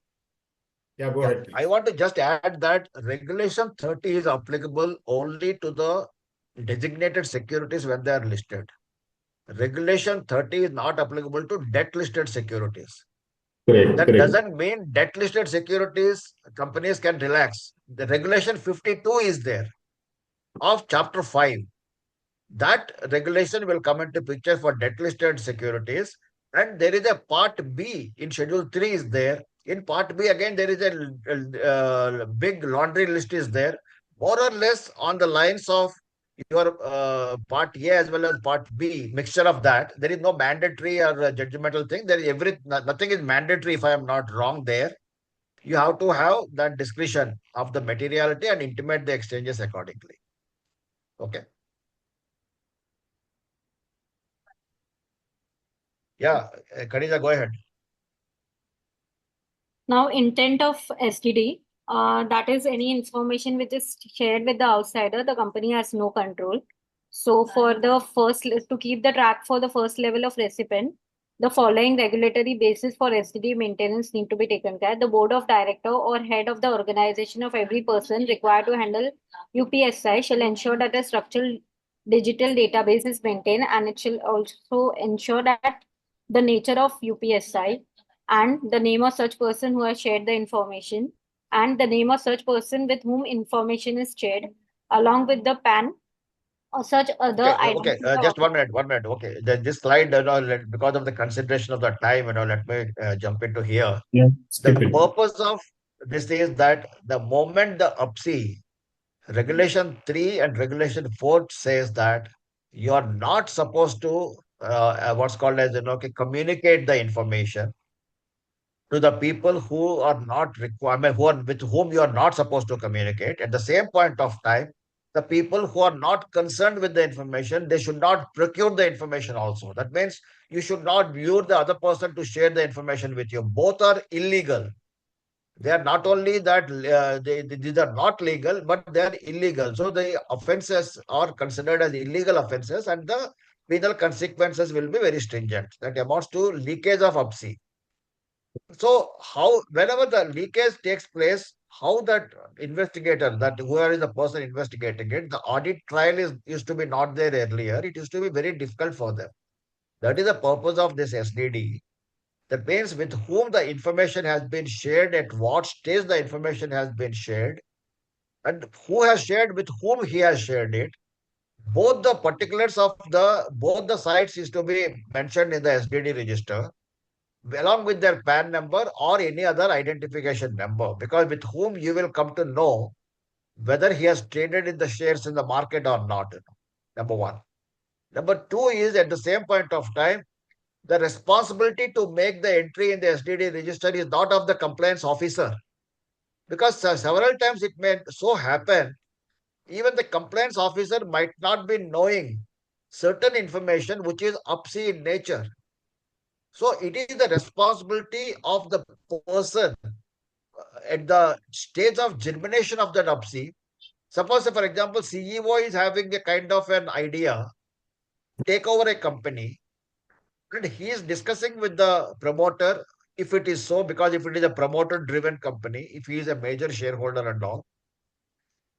Yeah, go ahead, please. I want to just add that Regulation 30 is applicable only to the designated securities when they are listed. Regulation 30 is not applicable to debt listed securities. That doesn't mean debt listed securities companies can relax. The Regulation 52 is there of Chapter 5. That regulation will come into picture for debt listed securities. And there is a Part B in Schedule 3 is there. In Part B, again, there is a big laundry list is there. More or less on the lines of your Part A as well as Part B, mixture of that. There is no mandatory or judgmental thing. There is nothing is mandatory if I am not wrong there. You have to have that discretion of the materiality and intimate the exchanges accordingly. Okay. Yeah, Khadija, go ahead. Now, intent of STD, that is any information which is shared with the outsider, the company has no control. So for the to keep the track for the first level of recipient, the following regulatory basis for STD maintenance need to be taken care. The board of director or head of the organization of every person required to handle UPSI shall ensure that a structural digital database is maintained, and it shall also ensure that the nature of UPSI and the name of such person who has shared the information and the name of such person with whom information is shared, along with the PAN or such other Okay. identifier. Just 1 minute. 1 minute. Okay. This slide, because of the consideration of the time, let me jump into here. Yeah, The skip it. purpose of this is that the moment the UPSI Regulation 3 and Regulation 4 says that you are not supposed to what's called as communicate the information to the people who are not required, who are with whom you are not supposed to communicate. At the same point of time, the people who are not concerned with the information, they should not procure the information also. That means you should not lure the other person to share the information with you. Both are illegal. They are not only that these are not legal, but they are illegal. So the offenses are considered as illegal offenses, and the penal consequences will be very stringent. That amounts to leakage of UPSI. So how whenever the leakage takes place, how that investigator, that whoever is the person investigating it, the audit trail used to be not there earlier. It used to be very difficult for them. That is the purpose of this SDD. That means with whom the information has been shared, at what stage the information has been shared, and who has shared with whom he has shared it. Both the particulars of both the sites is to be mentioned in the SDD register, along with their PAN number or any other identification number, because with whom you will come to know whether he has traded in the shares in the market or not. Number one. Number two is at the same point of time, the responsibility to make the entry in the SDD register is not of the compliance officer. Because several times it may so happen, even the compliance officer might not be knowing certain information which is UPSI in nature. So it is the responsibility of the person at the stage of germination of that UPSI. Suppose, for example, CEO is having a kind of an idea, take over a company, and he is discussing with the promoter, if it is so, because if it is a promoter driven company, if he is a major shareholder and all,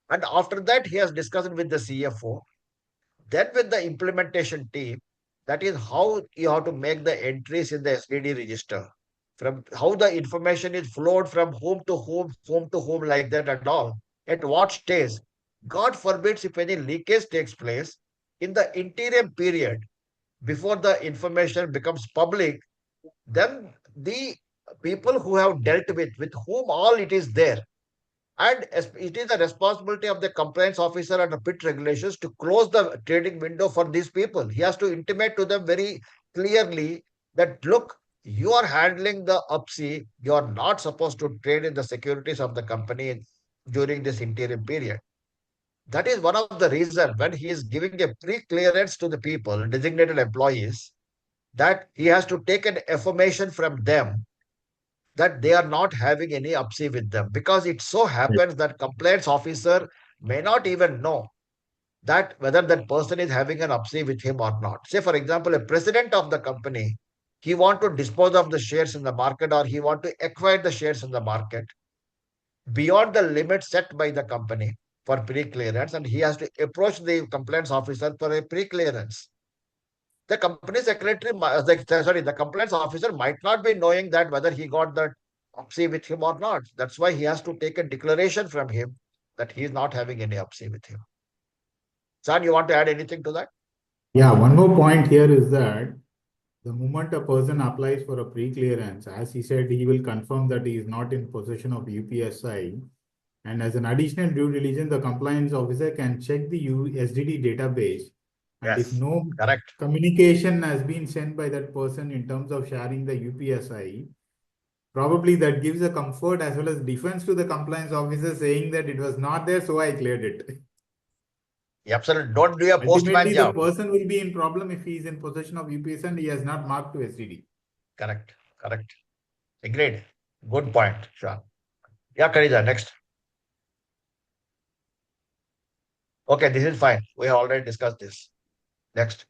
and after that he has discussed with the CFO, then with the implementation team, that is how you have to make the entries in the SDD register, from how the information is flowed from whom to whom, like that and all, at what stage. God forbids if any leakage takes place in the interim period before the information becomes public, then the people who have dealt with whom all it is there, and it is the responsibility of the compliance officer under PIT regulations to close the trading window for these people. He has to intimate to them very clearly that, look, you are handling the UPSI, you are not supposed to trade in the securities of the company during this interim period. That is one of the reasons when he is giving a pre-clearance to the people, designated employees, that he has to take an affirmation from them that they are not having any UPSI with them, because it so happens that compliance officer may not even know that whether that person is having an UPSI with him or not. Say, for example, a president of the company, he want to dispose of the shares in the market, or he want to acquire the shares in the market beyond the limit set by the company for pre-clearance, and he has to approach the compliance officer for a pre-clearance. The company secretary, the compliance officer might not be knowing that whether he got that UPSI with him or not. That's why he has to take a declaration from him that he is not having any UPSI with him. Sir, you want to add anything to that? Yeah, one more point here is that the moment a person applies for a pre-clearance, as he said, he will confirm that he is not in possession of UPSI. And as an additional due diligence, the compliance officer can check the SDD database. And if Yes, no correct. communication has been sent by that person in terms of sharing the UPSI, probably that gives a comfort as well as defense to the compliance officer saying that it was not there, so I cleared it. Absolutely. Don't do a postman Ultimately, the job. person will be in problem if he is in possession of UPSI and he has not marked to SDD. Correct. Correct. Agreed. Good point, Sean. Yeah, Karija, next. Okay, this is fine. We have already discussed this. Next.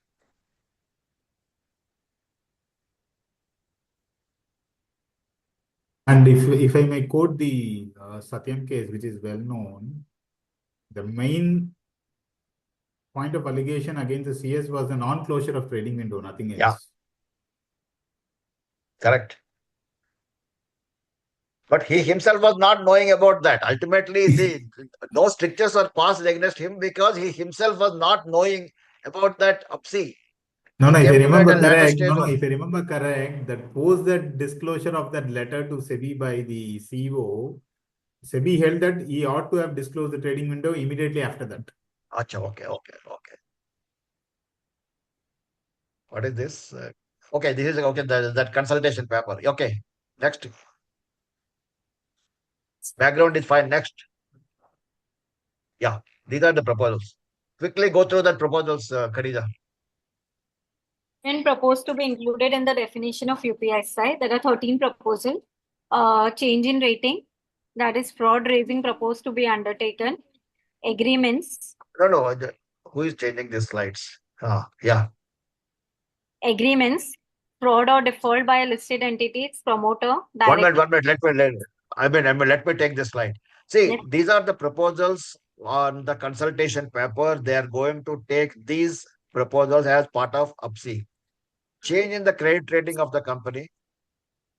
And if I may quote the Satyam case, which is well known, the main point of allegation against the CS was the non-closure of trading window, nothing else. Yeah. Correct. But he himself was not knowing about that. Ultimately, see, those strictures were passed against him because he himself was not knowing about that UPSI. No, He no, if I came to know at a remember later correct, stage no, only. if I remember correct, that post that disclosure of that letter to SEBI by the CEO, SEBI held that he ought to have disclosed the trading window immediately after that. Acha, okay. What is this? Okay, this is okay. That consultation paper. Okay, next. Background is fine. Next. Yeah, these are the proposals. Quickly go through that proposals, Khadija. And proposed to be included in the definition of UPSI. There are 13 proposals. Change in rating, that is fraud raising proposed to be undertaken. Agreements. No. Who is changing these slides? Yeah. Agreements, fraud or default by a listed entity's promoter. One Direct. minute. Let me take this slide. See, these are the proposals on the consultation paper. They are going to take these proposals as part of UPSI. Change in the credit rating of the company.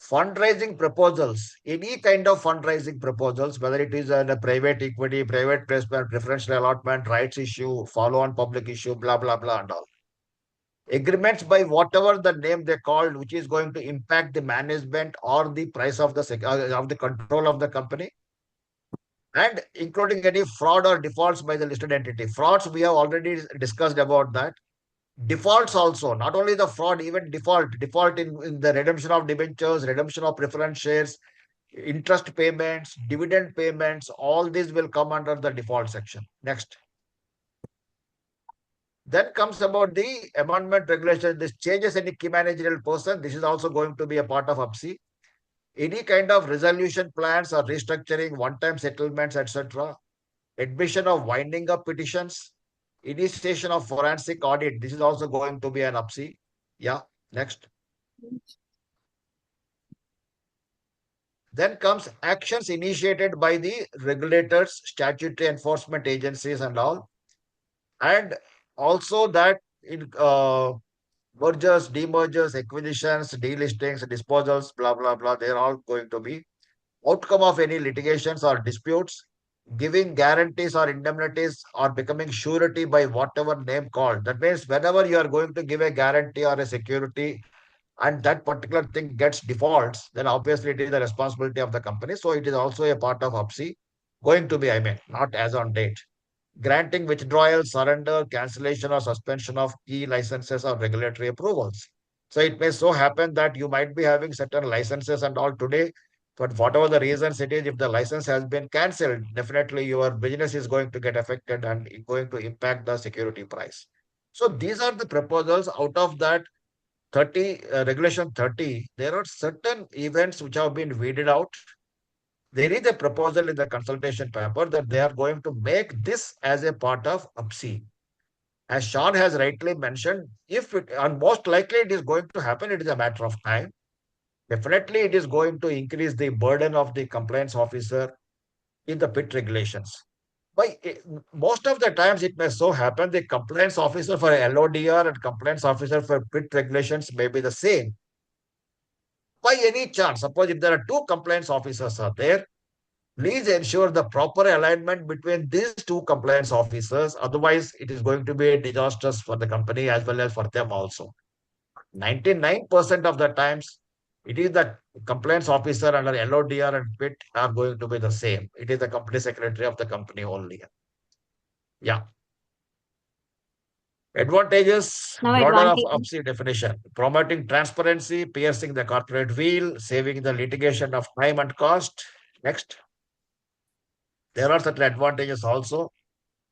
Fundraising proposals, any kind of fundraising proposals, whether it is a private equity, private placement, preferential allotment, rights issue, follow-on public issue, blah, blah, blah, and all. Agreements by whatever the name they called, which is going to impact the management or the price of the control of the company, and including any fraud or defaults by the listed entity. Frauds, we have already discussed about that. Defaults also, not only the fraud, even default in the redemption of debentures, redemption of preference shares, interest payments, dividend payments, all these will come under the default section. Next. Then comes about the amendment regulation. This changes any key managerial person. This is also going to be a part of UPSI. Any kind of resolution plans or restructuring, one-time settlements, etc. Admission of winding up petitions, initiation of forensic audit. This is also going to be an UPSI. Yeah, next. Then comes actions initiated by the regulators, statutory enforcement agencies and all. And also that in mergers, demergers, acquisitions, delistings, disposals, blah, blah, blah, they're all going to be outcome of any litigations or disputes, giving guarantees or indemnities or becoming surety by whatever name called. That means whenever you are going to give a guarantee or a security and that particular thing gets defaults, then obviously it is the responsibility of the company. So it is also a part of UPSI, going to be, not as on date. Granting withdrawal, surrender, cancellation, or suspension of key licenses or regulatory approvals. So it may so happen that you might be having certain licenses and all today, but whatever the reasons it is, if the license has been cancelled, definitely your business is going to get affected and going to impact the security price. So these are the proposals. Out of that 30, regulation 30, there are certain events which have been weeded out. There is a proposal in the consultation paper that they are going to make this as a part of UPSI. As Sean has rightly mentioned, if it, and most likely it is going to happen, it is a matter of time. Definitely it is going to increase the burden of the compliance officer in the PIT regulations. Most of the times it may so happen the compliance officer for LODR and compliance officer for PIT regulations may be the same. By any chance, suppose if there are two compliance officers are there, please ensure the proper alignment between these two compliance officers. Otherwise, it is going to be disastrous for the company as well as for them also. 99% of the times, it is the compliance officer under LODR and PIT are going to be the same. It is the company secretary of the company only. Yeah. Advantages, Now broader of advantage. UPSI definition, promoting transparency, piercing the corporate wheel, saving the litigation of time and cost. Next. There are certain advantages also.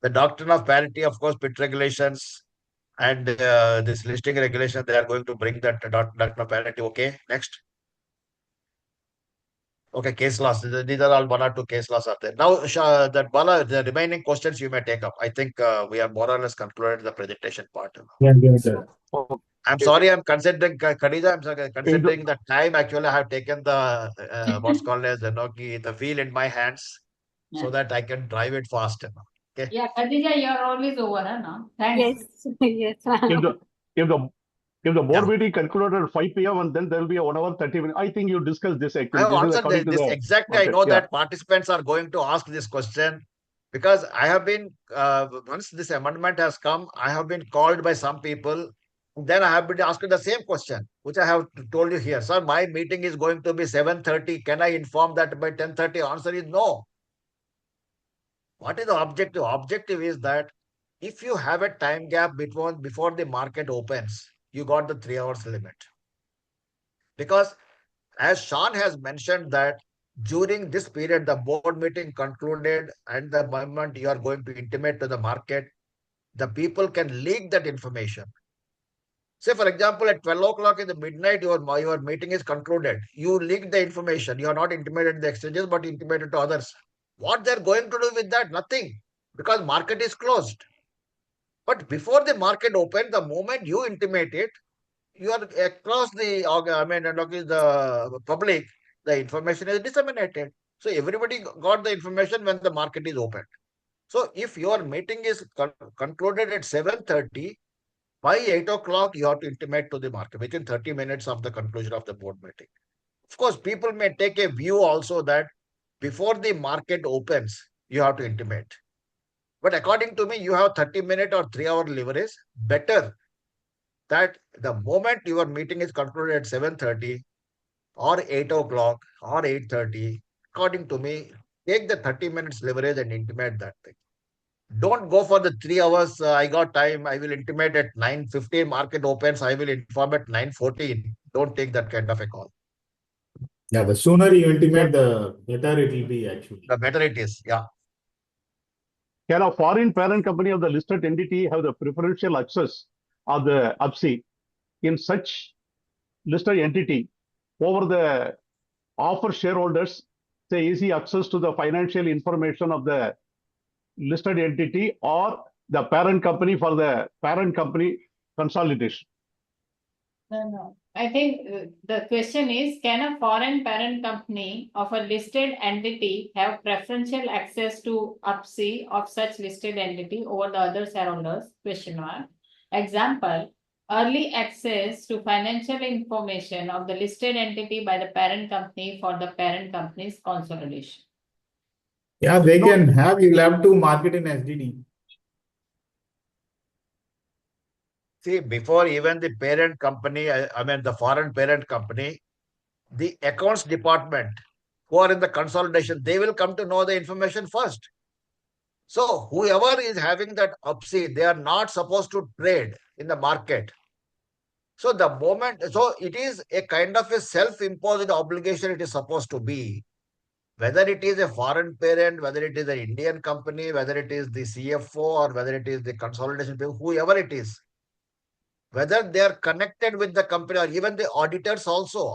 The doctrine of parity, of course, PIT regulations and this listing regulation, they are going to bring that doctrine of parity. Okay, next. Okay, case laws. These are all one or two case laws are there. Now, that Bala, the remaining questions you may take up. I think we have more or less concluded the presentation part. Yeah, sir. I'm sorry, I'm considering, Khadija, I'm sorry, considering the time. Actually, I have taken the what's called as the wheel in my hands so that I can drive it fast. Okay. Yeah, Khadija, you're always over, huh? No? Thanks. Yes, yes. If the If the board Yeah. meeting concluded at 5 p.m. and then there will be a 1 hour 30 minutes, I think you discussed this I actually. have This is answered according to this the exactly. I content. know Yeah. that participants are going to ask this question because I have been, once this amendment has come, I have been called by some people. Then I have been asked the same question, which I have told you here. Sir, my meeting is going to be 7:30. Can I inform that by 10:30? Answer is no. What is the objective? Objective is that if you have a time gap before the market opens, you got the 3 hours limit. Because as Sean has mentioned that during this period, the board meeting concluded and the moment you are going to intimate to the market, the people can leak that information. Say, for example, at 12 o'clock in the midnight, your meeting is concluded. You leaked the information. You are not intimated the exchanges, but intimated to others. What they're going to do with that? Nothing. Because market is closed. But before the market opened, the moment you intimate it, you are across the public, the information is disseminated. So everybody got the information when the market is open. So if your meeting is concluded at 7:30, by 8 o'clock, you have to intimate to the market within 30 minutes of the conclusion of the board meeting. Of course, people may take a view also that before the market opens, you have to intimate. But according to me, you have 30-minute or 3-hour leverage. Better that the moment your meeting is concluded at 7:30 or 8 o'clock or 8:30, according to me, take the 30 minutes leverage and intimate that thing. Don't go for the 3 hours. I got time. I will intimate at 9:15. Market opens. I will inform at 9:14. Don't take that kind of a call. Yeah, the sooner you intimate, the better it will be actually. The better it is. Yeah. Can a foreign parent company of the listed entity have the preferential access of the UPSI in such listed entity over the offer shareholders, say, easy access to the financial information of the listed entity or the parent company for the parent company consolidation? No. I think the question is, can a foreign parent company of a listed entity have preferential access to UPSI of such listed entity over the other shareholders? Question mark. Example, early access to financial information of the listed entity by the parent company for the parent company's consolidation. Yeah, they can have, you'll have to market in SDD. See, before even the parent company, the foreign parent company, the accounts department who are in the consolidation, they will come to know the information first. So whoever is having that UPSI, they are not supposed to trade in the market. So it is a kind of a self-imposed obligation it is supposed to be. Whether it is a foreign parent, whether it is an Indian company, whether it is the CFO or whether it is the consolidation people, whoever it is, whether they are connected with the company or even the auditors also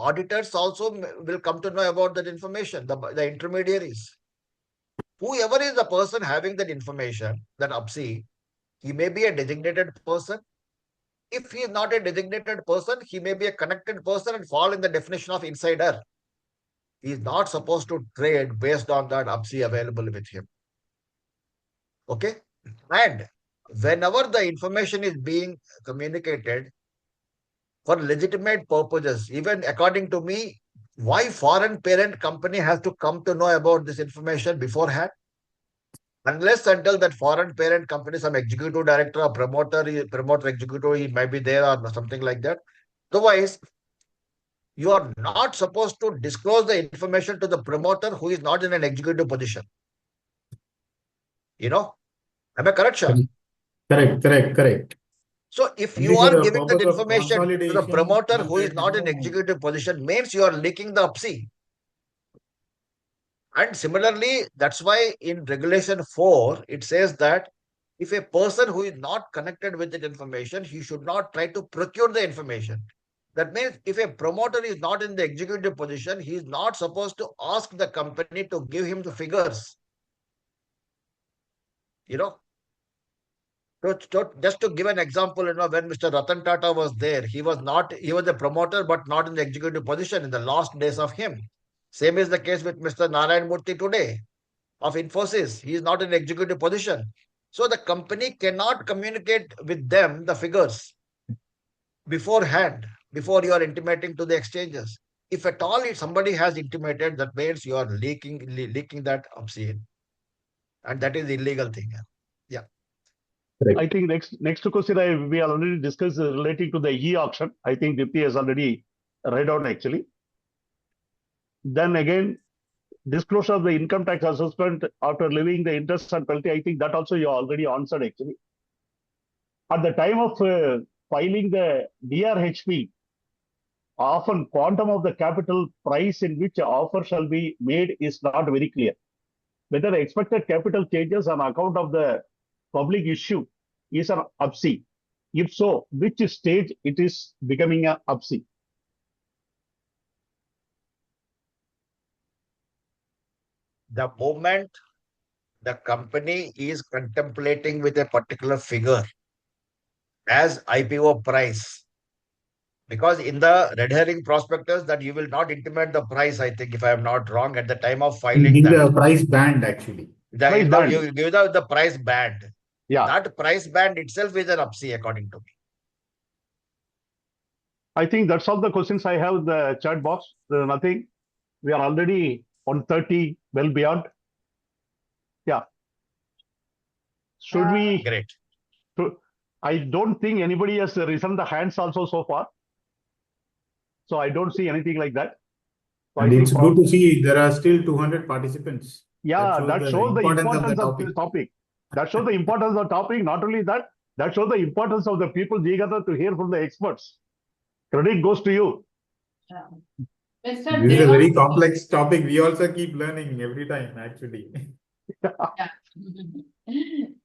will come to know about that information, the intermediaries. Whoever is the person having that information, that UPSI, he may be a designated person. If he is not a designated person, he may be a connected person and fall in the definition of insider. He is not supposed to trade based on that UPSI available with him. Okay? And whenever the information is being communicated for legitimate purposes, even according to me, why foreign parent company has to come to know about this information beforehand? Unless until that foreign parent company, some executive director or promoter executive, he might be there or something like that. Otherwise, you are not supposed to disclose the information to the promoter who is not in an executive position. Am I correct, Sean? Correct. So if Only you for are the giving that purpose of information to the consolidation, promoter you who is can not in know. executive position, means you are leaking the UPSI. And similarly, that's why in Regulation 4, it says that if a person who is not connected with that information, he should not try to procure the information. That means if a promoter is not in the executive position, he is not supposed to ask the company to give him the figures. Just to give an example, when Mr. Ratan Tata was there, he was a promoter, but not in the executive position in the last days of him. Same is the case with Mr. Narayan Murthy today of Infosys. He is not in executive position. So the company cannot communicate with them the figures. beforehand, before you are intimating to the exchanges. If at all if somebody has intimated, that means you are leaking that UPSI, and that is illegal thing. Yeah. I think next question we already discussed relating to the e-auction. I think Dipti has already read out actually. Then again, disclosure of the income tax assessment after levying the interest and penalty. I think that also you already answered actually. At the time of filing the DRHP, often quantum of the capital price in which offer shall be made is not very clear. Whether the expected capital changes on account of the public issue is an UPSI. If so, which stage it is becoming an UPSI? The moment the company is contemplating with a particular figure as IPO price, because in the red herring prospectus that you will not intimate the price, I think, if I am not wrong, at the time of You filing give that. the price band actually. Price band. You give the price band. Yeah. That price band itself is an UPSI according to me. I think that's all the questions I have in the chat box. There's nothing. We are already on 30, well beyond. Yeah. Should we? Great. I don't think anybody has risen the hands also so far. So I don't see anything like that. So And it's good to see there are still 200 participants. Yeah, that shows the importance of of this topic. That shows the importance of the topic. Not only that, that shows the importance of the people eager to hear from the experts. Credit goes to you. This is a very complex topic. We also keep learning every time, actually.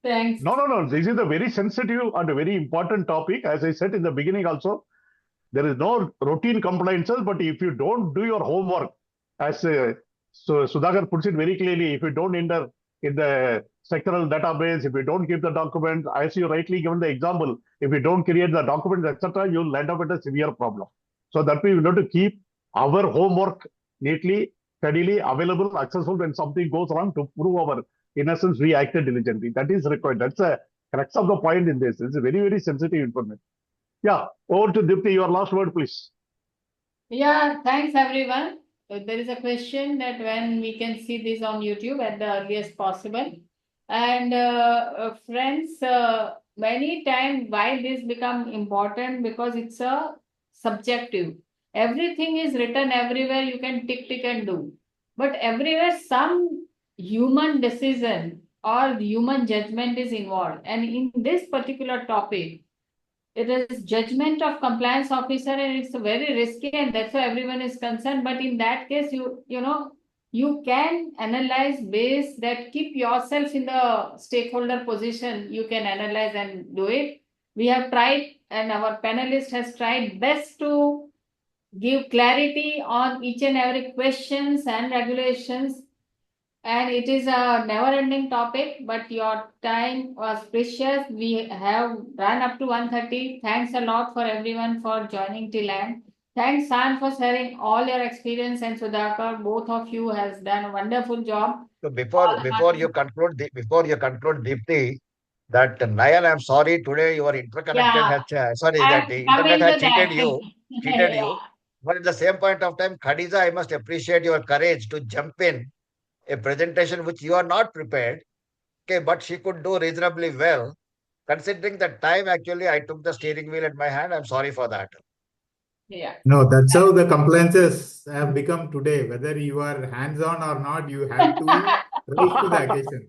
Thanks. No. This is a very sensitive and a very important topic. As I said in the beginning also, there is no routine compliances, but if you don't do your homework, as so Sudhakar puts it very clearly, if you don't enter in the sectoral database, if you don't keep the documents, as you rightly given the example, if you don't create the documents, etc., you'll end up with a severe problem. So that we have to keep our homework neatly, steadily available, accessible when something goes wrong to prove our innocence, we acted diligently. That is required. That's a crux of the point in this. It's a very, very sensitive information. Yeah, over to Dipti, your last word, please. Yeah, thanks everyone. There is a question that when we can see this on YouTube at the earliest possible. And friends, many times why this become important, because it's a subjective. Everything is written everywhere, you can tick and do. But everywhere some human decision or human judgment is involved. And in this particular topic, it is judgment of compliance officer, and it's very risky, and that's why everyone is concerned. But in that case, you can analyze base that, keep yourself in the stakeholder position, you can analyze and do it. We have tried, and our panelist has tried best to give clarity on each and every questions and regulations. And it is a never-ending topic, but your time was precious. We have run up to 1:30. Thanks a lot for everyone for joining till end. Thanks, San, for sharing all your experience, and Sudhakar, both of you has done a wonderful job. So before you conclude, Deepti, that Nayan, I'm sorry, today your interconnected that the internet has cheated you. But at the same point of time, Khadija, I must appreciate your courage to jump in a presentation which you are not prepared. Okay, but she could do reasonably well. Considering the time, actually, I took the steering wheel at my hand. I'm sorry for that. Yeah. No, that's how the compliances have become today. Whether you are hands-on or not, you have to rise to the occasion.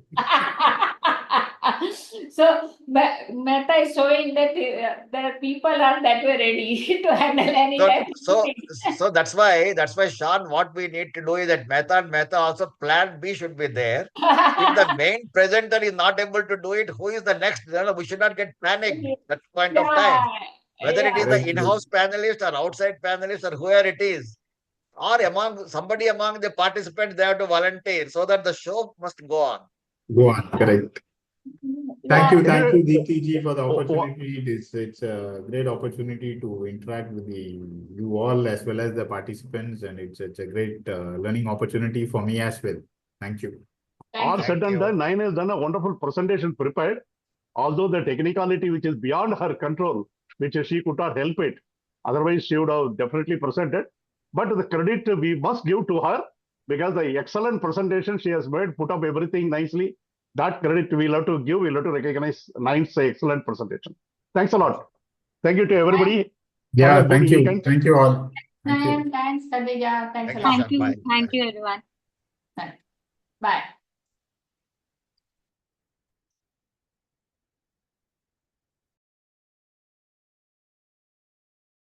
So Mehta is showing that the people are that way ready to handle any type of thing. So that's why Sean, what we need to do is that Mehta and Mehta also plan B should be there. If the main presenter is not able to do it, who is the next? We should not get panicked at that point of time. Whether it is the in-house panelist or outside panelist or whoever it is, or somebody among the participants, they have to volunteer so that the show must go on. Go on, correct. Thank you, Deepti ji, for the opportunity. It's a great opportunity to interact with you all as well as the participants, and it's a great learning opportunity for me as well. Thank you. All said and done, Nayan has done a wonderful presentation prepared. Although the technicality which is beyond her control, which she could not help it. Otherwise, she would have definitely presented. But the credit we must give to her because the excellent presentation she has made, put up everything nicely. That credit we'll have to give, we'll have to recognize Nine's excellent presentation. Thanks a lot. Thank you to everybody. Yeah, Have a good thank you. weekend. Thank you all. Thank you. Thanks, Khadija. Thanks a Thank you, lot. sir. Thank you. Bye. Thank Bye. you, everyone. Bye.